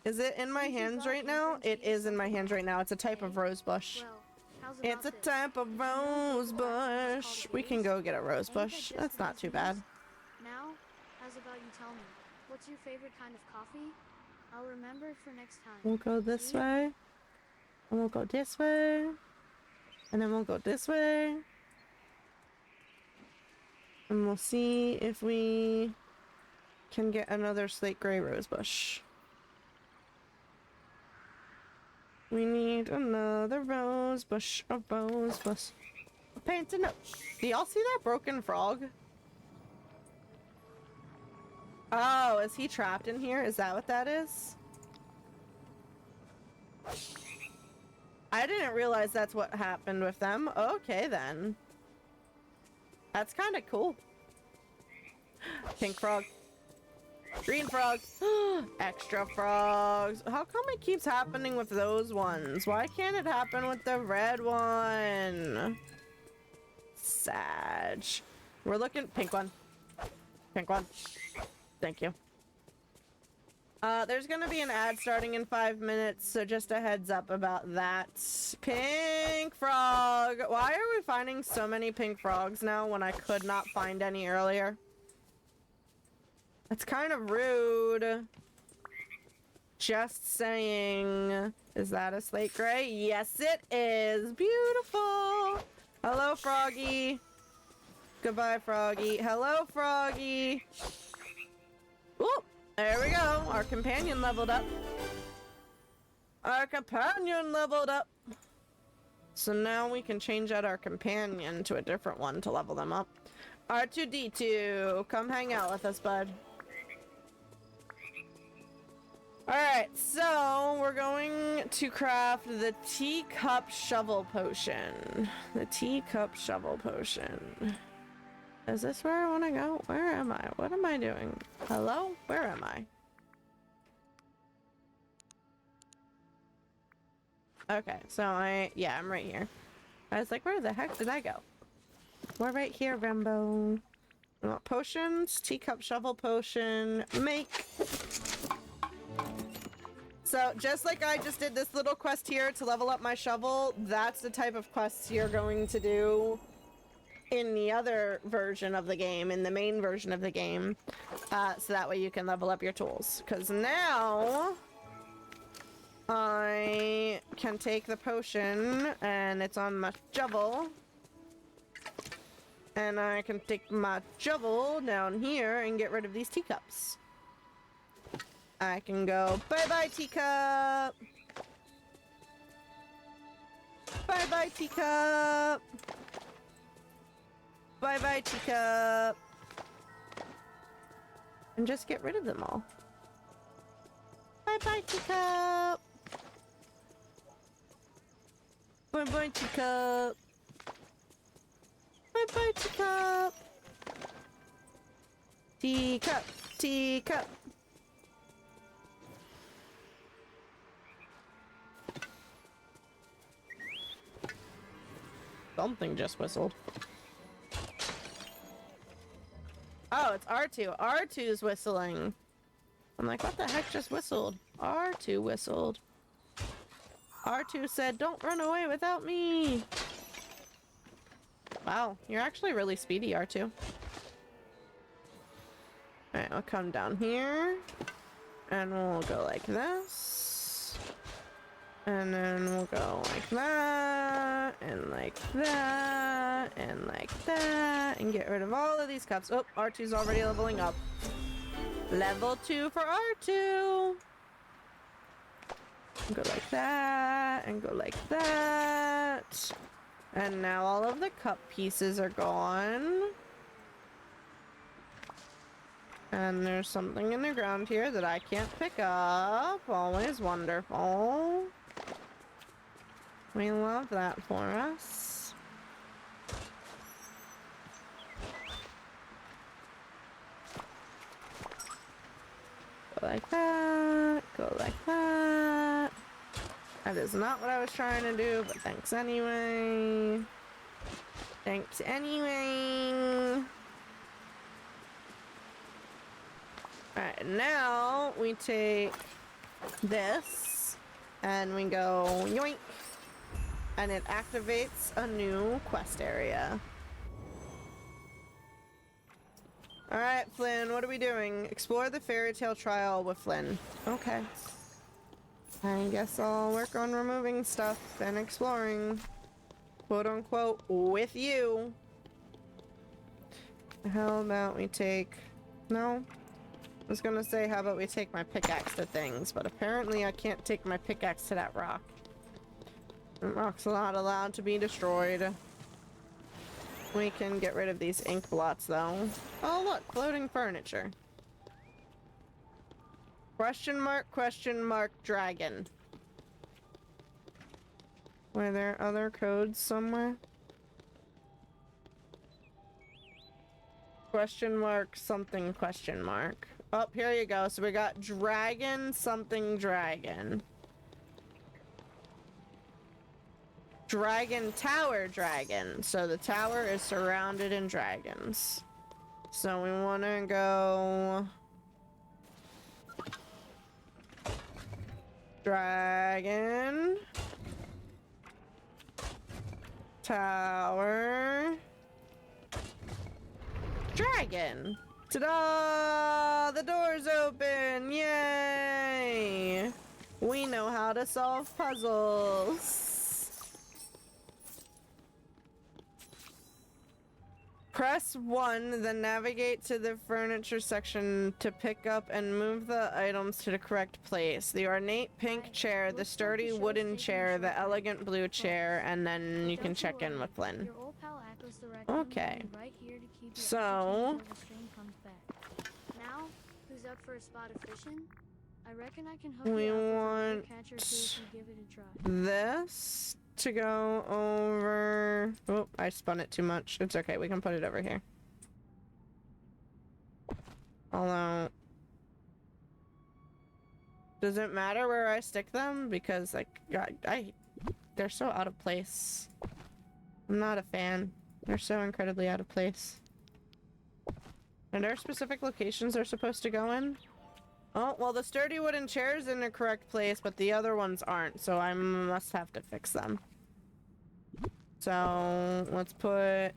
Is it in my hands right now? It is in my hands right now. It's a type of rose bush. Well, how's It's a about this? type of rose bush. We can go get a rose bush. That's not too bad. Now, how's about you tell me, what's your favorite kind of coffee? I'll remember it for next time. We'll go this way. And we'll go this way. And then we'll go this way. And we'll see if we can get another slate gray rose bush. We need another rose bush, a rose bush. Paint a note. Do y'all see that broken frog? Oh, is he trapped in here? Is that what that is? I didn't realize that's what happened with them. Okay, then. That's kind of cool. Pink frog. Green frog. Extra frogs. How come it keeps happening with those ones? Why can't it happen with the red one? Sag. We're looking. Pink one. Pink one. Thank you. There's gonna be an ad starting in 5 minutes, so just a heads up about that. Pink frog. Why are we finding so many pink frogs now when I could not find any earlier? That's kind of rude. Just saying. Is that a slate gray? Yes, it is. Beautiful. Hello, Froggy. Goodbye, Froggy. Hello, Froggy. Whoop. There we go. Our companion leveled up. Our companion leveled up. So now we can change out our companion to a different one to level them up. R2-D2, come hang out with us, bud. Alright, so we're going to craft the teacup shovel potion. The teacup shovel potion. Is this where I want to go? Where am I? What am I doing? Hello? Where am I? Okay, so I'm right here. I was like, where the heck did I go? We're right here, Rambo. Potions, teacup shovel potion, make. So just like I just did this little quest here to level up my shovel, that's the type of quests you're going to do in the other version of the game, in the main version of the game, so that way you can level up your tools. Because now I can take the potion and it's on my shovel, and I can take my shovel down here and get rid of these teacups. I can go bye-bye teacup. Bye-bye teacup. Bye-bye teacup. and just get rid of them all. Bye-bye, teacup! Bye-bye, teacup! Bye-bye, teacup! Teacup! Teacup! Something just whistled. Oh, it's R2. R2's whistling. I'm like, what the heck just whistled? R2 whistled. R2 said, don't run away without me. Wow, you're actually really speedy, R2. Alright, I'll come down here. And we'll go like this. And then we'll go like that. And like that. And like that. And get rid of all of these cups. Oh, R2's already leveling up. Level 2 for R2. Go like that. And go like that. And now all of the cup pieces are gone. And there's something in the ground here that I can't pick up. Always wonderful. We love that for us. Go like that. Go like that. That is not what I was trying to do, but thanks anyway. Thanks anyway. Alright, now we take this and we go yoink. And it activates a new quest area. Alright, Flynn, what are we doing? Explore the fairy tale trial with Flynn. Okay. I guess I'll work on removing stuff and exploring. Quote unquote, with you. How about we take... No? I was gonna say, how about we take my pickaxe to things, but apparently I can't take my pickaxe to that rock. That rock's not allowed to be destroyed. We can get rid of these ink blots, though. Oh, look, floating furniture. Question mark, dragon. Were there other codes somewhere? Question mark, something question mark. Oh, here you go. So we got dragon, something dragon. Dragon tower dragon. So the tower is surrounded in dragons. So we want to go... Dragon. Tower. Dragon. Ta-da! The door's open! Yay! We know how to solve puzzles. Press 1, then navigate to the furniture section to pick up and move the items to the correct place. The ornate pink chair, the sturdy wooden chair, the elegant blue chair, and then you can check in with Flynn. Okay. So... Now, who's up for a spot of fishing? I reckon I can hook we you up with a want catcher too if you give it a try. this to go over... Oh, I spun it too much. It's okay, we can put it over here. Although... Does it matter where I stick them? Because, like, they're so out of place. I'm not a fan. They're so incredibly out of place. Are there specific locations they're supposed to go in? Oh, well, the sturdy wooden chair's in the correct place, but the other ones aren't, so I must have to fix them. So, let's put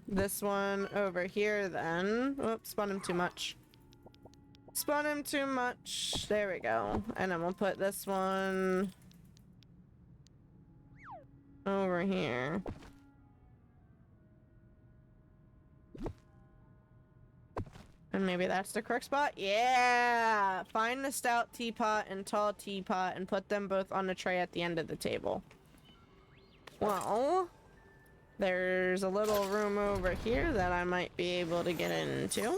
this one over here then. Oops, spun him too much. Spun him too much. There we go. And then we'll put this one over here. And maybe that's the correct spot? Yeah! Find the stout teapot and tall teapot and put them both on the tray at the end of the table. Well, there's a little room over here that I might be able to get into.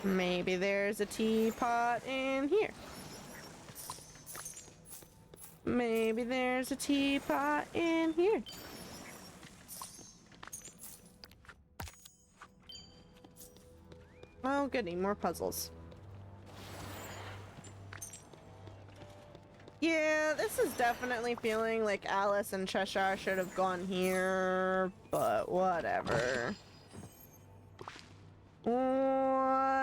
Maybe there's a teapot in here. Maybe there's a teapot in here. Oh, goody, more puzzles. Yeah, this is definitely feeling like Alice and Cheshire should have gone here, but whatever. Whatever.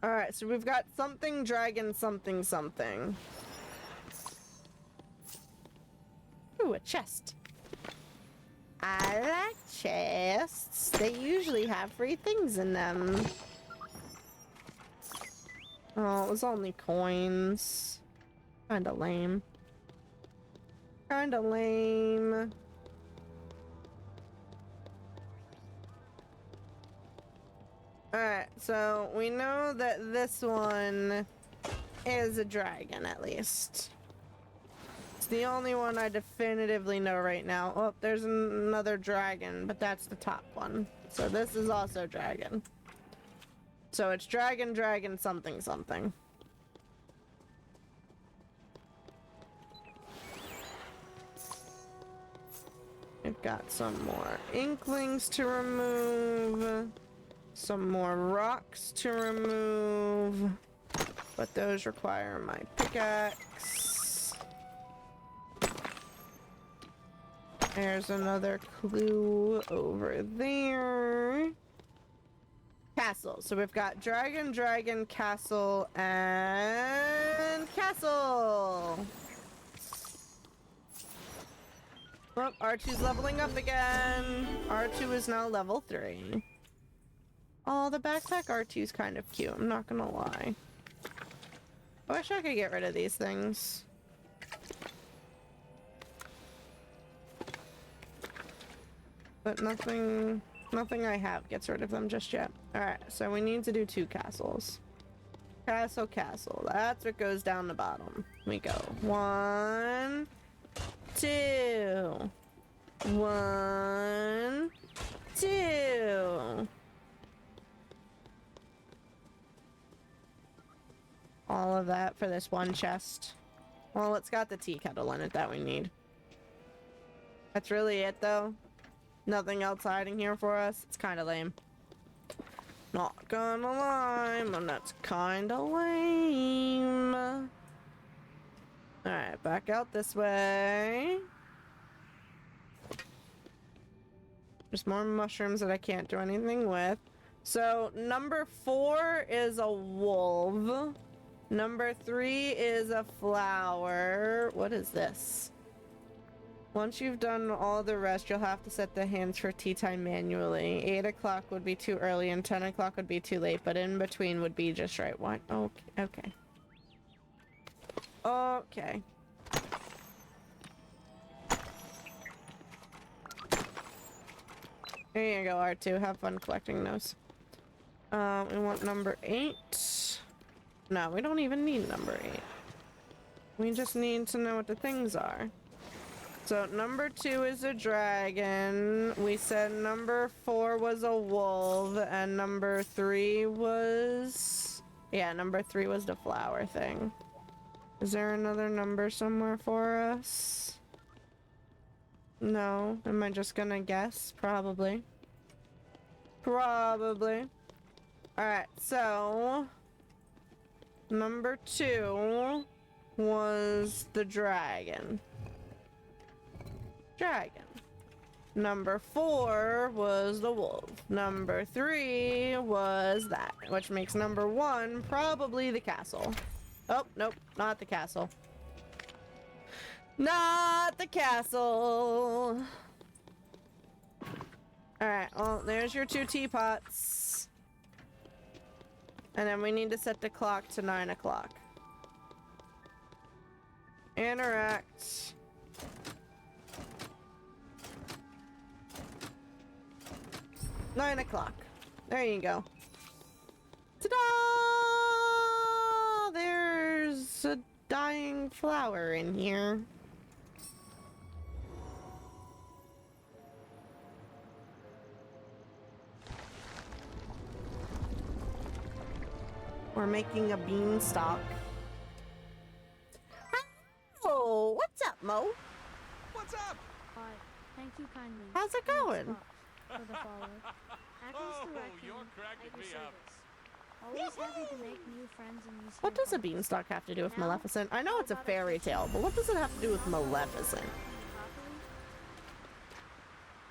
Alright, so we've got something dragon something something. Ooh, a chest. I like chests. They usually have free things in them. Oh, it was only coins. Kinda lame. Kinda lame. Alright, so we know that this one is a dragon, at least. It's the only one I definitively know right now. Oh, there's another dragon, but that's the top one. So this is also dragon. So it's dragon, dragon, something, something. We've got some more inklings to remove. Some more rocks to remove. But those require my pickaxe. There's another clue over there. Castle. So we've got dragon, dragon, castle, and castle. Well, R2's leveling up again. R2 is now level 3. Oh, the backpack R2's kind of cute, I'm not gonna lie. I wish I could get rid of these things. But nothing I have gets rid of them just yet. Alright, so we need to do 2 castles. Castle, castle. That's what goes down the bottom. We go 1, 2. 1, 2. All of that for this one chest. Well, it's got the tea kettle in it that we need. That's really it, though. Nothing else hiding here for us. It's kind of lame. Not gonna lie, but that's kind of lame. Alright, back out this way. There's more mushrooms that I can't do anything with. So, number 4 is a wolf. Number 3 is a flower. What is this? Once you've done all the rest, you'll have to set the hands for tea time manually. 8 o'clock would be too early and 10 o'clock would be too late, but in between would be just right. What? Okay. Okay. Okay. There you go, R2. Have fun collecting those. We want number 8. No, we don't even need number 8. We just need to know what the things are. So number 2 is a dragon. We said number 4 was a wolf, and number 3 was... yeah, number 3 was the flower thing. Is there another number somewhere for us? No. Am I just gonna guess? Probably. Probably. Alright, so... number 2 was the dragon. Dragon. Number 4 was the wolf. Number 3 was that, which makes number 1 probably the castle. Oh, nope, not the castle. Not the castle. Alright, well, there's your 2 teapots. And then we need to set the clock to 9 o'clock. Interact. Nine o'clock. There you go. Ta-da! There's a dying flower in here. We're making a beanstalk. Oh, what's up, Mo? What's up? Thank you kindly. How's it Thanks, going? Fox, for the follow. Ackles the Raccoon, you're at cracking your me up. service. Always happy to make new friends in these What here does a parts. beanstalk have to do with Now, Maleficent? I know how it's a about fairy quick tale, but what does it have to do with Also, Maleficent? properly?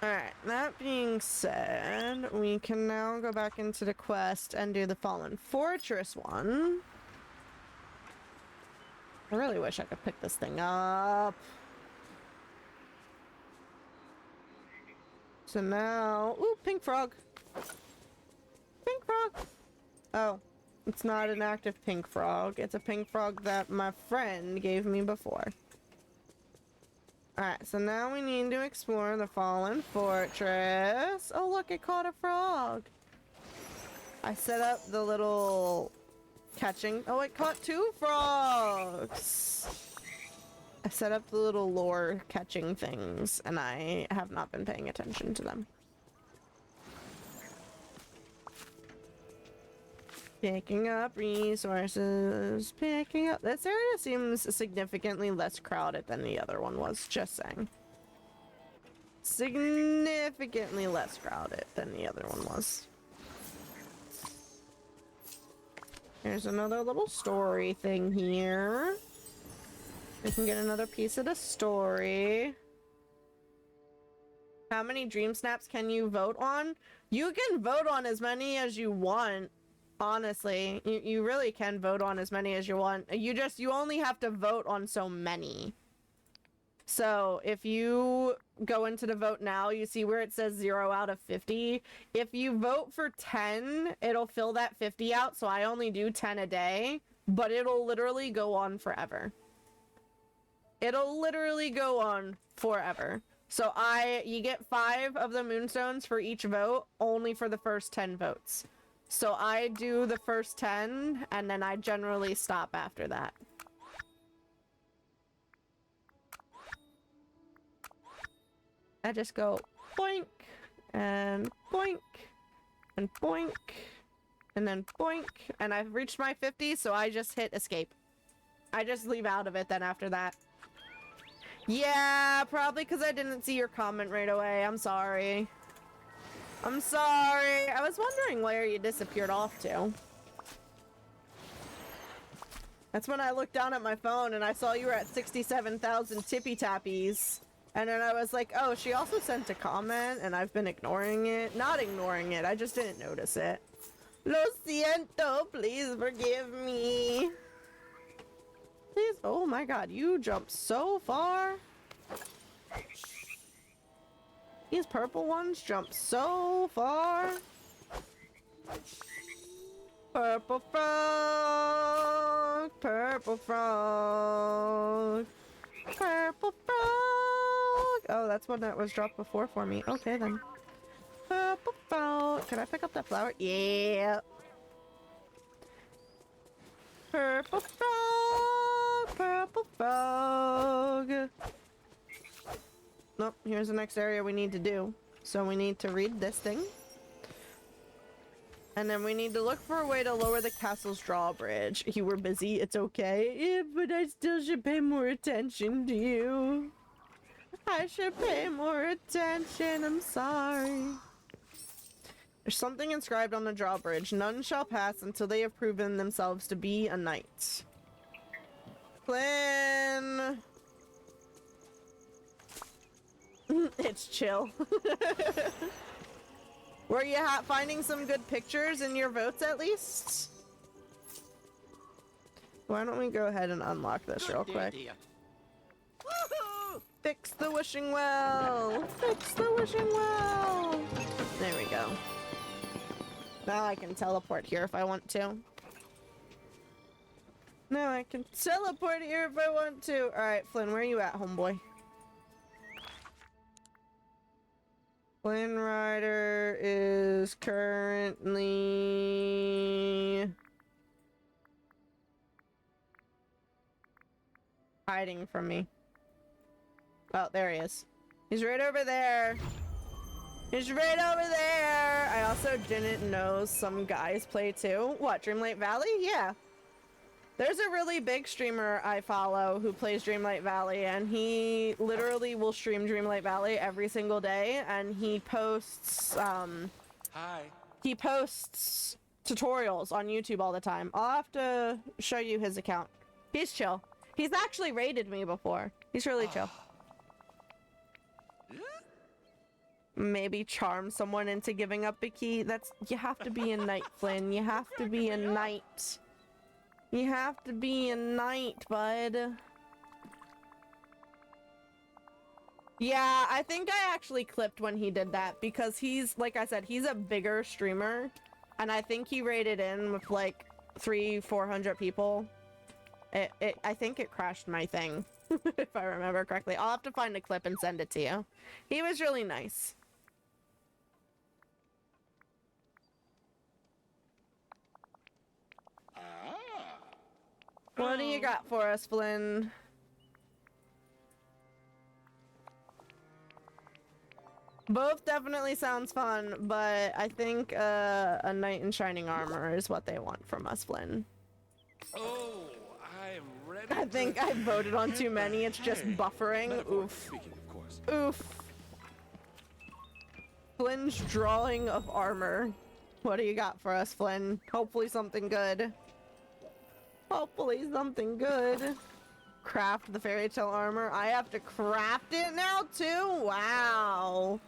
Alright, that being said, we can now go back into the quest and do the Fallen Fortress one. I really wish I could pick this thing up. So now... Ooh, pink frog! Pink frog! Oh, it's not an active pink frog. It's a pink frog that my friend gave me before. Alright, so now we need to explore the Fallen Fortress. Oh look, it caught a frog! I set up the little catching... Oh, it caught 2 frogs! I set up the little lure catching things, and I have not been paying attention to them. Picking up resources. Picking up... This area seems significantly less crowded than the other one was, just saying. Significantly less crowded than the other one was. Here's another little story thing here. We can get another piece of the story. How many dream snaps can you vote on? You can vote on as many as you want. Honestly, you really can vote on as many as you want. You only have to vote on so many. So if you go into the vote now, you see where it says 0 out of 50. If you vote for 10, it'll fill that 50 out. So I only do 10 a day, but it'll literally go on forever. It'll literally go on forever. So you get 5 of the moonstones for each vote, only for the first 10 votes. So I do the first 10, and then I generally stop after that. I just go boink, and boink, and boink, and then boink, and I've reached my 50, so I just hit escape. I just leave out of it then after that. Yeah, probably because I didn't see your comment right away. I'm sorry. I'm sorry. I was wondering where you disappeared off to. That's when I looked down at my phone and I saw you were at 67,000 tippy tappies. And then I was like, oh, she also sent a comment and I've been ignoring it. Not ignoring it, I just didn't notice it. Lo siento, please forgive me. Please, oh my god, you jumped so far. These purple ones jump so far. Purple frog, purple frog, purple frog. Oh, that's one that was dropped before for me. Okay then. Purple frog. Can I pick up that flower? Yeah. Purple frog, purple frog. Nope, here's the next area we need to do. So we need to read this thing. And then we need to look for a way to lower the castle's drawbridge. You were busy, it's okay. Yeah, but I still should pay more attention to you. I should pay more attention, I'm sorry. There's something inscribed on the drawbridge. None shall pass until they have proven themselves to be a knight. Flynn! It's chill. Were you finding some good pictures in your votes at least? Why don't we go ahead and unlock this real quick? Fix the wishing well! Fix the wishing well! There we go. Now I can teleport here if I want to. Now I can teleport here if I want to. Alright, Flynn, where are you at, homeboy? Flynn Rider is currently hiding from me. Oh, there he is. He's right over there. He's right over there. I also didn't know some guys play too. What, Dreamlight Valley? Yeah. There's a really big streamer I follow who plays Dreamlight Valley, and he literally will stream Dreamlight Valley every single day, and he posts, he posts tutorials on YouTube all the time. I'll have to show you his account. He's chill. He's actually raided me before. He's really chill. Maybe charm someone into giving up a key. You have to be a knight, Flynn. You have to be a knight. You have to be a knight, bud. Yeah, I think I actually clipped when he did that because he's, like I said, he's a bigger streamer. And I think he raided in with like 300-400 people. I think it crashed my thing, if I remember correctly. I'll have to find a clip and send it to you. He was really nice. What do you got for us, Flynn? Both definitely sounds fun, but I think a knight in shining armor is what they want from us, Flynn. Oh, I'm ready. I think I voted on too many. It's just buffering. Oof. Oof. Flynn's drawing of armor. What do you got for us, Flynn? Hopefully something good. Hopefully something good. Craft the fairy tale armor. I have to craft it now too? Wow.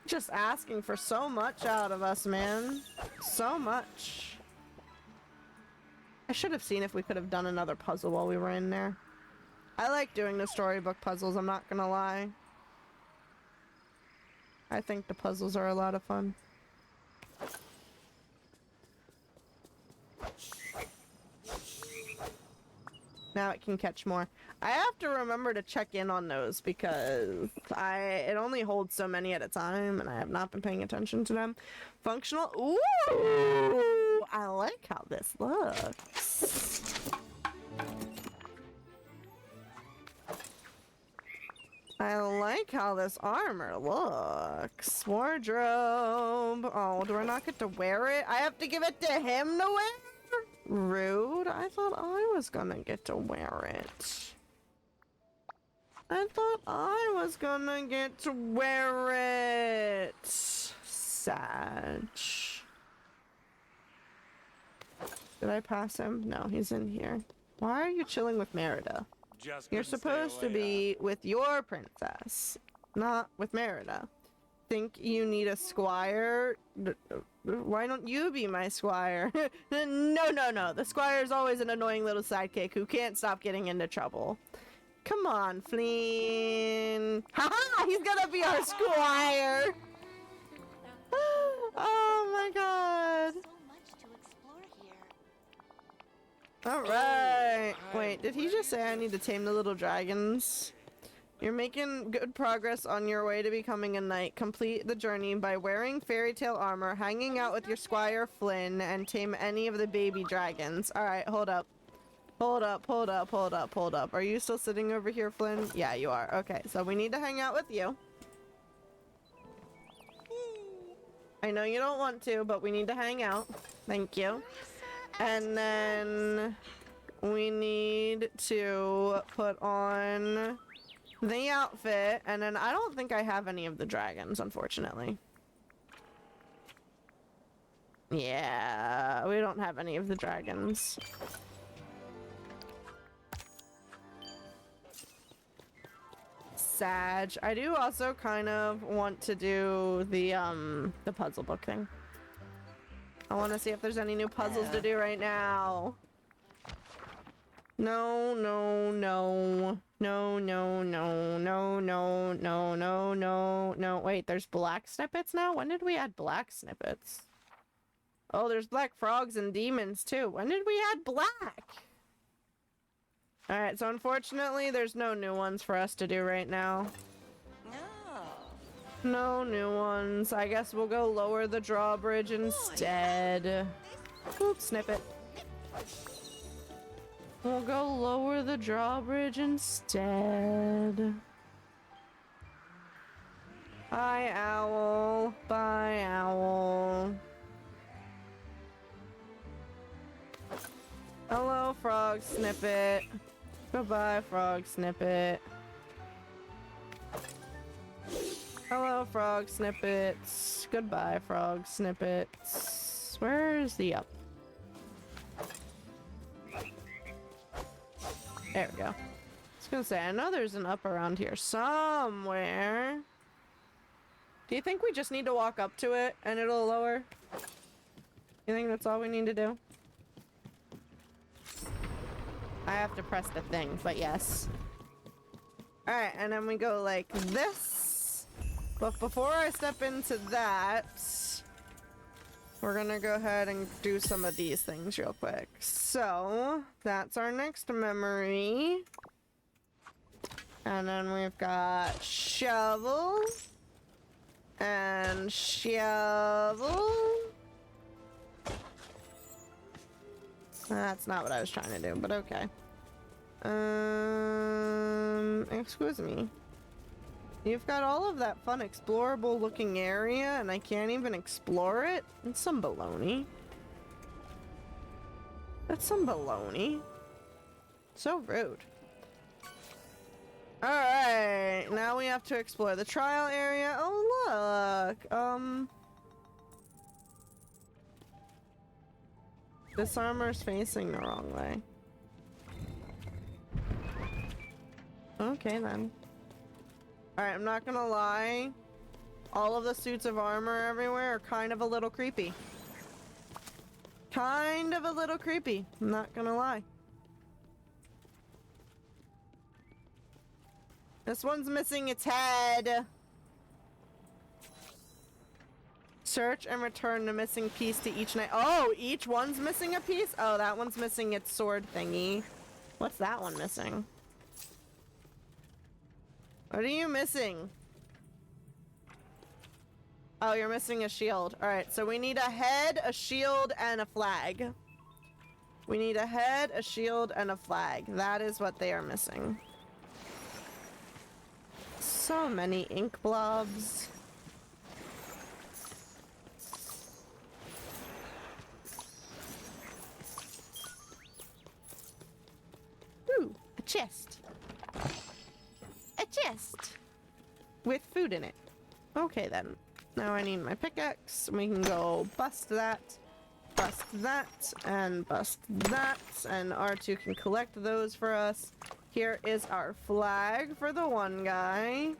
Just asking for so much out of us, man. So much. I should have seen if we could have done another puzzle while we were in there. I like doing the storybook puzzles, I'm not gonna lie. I think the puzzles are a lot of fun. Now it can catch more. I have to remember to check in on those because it only holds so many at a time and I have not been paying attention to them. Functional. Ooh, I like how this looks. I like how this armor looks. Wardrobe. Oh, do I not get to wear it? I have to give it to him to wear? Rude. I thought I was gonna get to wear it. I thought I was gonna get to wear it. Sag. Did I pass him? No, he's in here. Why are you chilling with Merida? You're supposed to be with your princess, not with Merida. Think you need a squire? Why don't you be my squire? No. The squire's always an annoying little sidekick who can't stop getting into trouble. Come on, Flynn. Haha! He's gonna be our squire! Oh my god. So much to explore here. Alright. Wait, did he just say I need to tame the little dragons? You're making good progress on your way to becoming a knight. Complete the journey by wearing fairy tale armor, hanging out with your squire Flynn, and tame any of the baby dragons. Alright, hold up. Hold up. Are you still sitting over here, Flynn? Yeah, you are. Okay, so we need to hang out with you. I know you don't want to, but we need to hang out. Thank you. And then we need to put on the outfit, and then I don't think I have any of the dragons, unfortunately. Yeah, we don't have any of the dragons. Sag. I do also kind of want to do the puzzle book thing. I want to see if there's any new puzzles to do right now. No. Wait, there's black snippets now? When did we add black snippets? Oh, there's black frogs and demons too. When did we add black? Alright, so unfortunately there's no new ones for us to do right now. No new ones. I guess we'll go lower the drawbridge instead. Oop, snippet. We'll go lower the drawbridge instead. Hi, Owl. frog snippet. Goodbye, frog snippet. Hello, frog snippets. Goodbye, frog snippets. Where's the up? There we go. I was gonna say, I know there's an up around here somewhere. Do you think we just need to walk up to it and it'll lower? You think that's all we need to do? I have to press the thing, but yes. Alright, and then we go like this. But before I step into that, we're gonna go ahead and do some of these things real quick. So, that's our next memory. And then we've got shovel. And shovel. That's not what I was trying to do, but okay. Excuse me. You've got all of that fun explorable looking area and I can't even explore it? It's some baloney. That's some baloney. So rude. Alright, now we have to explore the trial area. Oh look, this armor's facing the wrong way. Okay then. Alright, I'm not gonna lie. All of the suits of armor everywhere are kind of a little creepy. Kind of a little creepy, I'm not gonna lie. This one's missing its head. Search and return the missing piece to each night. Oh, each one's missing a piece? Oh, that one's missing its sword thingy. What's that one missing? What are you missing? Oh, you're missing a shield. Alright, so we need a head, a shield, and a flag. We need a head, a shield, and a flag. That is what they are missing. So many ink blobs. Ooh, a chest. A chest! With food in it. Okay then. Now I need my pickaxe. We can go bust that, and bust that, and R2 can collect those for us. Here is our flag for the one guy.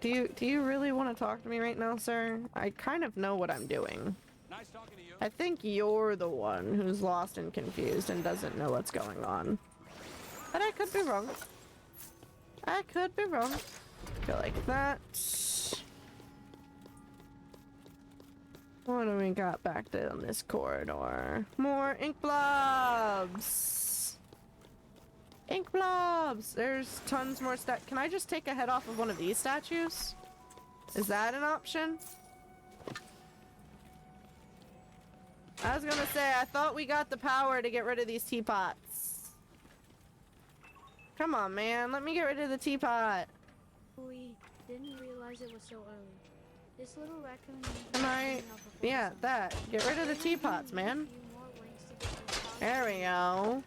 Do you really want to talk to me right now, sir? I kind of know what I'm doing. Nice talking to you. I think you're the one who's lost and confused and doesn't know what's going on. But I could be wrong. I could be wrong. Go like that. What do we got back down this corridor? More ink blobs! Ink blobs! There's tons more Can I just take a head off of one of these statues? Is that an option? I was gonna say, I thought we got the power to get rid of these teapots. Come on, man. Let me get rid of the teapot. We didn't realize it was so early. This little raccoon... Can I... Yeah, that. Get rid of the teapots, man. There we go.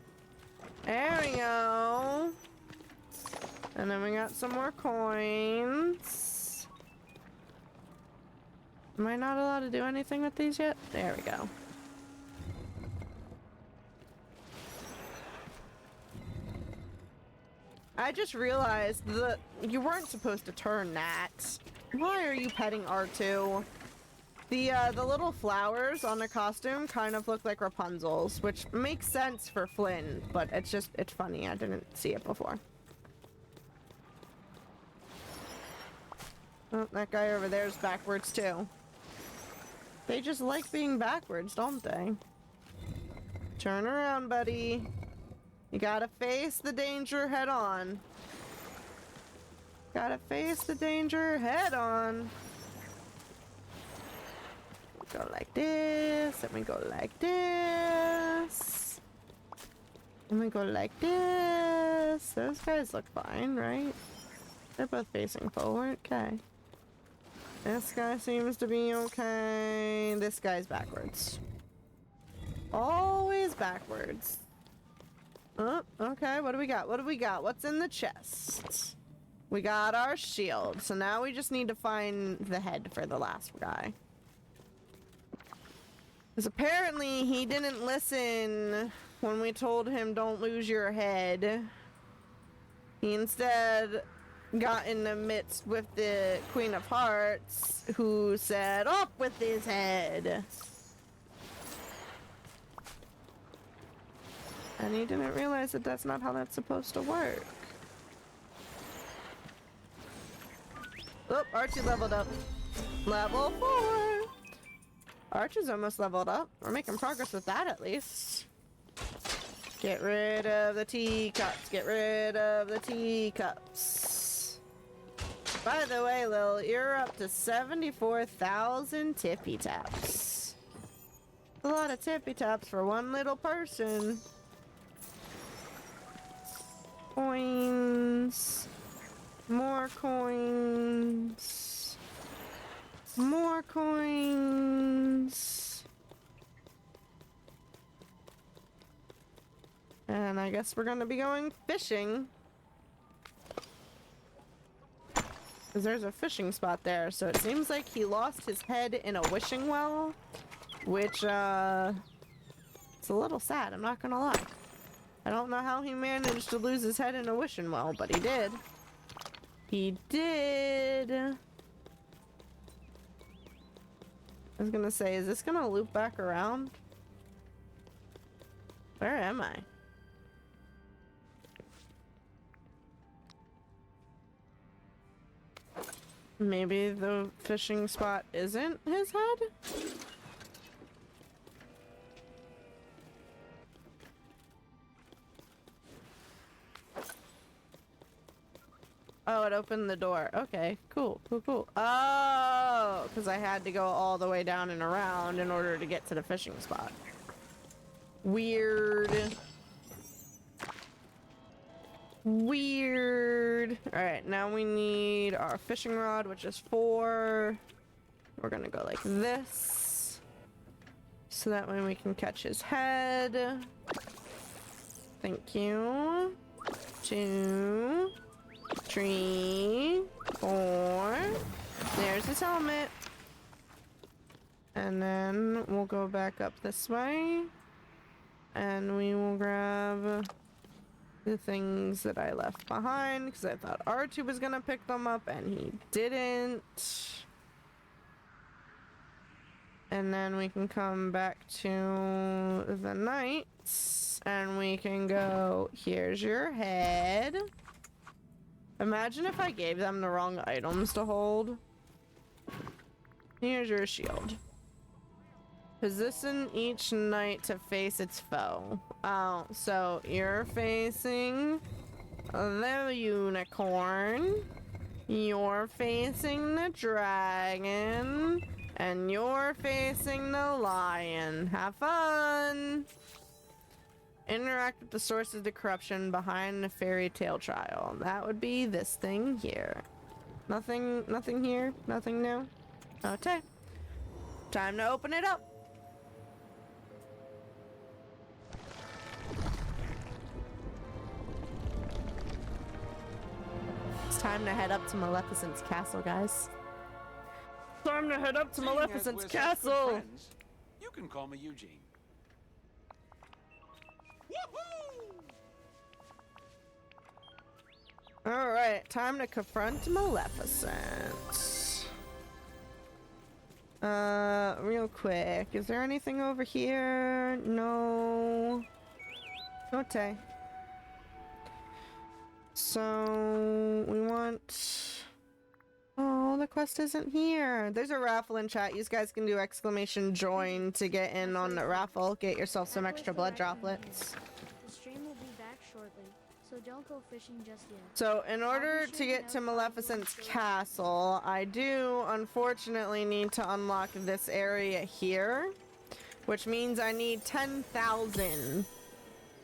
There we go. And then we got some more coins. Am I not allowed to do anything with these yet? There we go. I just realized that you weren't supposed to turn that. Why are you petting R2? The little flowers on the costume kind of look like Rapunzel's, which makes sense for Flynn, but it's funny. I didn't see it before. Oh, that guy over there is backwards too. They just like being backwards, don't they? Turn around, buddy. You gotta face the danger head on. Gotta face the danger head on. Go like this, and we go like this. And we go like this. Those guys look fine, right? They're both facing forward, okay. This guy seems to be okay. This guy's backwards. Always backwards. Oh, okay, what do we got? What do we got? What's in the chest? We got our shield, so now we just need to find the head for the last guy. Because apparently he didn't listen when we told him don't lose your head. He instead got in the midst with the Queen of Hearts, who said, "Up with his head." And he didn't realize that that's not how that's supposed to work. Oh, Archie leveled up. Level 4. Archie's almost leveled up. We're making progress with that at least. Get rid of the teacups. Get rid of the teacups. By the way, Lil, you're up to 74,000 tippy taps. A lot of tippy taps for one little person. Coins. More coins. More coins. And I guess we're gonna be going fishing. Because there's a fishing spot there, so it seems like he lost his head in a wishing well. Which, it's a little sad, I'm not gonna lie. I don't know how he managed to lose his head in a wishing well, but he did. He did. I was gonna say, is this gonna loop back around? Where am I? Maybe the fishing spot isn't his head? Oh, it opened the door. Okay, cool, cool, cool. Oh, because I had to go all the way down and around in order to get to the fishing spot. Weird. Weird. Alright, now we need our fishing rod, which is 4. We're gonna go like this. So that way we can catch his head. Thank you. 2, 3, 4. There's his helmet. And then we'll go back up this way. And we will grab the things that I left behind because I thought Archie was gonna pick them up and he didn't. And then we can come back to the knights and we can go, here's your head. Imagine if I gave them the wrong items to hold. Here's your shield. Position each knight to face its foe. Oh, so you're facing the unicorn, you're facing the dragon, and you're facing the lion. Have fun! Interact with the source of the corruption behind the fairy tale trial. That would be this thing here. Nothing here? Nothing new? Okay. Time to open it up. It's time to head up to Maleficent's castle, guys. Time to head up to Maleficent's castle! You can call me Eugene. Alright, time to confront Maleficent. Real quick, is there anything over here? No. Okay. So, we want... Oh, the quest isn't here. There's a raffle in chat. You guys can do exclamation join to get in on the raffle. Get yourself some extra blood droplets. The stream will be back shortly, so don't go fishing just yet. So, in order to get to Maleficent's castle, I do unfortunately need to unlock this area here, which means I need 10,000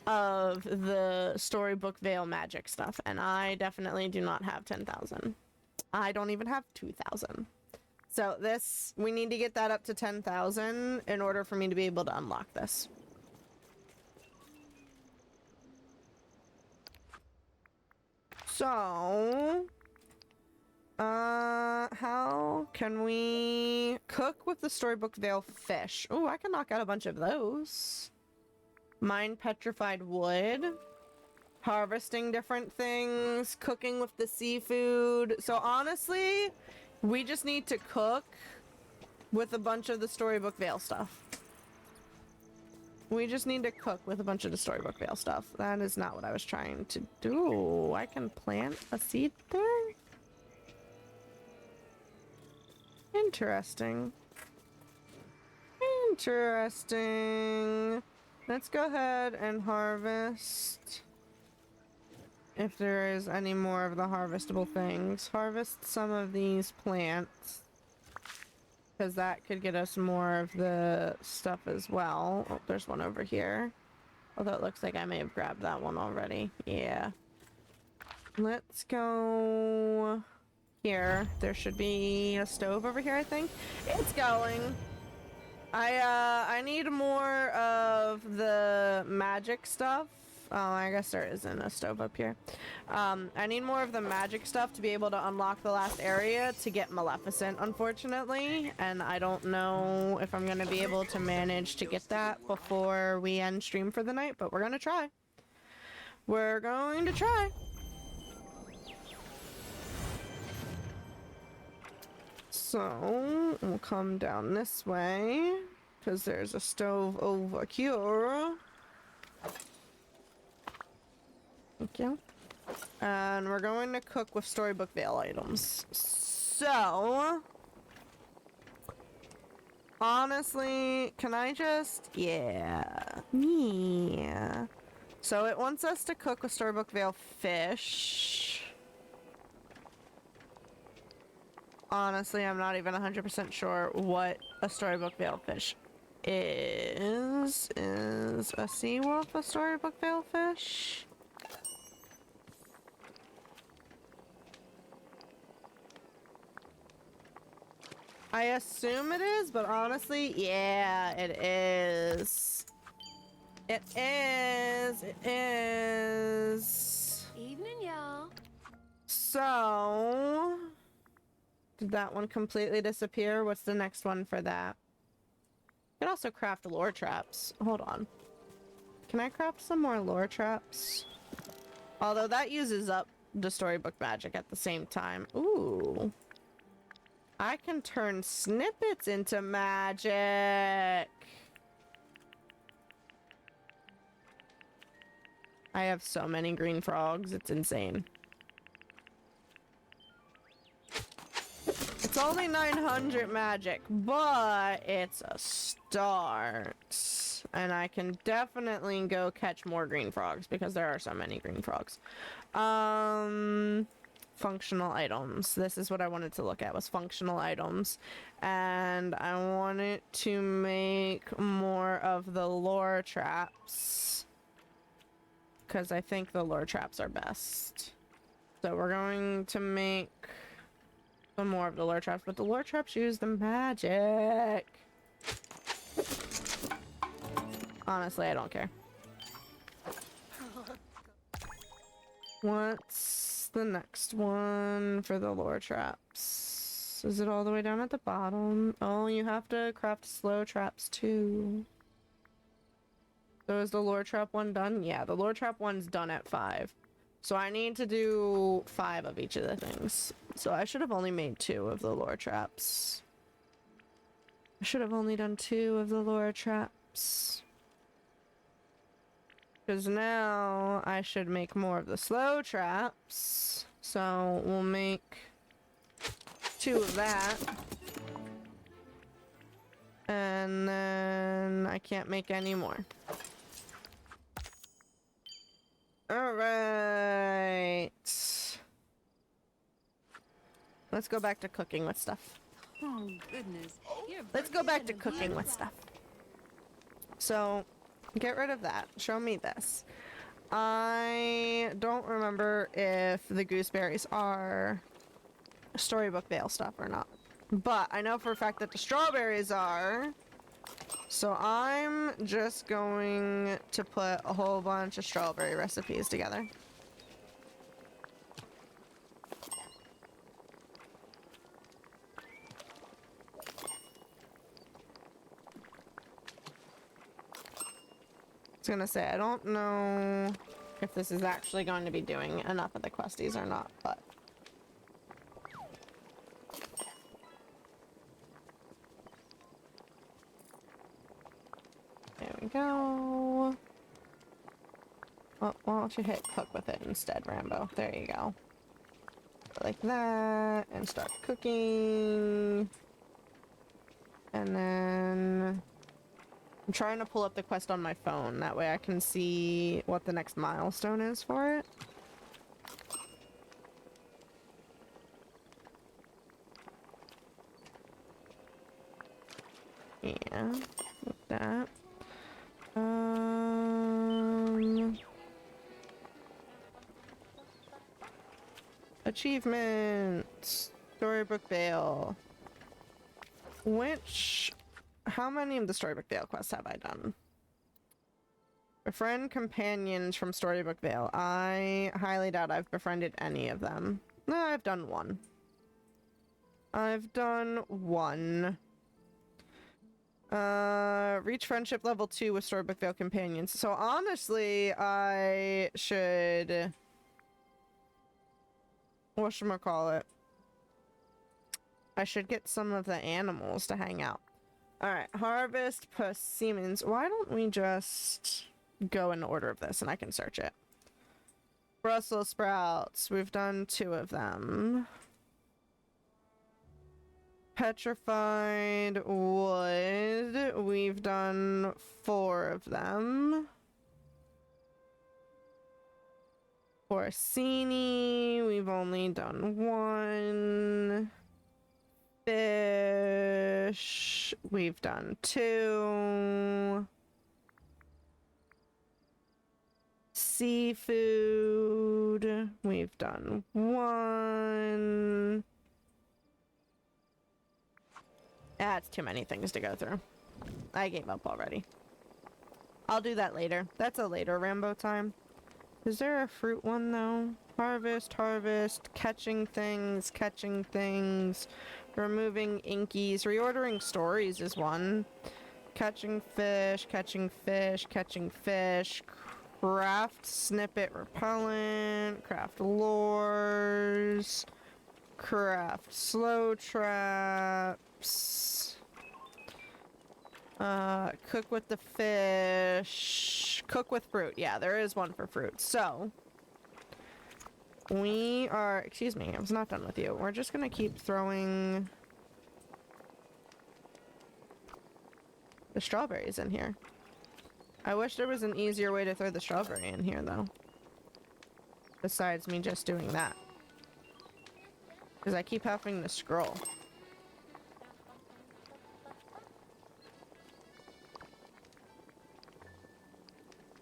of the storybook veil magic stuff, and I definitely do not have 10,000. I don't even have 2,000. So this, we need to get that up to 10,000 in order for me to be able to unlock this. So, how can we cook with the Storybook Veil fish? Oh, I can knock out a bunch of those. Mine petrified wood. Harvesting different things. Cooking with the seafood. So honestly, we just need to cook with a bunch of the Storybook Veil stuff. We just need to cook with a bunch of the Storybook Veil stuff. That is not what I was trying to do. I can plant a seed there? Interesting. Interesting. Let's go ahead and harvest. If there is any more of the harvestable things. Harvest some of these plants. Because that could get us more of the stuff as well. Oh, there's one over here. Although it looks like I may have grabbed that one already. Yeah. Let's go here. There should be a stove over here, I think. It's going. I need more of the magic stuff. Oh, I guess there isn't a stove up here. I need more of the magic stuff to be able to unlock the last area to get Maleficent, unfortunately. And I don't know if I'm going to be able to manage to get that before we end stream for the night, but we're going to try. We're going to try. So, we'll come down this way, because there's a stove over here. Thank you. And we're going to cook with Storybook Veil items. So, honestly, can I just... Yeah. So it wants us to cook with Storybook Veil fish. Honestly, I'm not even 100% sure what a Storybook Veil fish is. Is a sea wolf a Storybook Veil fish? I assume it is, but honestly, yeah, it is. It is. It is. Evening, y'all. So, did that one completely disappear? What's the next one for that? You can also craft lore traps. Hold on. Can I craft some more lore traps? Although that uses up the storybook magic at the same time. Ooh. I can turn snippets into magic. I have so many green frogs, it's insane. It's only 900 magic, but it's a start. And I can definitely go catch more green frogs because there are so many green frogs. Functional items. This is what I wanted to look at, was functional items. And I wanted to make more of the lore traps, because I think the lore traps are best. So we're going to make some more of the lore traps, but the lore traps use the magic. Honestly, I don't care. What's the next one for the lore traps? Is it all the way down at the bottom? Oh, you have to craft slow traps too. So is the lore trap one done? Yeah, the lore trap one's done at 5. So I need to do 5 of each of the things. So I should have only made 2 of the lore traps. I should have only done 2 of the lore traps. Because now I should make more of the slow traps. So we'll make 2 of that. And then I can't make any more. Alright. Let's go back to cooking with stuff. Oh, goodness. Let's go back to cooking with stuff. So, get rid of that. Show me this. I don't remember if the gooseberries are storybook veil stuff or not. But I know for a fact that the strawberries are. So I'm just going to put a whole bunch of strawberry recipes together. was gonna say, I don't know if this is actually going to be doing enough of the questies or not, but... There we go. Oh, why don't you hit cook with it instead, Rambo? There you go. Like that, and start cooking. And then... I'm trying to pull up the quest on my phone. That way I can see what the next milestone is for it. Yeah, like that. Achievement! Storybook Vale. How many of the Storybook Vale quests have I done? Befriend companions from Storybook Vale. I highly doubt I've befriended any of them. No, I've done one. Reach friendship level 2 with Storybook Vale companions. So honestly, I should... whatchamacallit? I should get some of the animals to hang out. Alright, harvest persimmons. Why don't we just go in order of this and I can search it. Brussels sprouts. We've done 2 of them. Petrified wood. We've done 4 of them. Porcini. We've only done 1. Fish. We've done 2. Seafood. We've done 1. That's too many things to go through. I gave up already. I'll do that later. That's a later Rambo time. Is there a fruit one though? Harvest, harvest, catching things, removing inkies, reordering stories is one. Catching fish, craft snippet repellent, craft lures, craft slow traps, cook with the fish, cook with fruit. Yeah, there is one for fruit. So we are, excuse me, I was not done with you. We're just gonna keep throwing the strawberries in here. I wish there was an easier way to throw the strawberry in here though, besides me just doing that, because I keep having to scroll.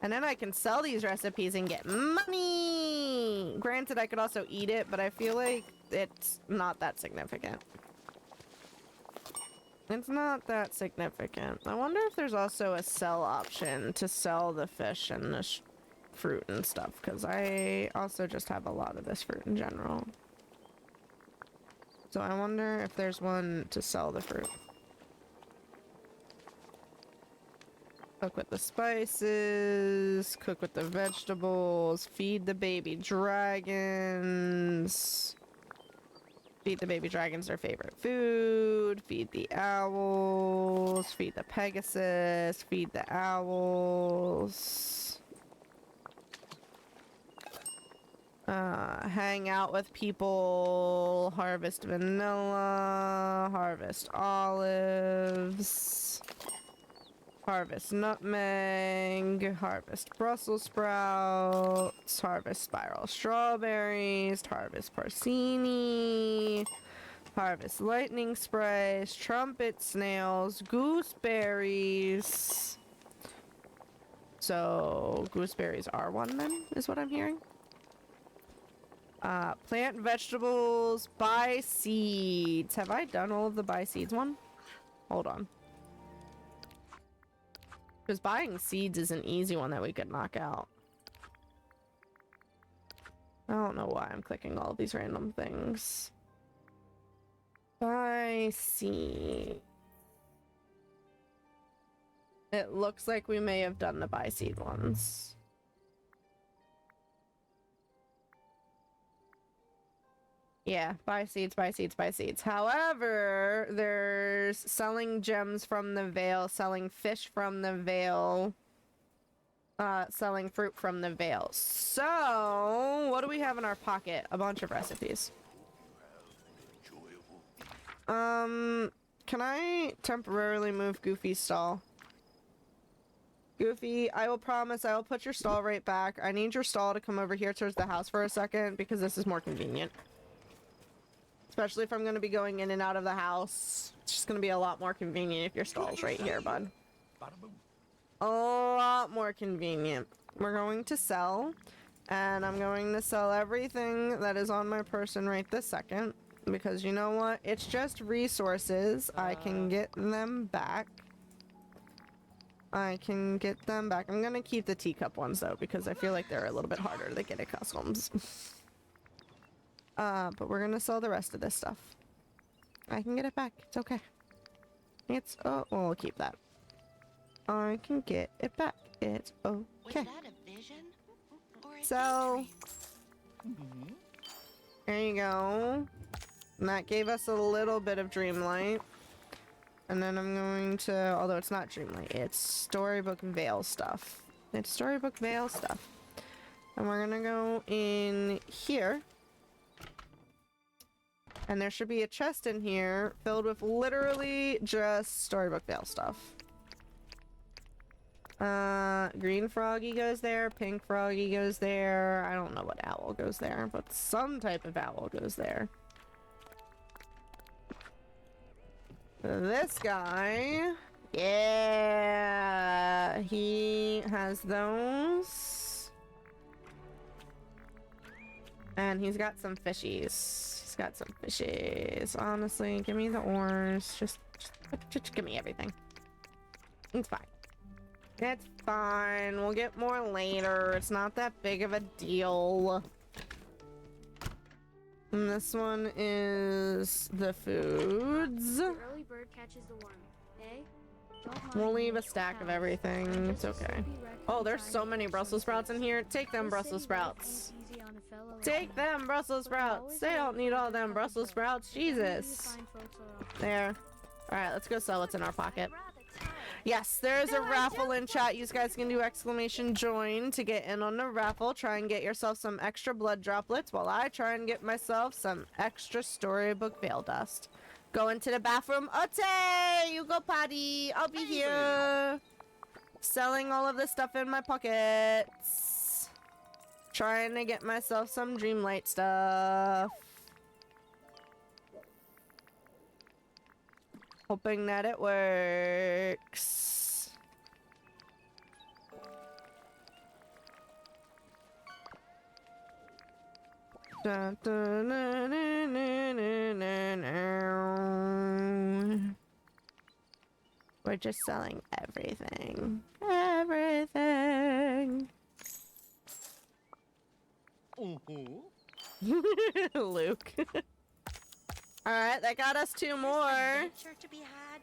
And then I can sell these recipes and get money! Granted, I could also eat it, but I feel like it's not that significant. It's not that significant. I wonder if there's also a sell option to sell the fish and the fruit and stuff, because I also just have a lot of this fruit in general. So I wonder if there's one to sell the fruit. Cook with the spices, cook with the vegetables, feed the baby dragons. Feed the baby dragons their favorite food, feed the owls, feed the Pegasus, feed the owls. Hang out with people, harvest vanilla, harvest olives. Harvest nutmeg, harvest Brussels sprouts, harvest spiral strawberries, harvest porcini, harvest lightning sprays, trumpet snails, gooseberries. So, gooseberries are one then, is what I'm hearing. Plant vegetables, buy seeds. Have I done all of the buy seeds one? Hold on. Because buying seeds is an easy one that we could knock out. I don't know why I'm clicking all of these random things. Buy seed. It looks like we may have done the buy seed ones. Yeah, buy seeds, buy seeds, buy seeds. However, there's selling gems from the veil, selling fish from the veil, selling fruit from the veil. So, what do we have in our pocket? A bunch of recipes. Can I temporarily move Goofy's stall? Goofy, I will promise I will put your stall right back. I need your stall to come over here towards the house for a second because this is more convenient. Especially if I'm going to be going in and out of the house. It's just going to be a lot more convenient if your stall's right here, bud. A lot more convenient. We're going to sell, and I'm going to sell everything that is on my person right this second. Because you know what? It's just resources. I can get them back. I can get them back. I'm gonna keep the teacup ones though, because I feel like they're a little bit harder to get at customs. But we're gonna sell the rest of this stuff. I can get it back. It's okay. It's oh, we'll keep that. I can get it back. It's okay. Was that a vision or a So daydream? there you go. And that gave us a little bit of Dreamlight. And then I'm going to, although it's not Dreamlight, it's Storybook Veil stuff. It's Storybook Veil stuff. And we're gonna go in here. And there should be a chest in here filled with literally just Storybook Veil stuff. Green Froggy goes there, Pink Froggy goes there. I don't know what owl goes there, but some type of owl goes there. This guy, yeah, he has those. And he's got some fishies. He's got some fishies. Honestly, give me the ores. Just give me everything. It's fine. It's fine. We'll get more later. It's not that big of a deal. And this one is the foods. The early bird catches the worm. Eh? Don't mind We'll leave me. a stack of everything. It's okay. Oh, there's so many Brussels sprouts in here. Take them Brussels sprouts. Take them Brussels sprouts. They don't need all them Brussels sprouts. Jesus. There. Alright, let's go sell what's in our pocket. Yes, there's a raffle in chat. You guys can do exclamation join to get in on the raffle. Try and get yourself some extra blood droplets while I try and get myself some extra Storybook Veil dust. Go into the bathroom. Ote! You go potty. I'll be here. Selling all of this stuff in my pockets. Trying to get myself some Dreamlight stuff. Hoping that it works. Dun, dun, dun, dun, dun, dun, dun, dun. We're just selling everything. Everything. Luke. Alright, that got us 2 more. Adventure to be had.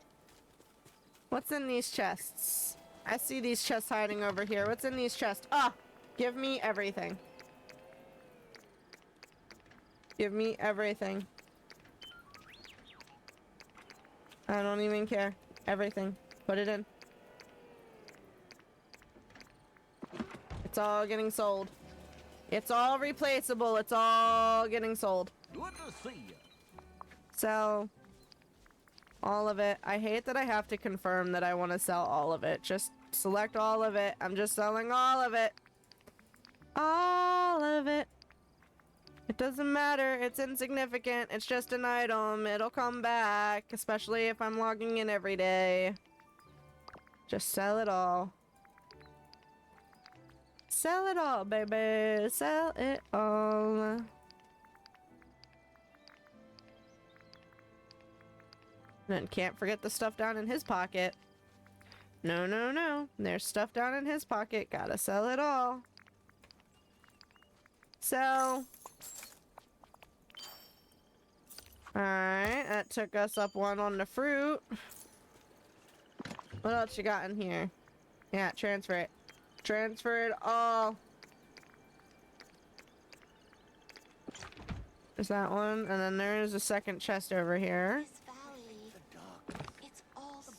What's in these chests? I see these chests hiding over here. What's in these chests? Ah! Give me everything. Give me everything. I don't even care. Everything. Put it in. It's all getting sold. It's all replaceable. It's all getting sold. Good to see you. Sell all of it. I hate that I have to confirm that I want to sell all of it. Just select all of it. I'm just selling all of it. All of it. It doesn't matter. It's insignificant. It's just an item. It'll come back, especially if I'm logging in every day. Just sell it all. Sell it all, baby. Sell it all. And can't forget the stuff down in his pocket. No, no, no. There's stuff down in his pocket. Gotta sell it all. Sell. Alright, that took us up 1 on the fruit. What else you got in here? Yeah, transfer it. Transfer it all. There's that one, and then there's a second chest over here. This valley, it's all so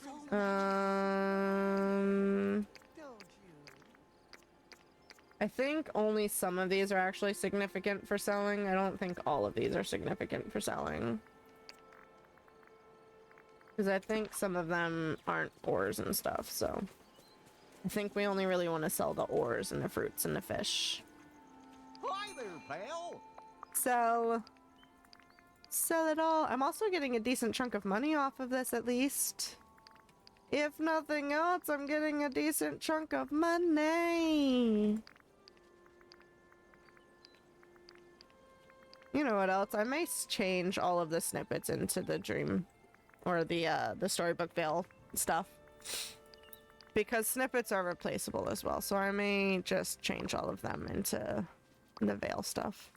I think only some of these are actually significant for selling. I don't think all of these are significant for selling. Because I think some of them aren't ores and stuff, so... I think we only really want to sell the ores and the fruits and the fish. Hi there, pal. Sell it all. I'm also getting a decent chunk of money off of this, at least. If nothing else, I'm getting a decent chunk of money. You know what else? I may change all of the snippets into the dream or the storybook veil stuff, because snippets are replaceable as well. So I may just change all of them into the veil stuff.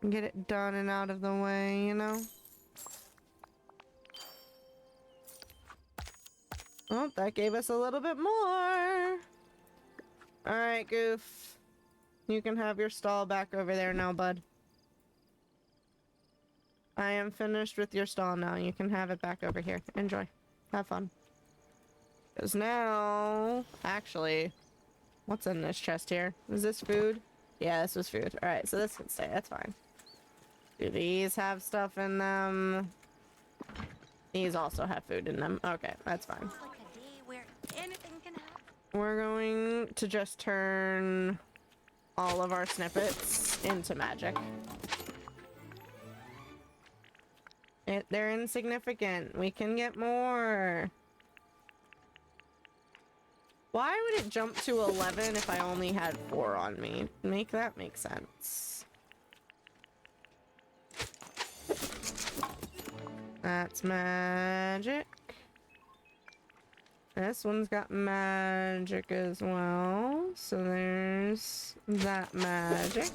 Get it done and out of the way, you know? Oh, that gave us a little bit more. Alright, Goof. You can have your stall back over there now, bud. I am finished with your stall now. You can have it back over here. Enjoy. Have fun. Because now... Actually... What's in this chest here? Is this food? Yeah, this was food. Alright, so this can stay. That's fine. Do these have stuff in them? These also have food in them. Okay, that's fine. like a day where anything can happen. We're going to just turn all of our snippets into magic. They're insignificant. We can get more. Why would it jump to 11 if I only had 4 on me? Make that make sense. That's magic. This one's got magic as well. So there's that magic.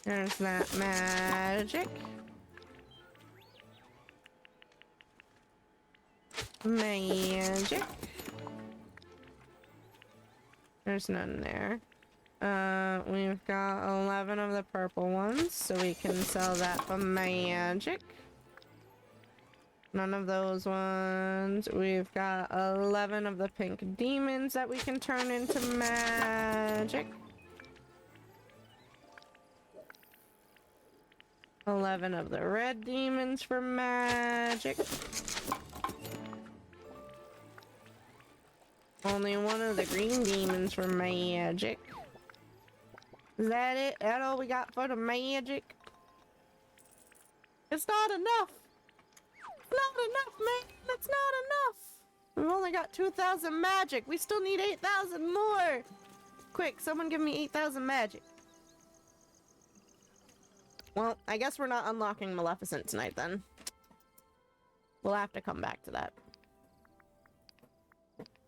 There's that magic. Magic. There's none there. We've got 11 of the purple ones, so we can sell that for magic. None of those ones. We've got 11 of the pink demons that we can turn into magic. 11 of the red demons for magic. Only 1 of the green demons for magic. Is that it? That all we got for the magic? It's not enough! Not enough, man! That's not enough! We've only got 2,000 magic! We still need 8,000 more! Quick, someone give me 8,000 magic. Well, I guess we're not unlocking Maleficent tonight then. We'll have to come back to that.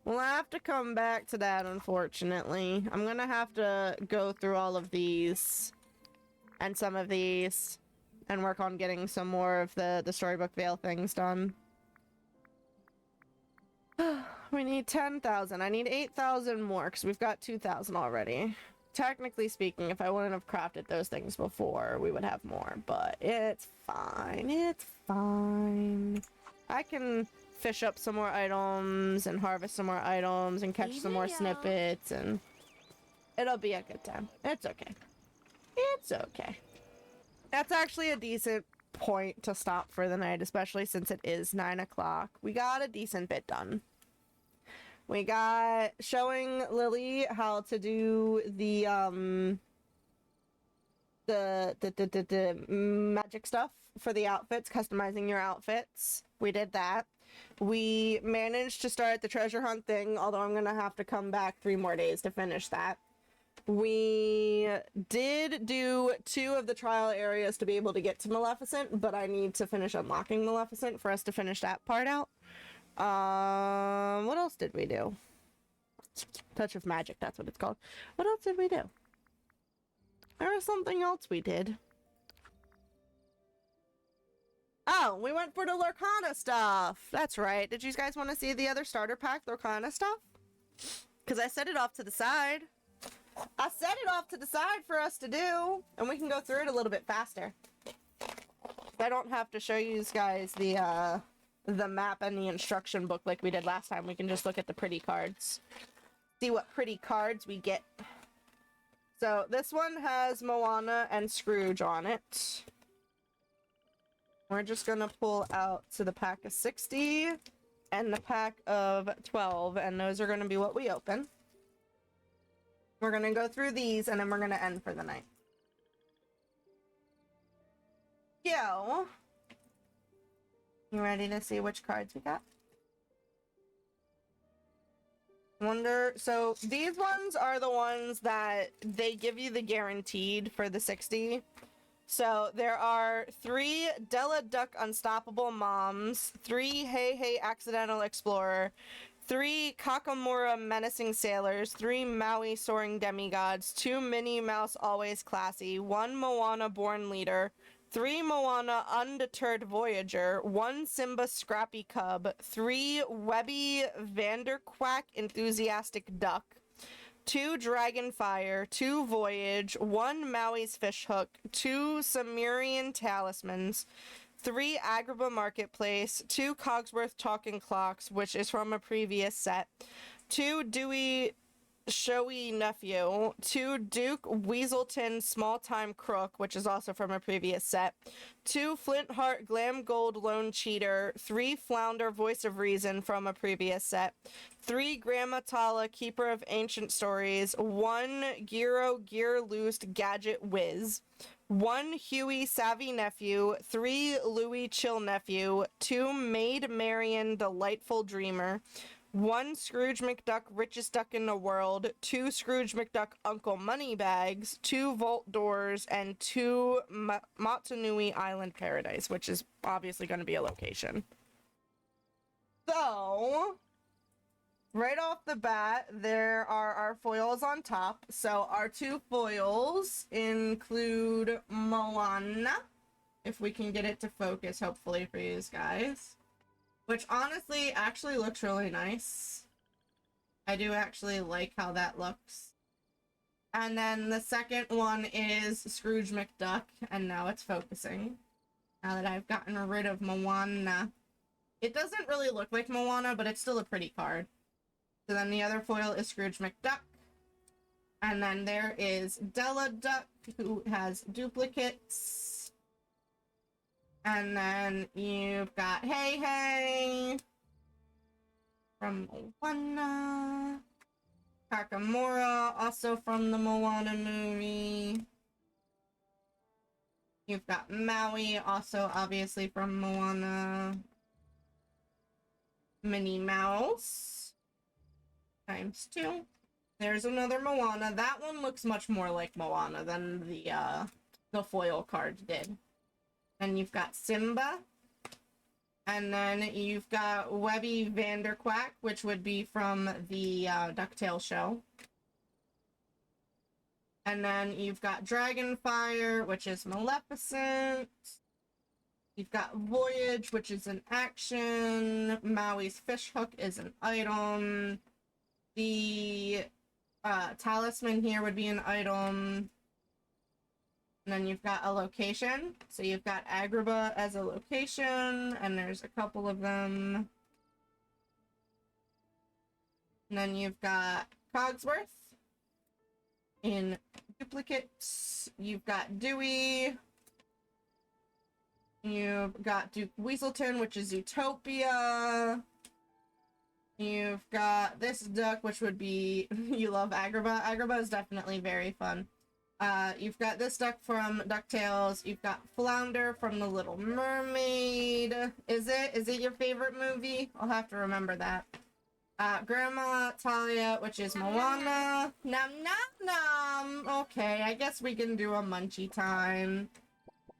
We'll have to come back to that, unfortunately. I'm gonna have to go through all of these and some of these and work on getting some more of the storybook veil things done. We need 10,000. I need 8,000 more because we've got 2,000 already. Technically speaking, if I wouldn't have crafted those things before, we would have more, but it's fine. It's fine. I can fish up some more items and harvest some more items and catch some more snippets, and it'll be a good time. It's okay. It's okay. That's actually a decent point to stop for the night, especially since it is 9 o'clock. We got a decent bit done. We got showing Lily how to do the magic stuff for the outfits, customizing your outfits. We did that. We managed to start the treasure hunt thing, although I'm gonna have to come back 3 more days to finish that. We did do 2 of the trial areas to be able to get to Maleficent, but I need to finish unlocking Maleficent for us to finish that part out. What else did we do? Touch of Magic, that's what it's called. What else did we do? There was something else we did. Oh, we went for the Lorcana stuff. That's right. Did you guys want to see the other starter pack Lorcana stuff? Because I set it off to the side. I set it off to the side for us to do, and we can go through it a little bit faster. I don't have to show you guys the map and the instruction book like we did last time. We can just look at the pretty cards. See what pretty cards we get. So this one has Moana and Scrooge on it. We're just gonna pull out to the pack of 60 and the pack of 12, and those are gonna be what we open. We're gonna go through these, and then we're gonna end for the night. Yo! You ready to see which cards we got? So these ones are the ones that they give you the guaranteed for the 60. So there are 3 Della Duck Unstoppable Moms, 3 Hey Hey Accidental Explorer, 3 Kakamura Menacing Sailors, 3 Maui Soaring Demigods, 2 Minnie Mouse Always Classy, 1 Moana Born Leader, 3 Moana Undeterred Voyager, 1 Simba Scrappy Cub, 3 Webby Vanderquack Enthusiastic Duck, 2 Dragonfire, 2 Voyage, 1 Maui's Fishhook, 2 Sumerian Talismans, 3 Agrabah Marketplace, 2 Cogsworth Talking Clocks, which is from a previous set, 2 Dewey Showy Nephew, 2 Duke Weaselton Small Time Crook, which is also from a previous set, 2 Flintheart Glam Gold Lone Cheater, 3 Flounder Voice of Reason from a previous set, 3 Grandma Tala Keeper of Ancient Stories, 1 Giro Gear Loosed Gadget Whiz, 1 Huey Savvy Nephew, 3 Louie Chill Nephew, 2 Maid Marian Delightful Dreamer, 1 Scrooge McDuck Richest Duck in the World, 2 Scrooge McDuck Uncle Moneybags, 2 Vault Doors, and 2 Motunui Island Paradise, which is obviously going to be a location. So, right off the bat, there are our foils on top. So our 2 foils include Moana, if we can get it to focus, hopefully for you guys. Which honestly actually looks really nice. I do actually like how that looks. And then the second one is Scrooge McDuck, and now it's focusing. Now that I've gotten rid of Moana. It doesn't really look like Moana, but it's still a pretty card. So then the other foil is Scrooge McDuck. And then there is Della Duck, who has duplicates. And then you've got Hey Hey from Moana. Kakamura, also from the Moana movie. You've got Maui, also obviously from Moana. Minnie Mouse ×2. There's another Moana. That one looks much more like Moana than the foil card did. Then you've got Simba. And then you've got Webby Vanderquack, which would be from the DuckTales show. And then you've got Dragonfire, which is Maleficent. You've got Voyage, which is an action. Maui's Fishhook is an item. The Talisman here would be an item. And then you've got a location. So you've got Agrabah as a location, and there's a couple of them. And then you've got Cogsworth in duplicates. You've got Dewey. You've got Duke Weaselton, which is Utopia. You've got this duck, which would be, you love Agrabah. Agrabah is definitely very fun. You've got this duck from DuckTales. You've got Flounder from The Little Mermaid. Is it your favorite movie? I'll have to remember that. Grandma Talia, which is Moana. Nom nom nom. Okay, I guess we can do a munchie time.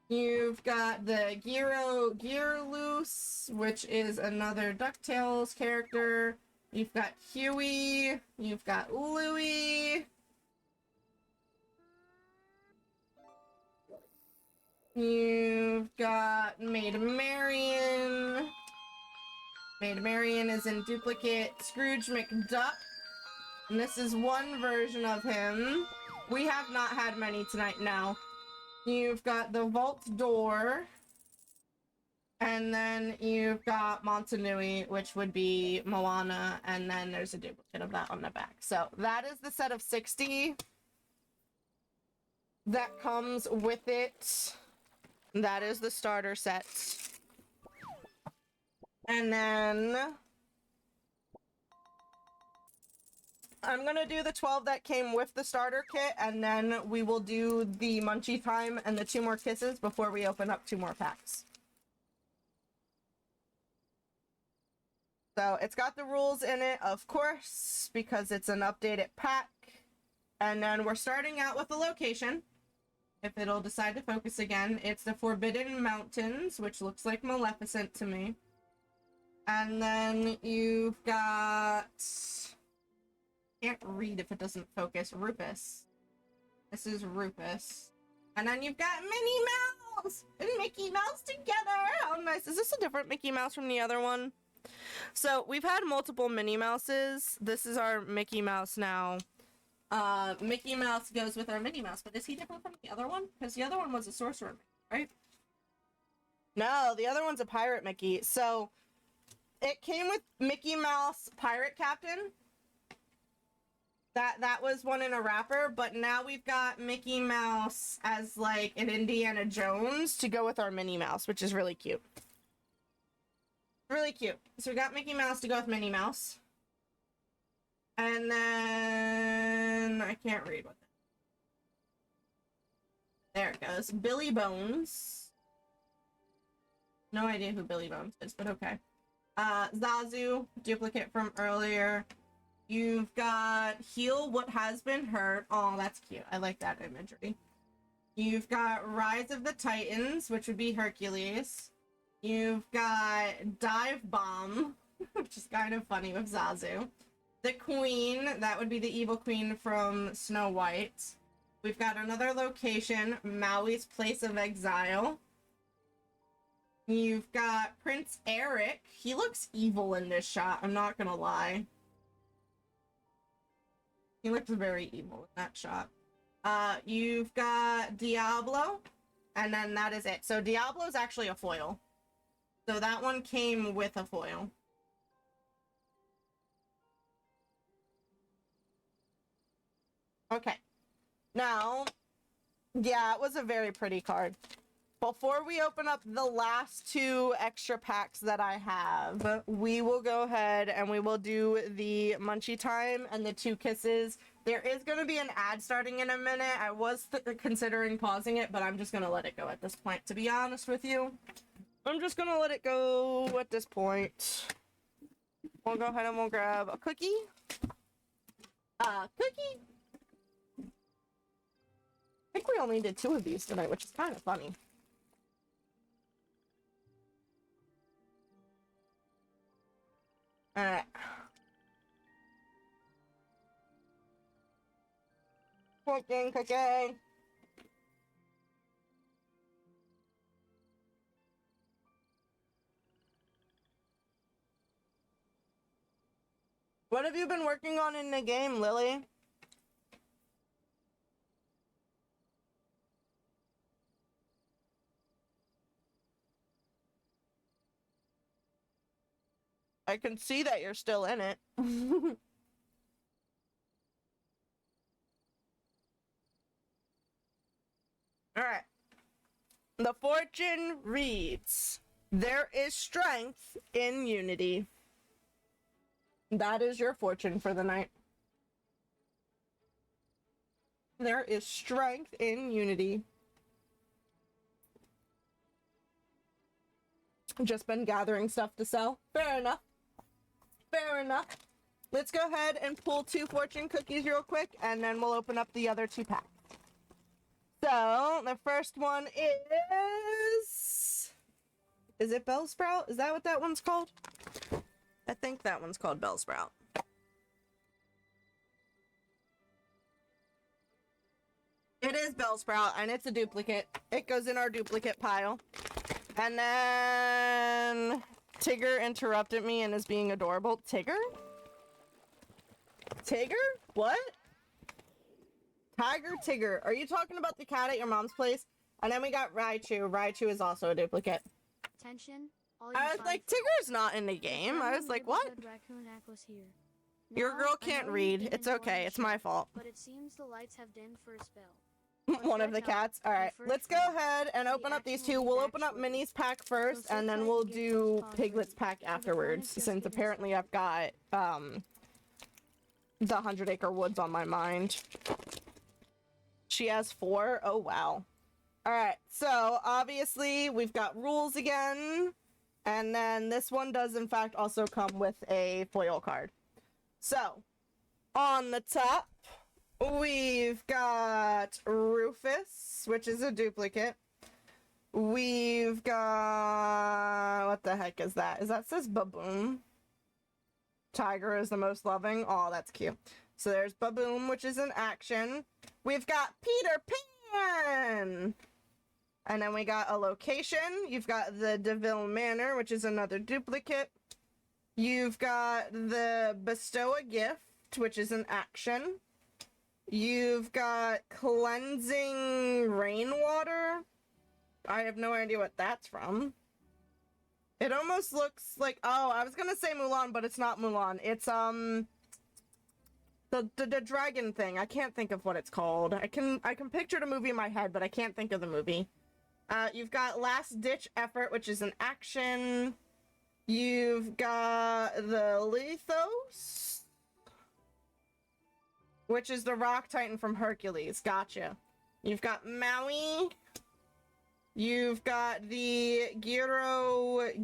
You've got the Gear Loose, which is another DuckTales character. You've got Huey. You've got Louie. You've got Maid Marian. Maid Marian is in duplicate Scrooge McDuck. And this is one version of him. We have not had many tonight now. You've got the vault door. And then you've got Montanui, which would be Moana. And then there's a duplicate of that on the back. So that is the set of 60 that comes with it. That is the starter set. And then I'm gonna do the 12 that came with the starter kit, and then we will do the Munchie Time and the 2 more kisses before we open up 2 more packs. So it's got the rules in it, of course, because it's an updated pack. And then we're starting out with the location. If it'll decide to focus again, it's the Forbidden Mountains, which looks like Maleficent to me. And then you've got... Can't read if it doesn't focus. Rufus. This is Rufus. And then you've got Minnie Mouse and Mickey Mouse together. How nice. Is this a different Mickey Mouse from the other one? So we've had multiple Minnie Mouses. This is our Mickey Mouse now. Mickey Mouse goes with our Minnie Mouse, but is he different from the other one? Because the other one was a sorcerer, right? No, the other one's a pirate Mickey. So it came with Mickey Mouse Pirate Captain. That was one in a wrapper, but now we've got Mickey Mouse as like an Indiana Jones to go with our Minnie Mouse, which is really cute. Really cute. So we got Mickey Mouse to go with Minnie Mouse. And then I can't read what there it goes. Billy Bones. No idea who Billy Bones is, but okay. Zazu, duplicate from earlier. You've got Heal What Has Been Hurt. Oh, that's cute. I like that imagery. You've got Rise of the Titans, which would be Hercules. You've got Dive Bomb, which is kind of funny with Zazu. The Queen, that would be the evil queen from Snow White. We've got another location, Maui's Place of Exile. You've got Prince Eric. He looks evil in this shot, I'm not gonna lie. He looks very evil in that shot. You've got Diablo, and then that is it. So Diablo is actually a foil. So that one came with a foil. Okay. Now, yeah, it was a very pretty card. Before we open up the last 2 extra packs that I have, we will go ahead and we will do the Munchie Time and the 2 kisses. There is going to be an ad starting in a minute. I was considering pausing it, but I'm just going to let it go at this point, to be honest with you. I'm just going to let it go at this point. We'll go ahead and we'll grab a cookie. Cookie. I think we only did 2 of these tonight, which is kind of funny. Alright. Cooking. What have you been working on in the game, Lily? I can see that you're still in it. Alright. The fortune reads, there is strength in unity. That is your fortune for the night. There is strength in unity. Just been gathering stuff to sell. Fair enough. Fair enough. Let's go ahead and pull 2 fortune cookies real quick, and then we'll open up the other 2 packs. So, the first one is it Bellsprout? Is that what that one's called? I think that one's called Bellsprout. It is Bellsprout, and it's a duplicate. It goes in our duplicate pile. And then Tigger interrupted me and is being adorable. Tigger? Tigger? What? Tiger Tigger. Are you talking about the cat at your mom's place? And then we got Raichu. Raichu is also a duplicate. Attention. I was like, Tigger's not in the game. I was like, what? Your girl can't read. It's okay. It's my fault. But it seems the lights have dimmed for a spell. One of the cats. All right, let's go ahead and open up these two. We'll open up Minnie's pack first, and then we'll do Piglet's pack afterwards, since apparently I've got the 100 Acre Woods on my mind. She has 4. Oh wow. All right, so obviously we've got rules again, and then this one does in fact also come with a foil card. So on the top, we've got Rufus, which is a duplicate. We've got... what the heck is that? Is that says Baboom? Tiger is the most loving. Oh, that's cute. So there's Baboom, which is an action. We've got Peter Pan! And then we got a location. You've got the DeVille Manor, which is another duplicate. You've got the Bestow a Gift, which is an action. You've got Cleansing Rainwater. I have no idea what that's from. It almost looks like... oh, I was gonna say Mulan, but it's not Mulan. It's, the dragon thing. I can't think of what it's called. I can picture the movie in my head, but I can't think of the movie. You've got Last Ditch Effort, which is an action. You've got the Lithos, which is the Rock Titan from Hercules. Gotcha. You've got Maui. You've got the Gearloose,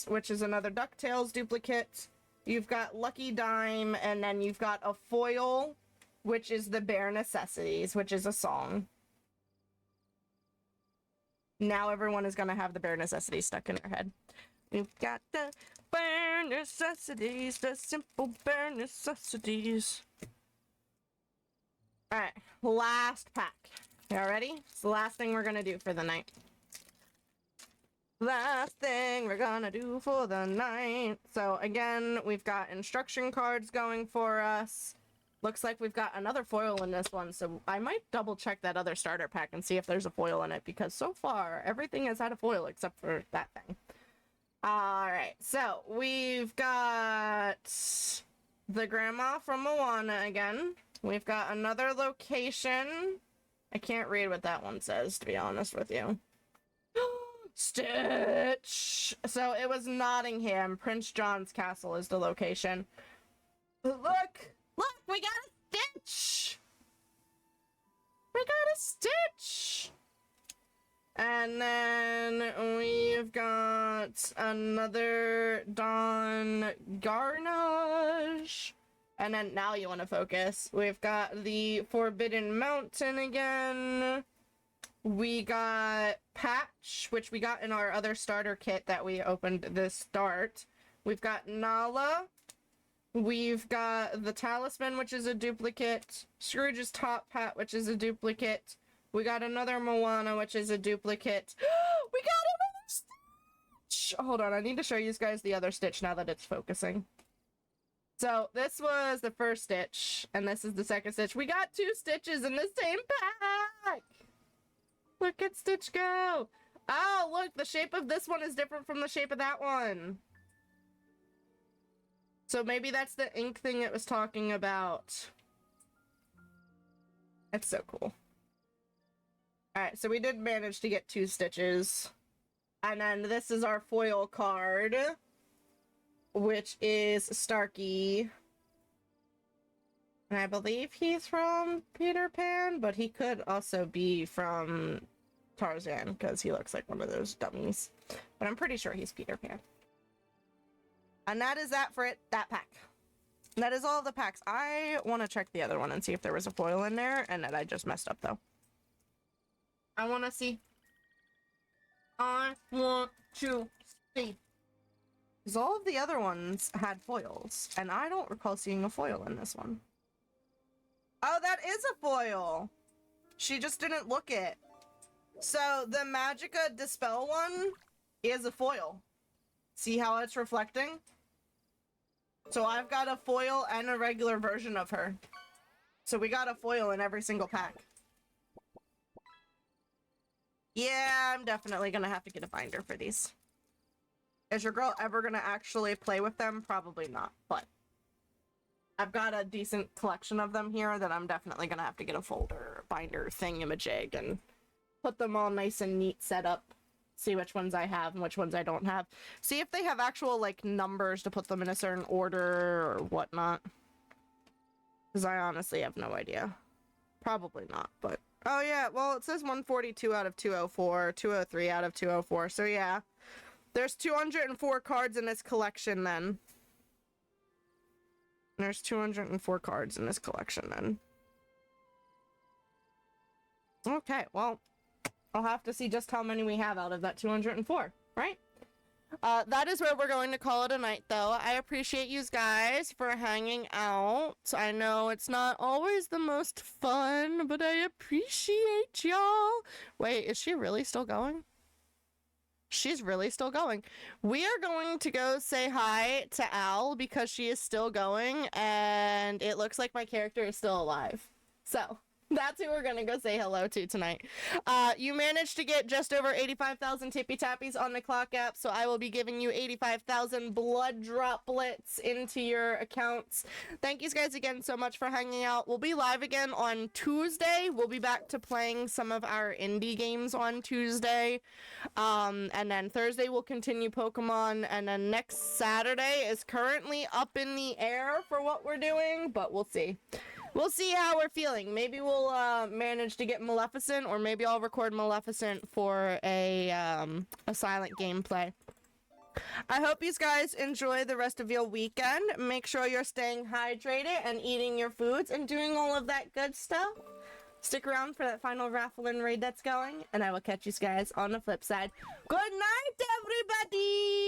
which is another DuckTales duplicate. You've got Lucky Dime, and then you've got a foil, which is the Bare Necessities, which is a song. Now everyone is gonna have the Bare Necessities stuck in their head. You've got the bare necessities, the simple bare necessities. Alright, last pack. Y'all ready? It's the last thing we're gonna do for the night. Last thing we're gonna do for the night. So again, we've got instruction cards going for us. Looks like we've got another foil in this one, so I might double check that other starter pack and see if there's a foil in it, because so far everything has had a foil except for that thing. Alright, so we've got the grandma from Moana again. We've got another location. I can't read what that one says, to be honest with you. Stitch! So it was Nottingham. Prince John's Castle is the location. Look! Look! We got a Stitch! We got a Stitch! And then we've got another Don Garnage. And then now you want to focus. We've got the Forbidden Mountain again. We got Patch, which we got in our other starter kit that we opened this start. We've got Nala. We've got the Talisman, which is a duplicate. Scrooge's Top Hat, which is a duplicate. We got another Moana, which is a duplicate. We got another Stitch! Hold on, I need to show you guys the other Stitch now that it's focusing. So, this was the first Stitch, and this is the second Stitch. We got 2 Stitches in the same pack! Look at Stitch go! Oh, look, the shape of this one is different from the shape of that one. So maybe that's the ink thing it was talking about. It's so cool. Alright, so we did manage to get 2 Stitches. And then this is our foil card, which is Starkey. And I believe he's from Peter Pan, but he could also be from Tarzan, because he looks like one of those dummies. But I'm pretty sure he's Peter Pan. And that is that for that pack. That is all of the packs. I want to check the other one and see if there was a foil in there, and that I just messed up, though. I want to see. I want to see. Because all of the other ones had foils, and I don't recall seeing a foil in this one. Oh, that is a foil! She just didn't look it. So the Magica Dispel one is a foil. See how it's reflecting? So I've got a foil and a regular version of her. So we got a foil in every single pack. Yeah, I'm definitely gonna have to get a binder for these. Is your girl ever gonna actually play with them? Probably not, but I've got a decent collection of them here that I'm definitely gonna have to get a folder, binder, thingamajig, and put them all nice and neat set up. See which ones I have and which ones I don't have. See if they have actual, like, numbers to put them in a certain order or whatnot. Because I honestly have no idea. Probably not, but... Oh, yeah, well, it says 142 out of 204, 203 out of 204, so yeah. There's 204 cards in this collection, then. There's 204 cards in this collection, then. Okay, well... I'll have to see just how many we have out of that 204, right? That is where we're going to call it a night, though. I appreciate you guys for hanging out. I know it's not always the most fun, but I appreciate y'all. Wait, is she really still going? She's really still going. We are going to go say hi to Al because she is still going, and it looks like my character is still alive. So... that's who we're gonna go say hello to tonight. You managed to get just over 85,000 tippy tappies on the clock app, so I will be giving you 85,000 blood droplets into your accounts. Thank you guys again so much for hanging out. We'll be live again on Tuesday. We'll be back to playing some of our indie games on Tuesday. And then Thursday we'll continue Pokemon, and then next Saturday is currently up in the air for what we're doing, but we'll see. We'll see how we're feeling. Maybe we'll manage to get Maleficent, or maybe I'll record Maleficent for a silent gameplay. I hope you guys enjoy the rest of your weekend. Make sure you're staying hydrated and eating your foods and doing all of that good stuff. Stick around for that final raffle and raid that's going, and I will catch you guys on the flip side. Good night, everybody!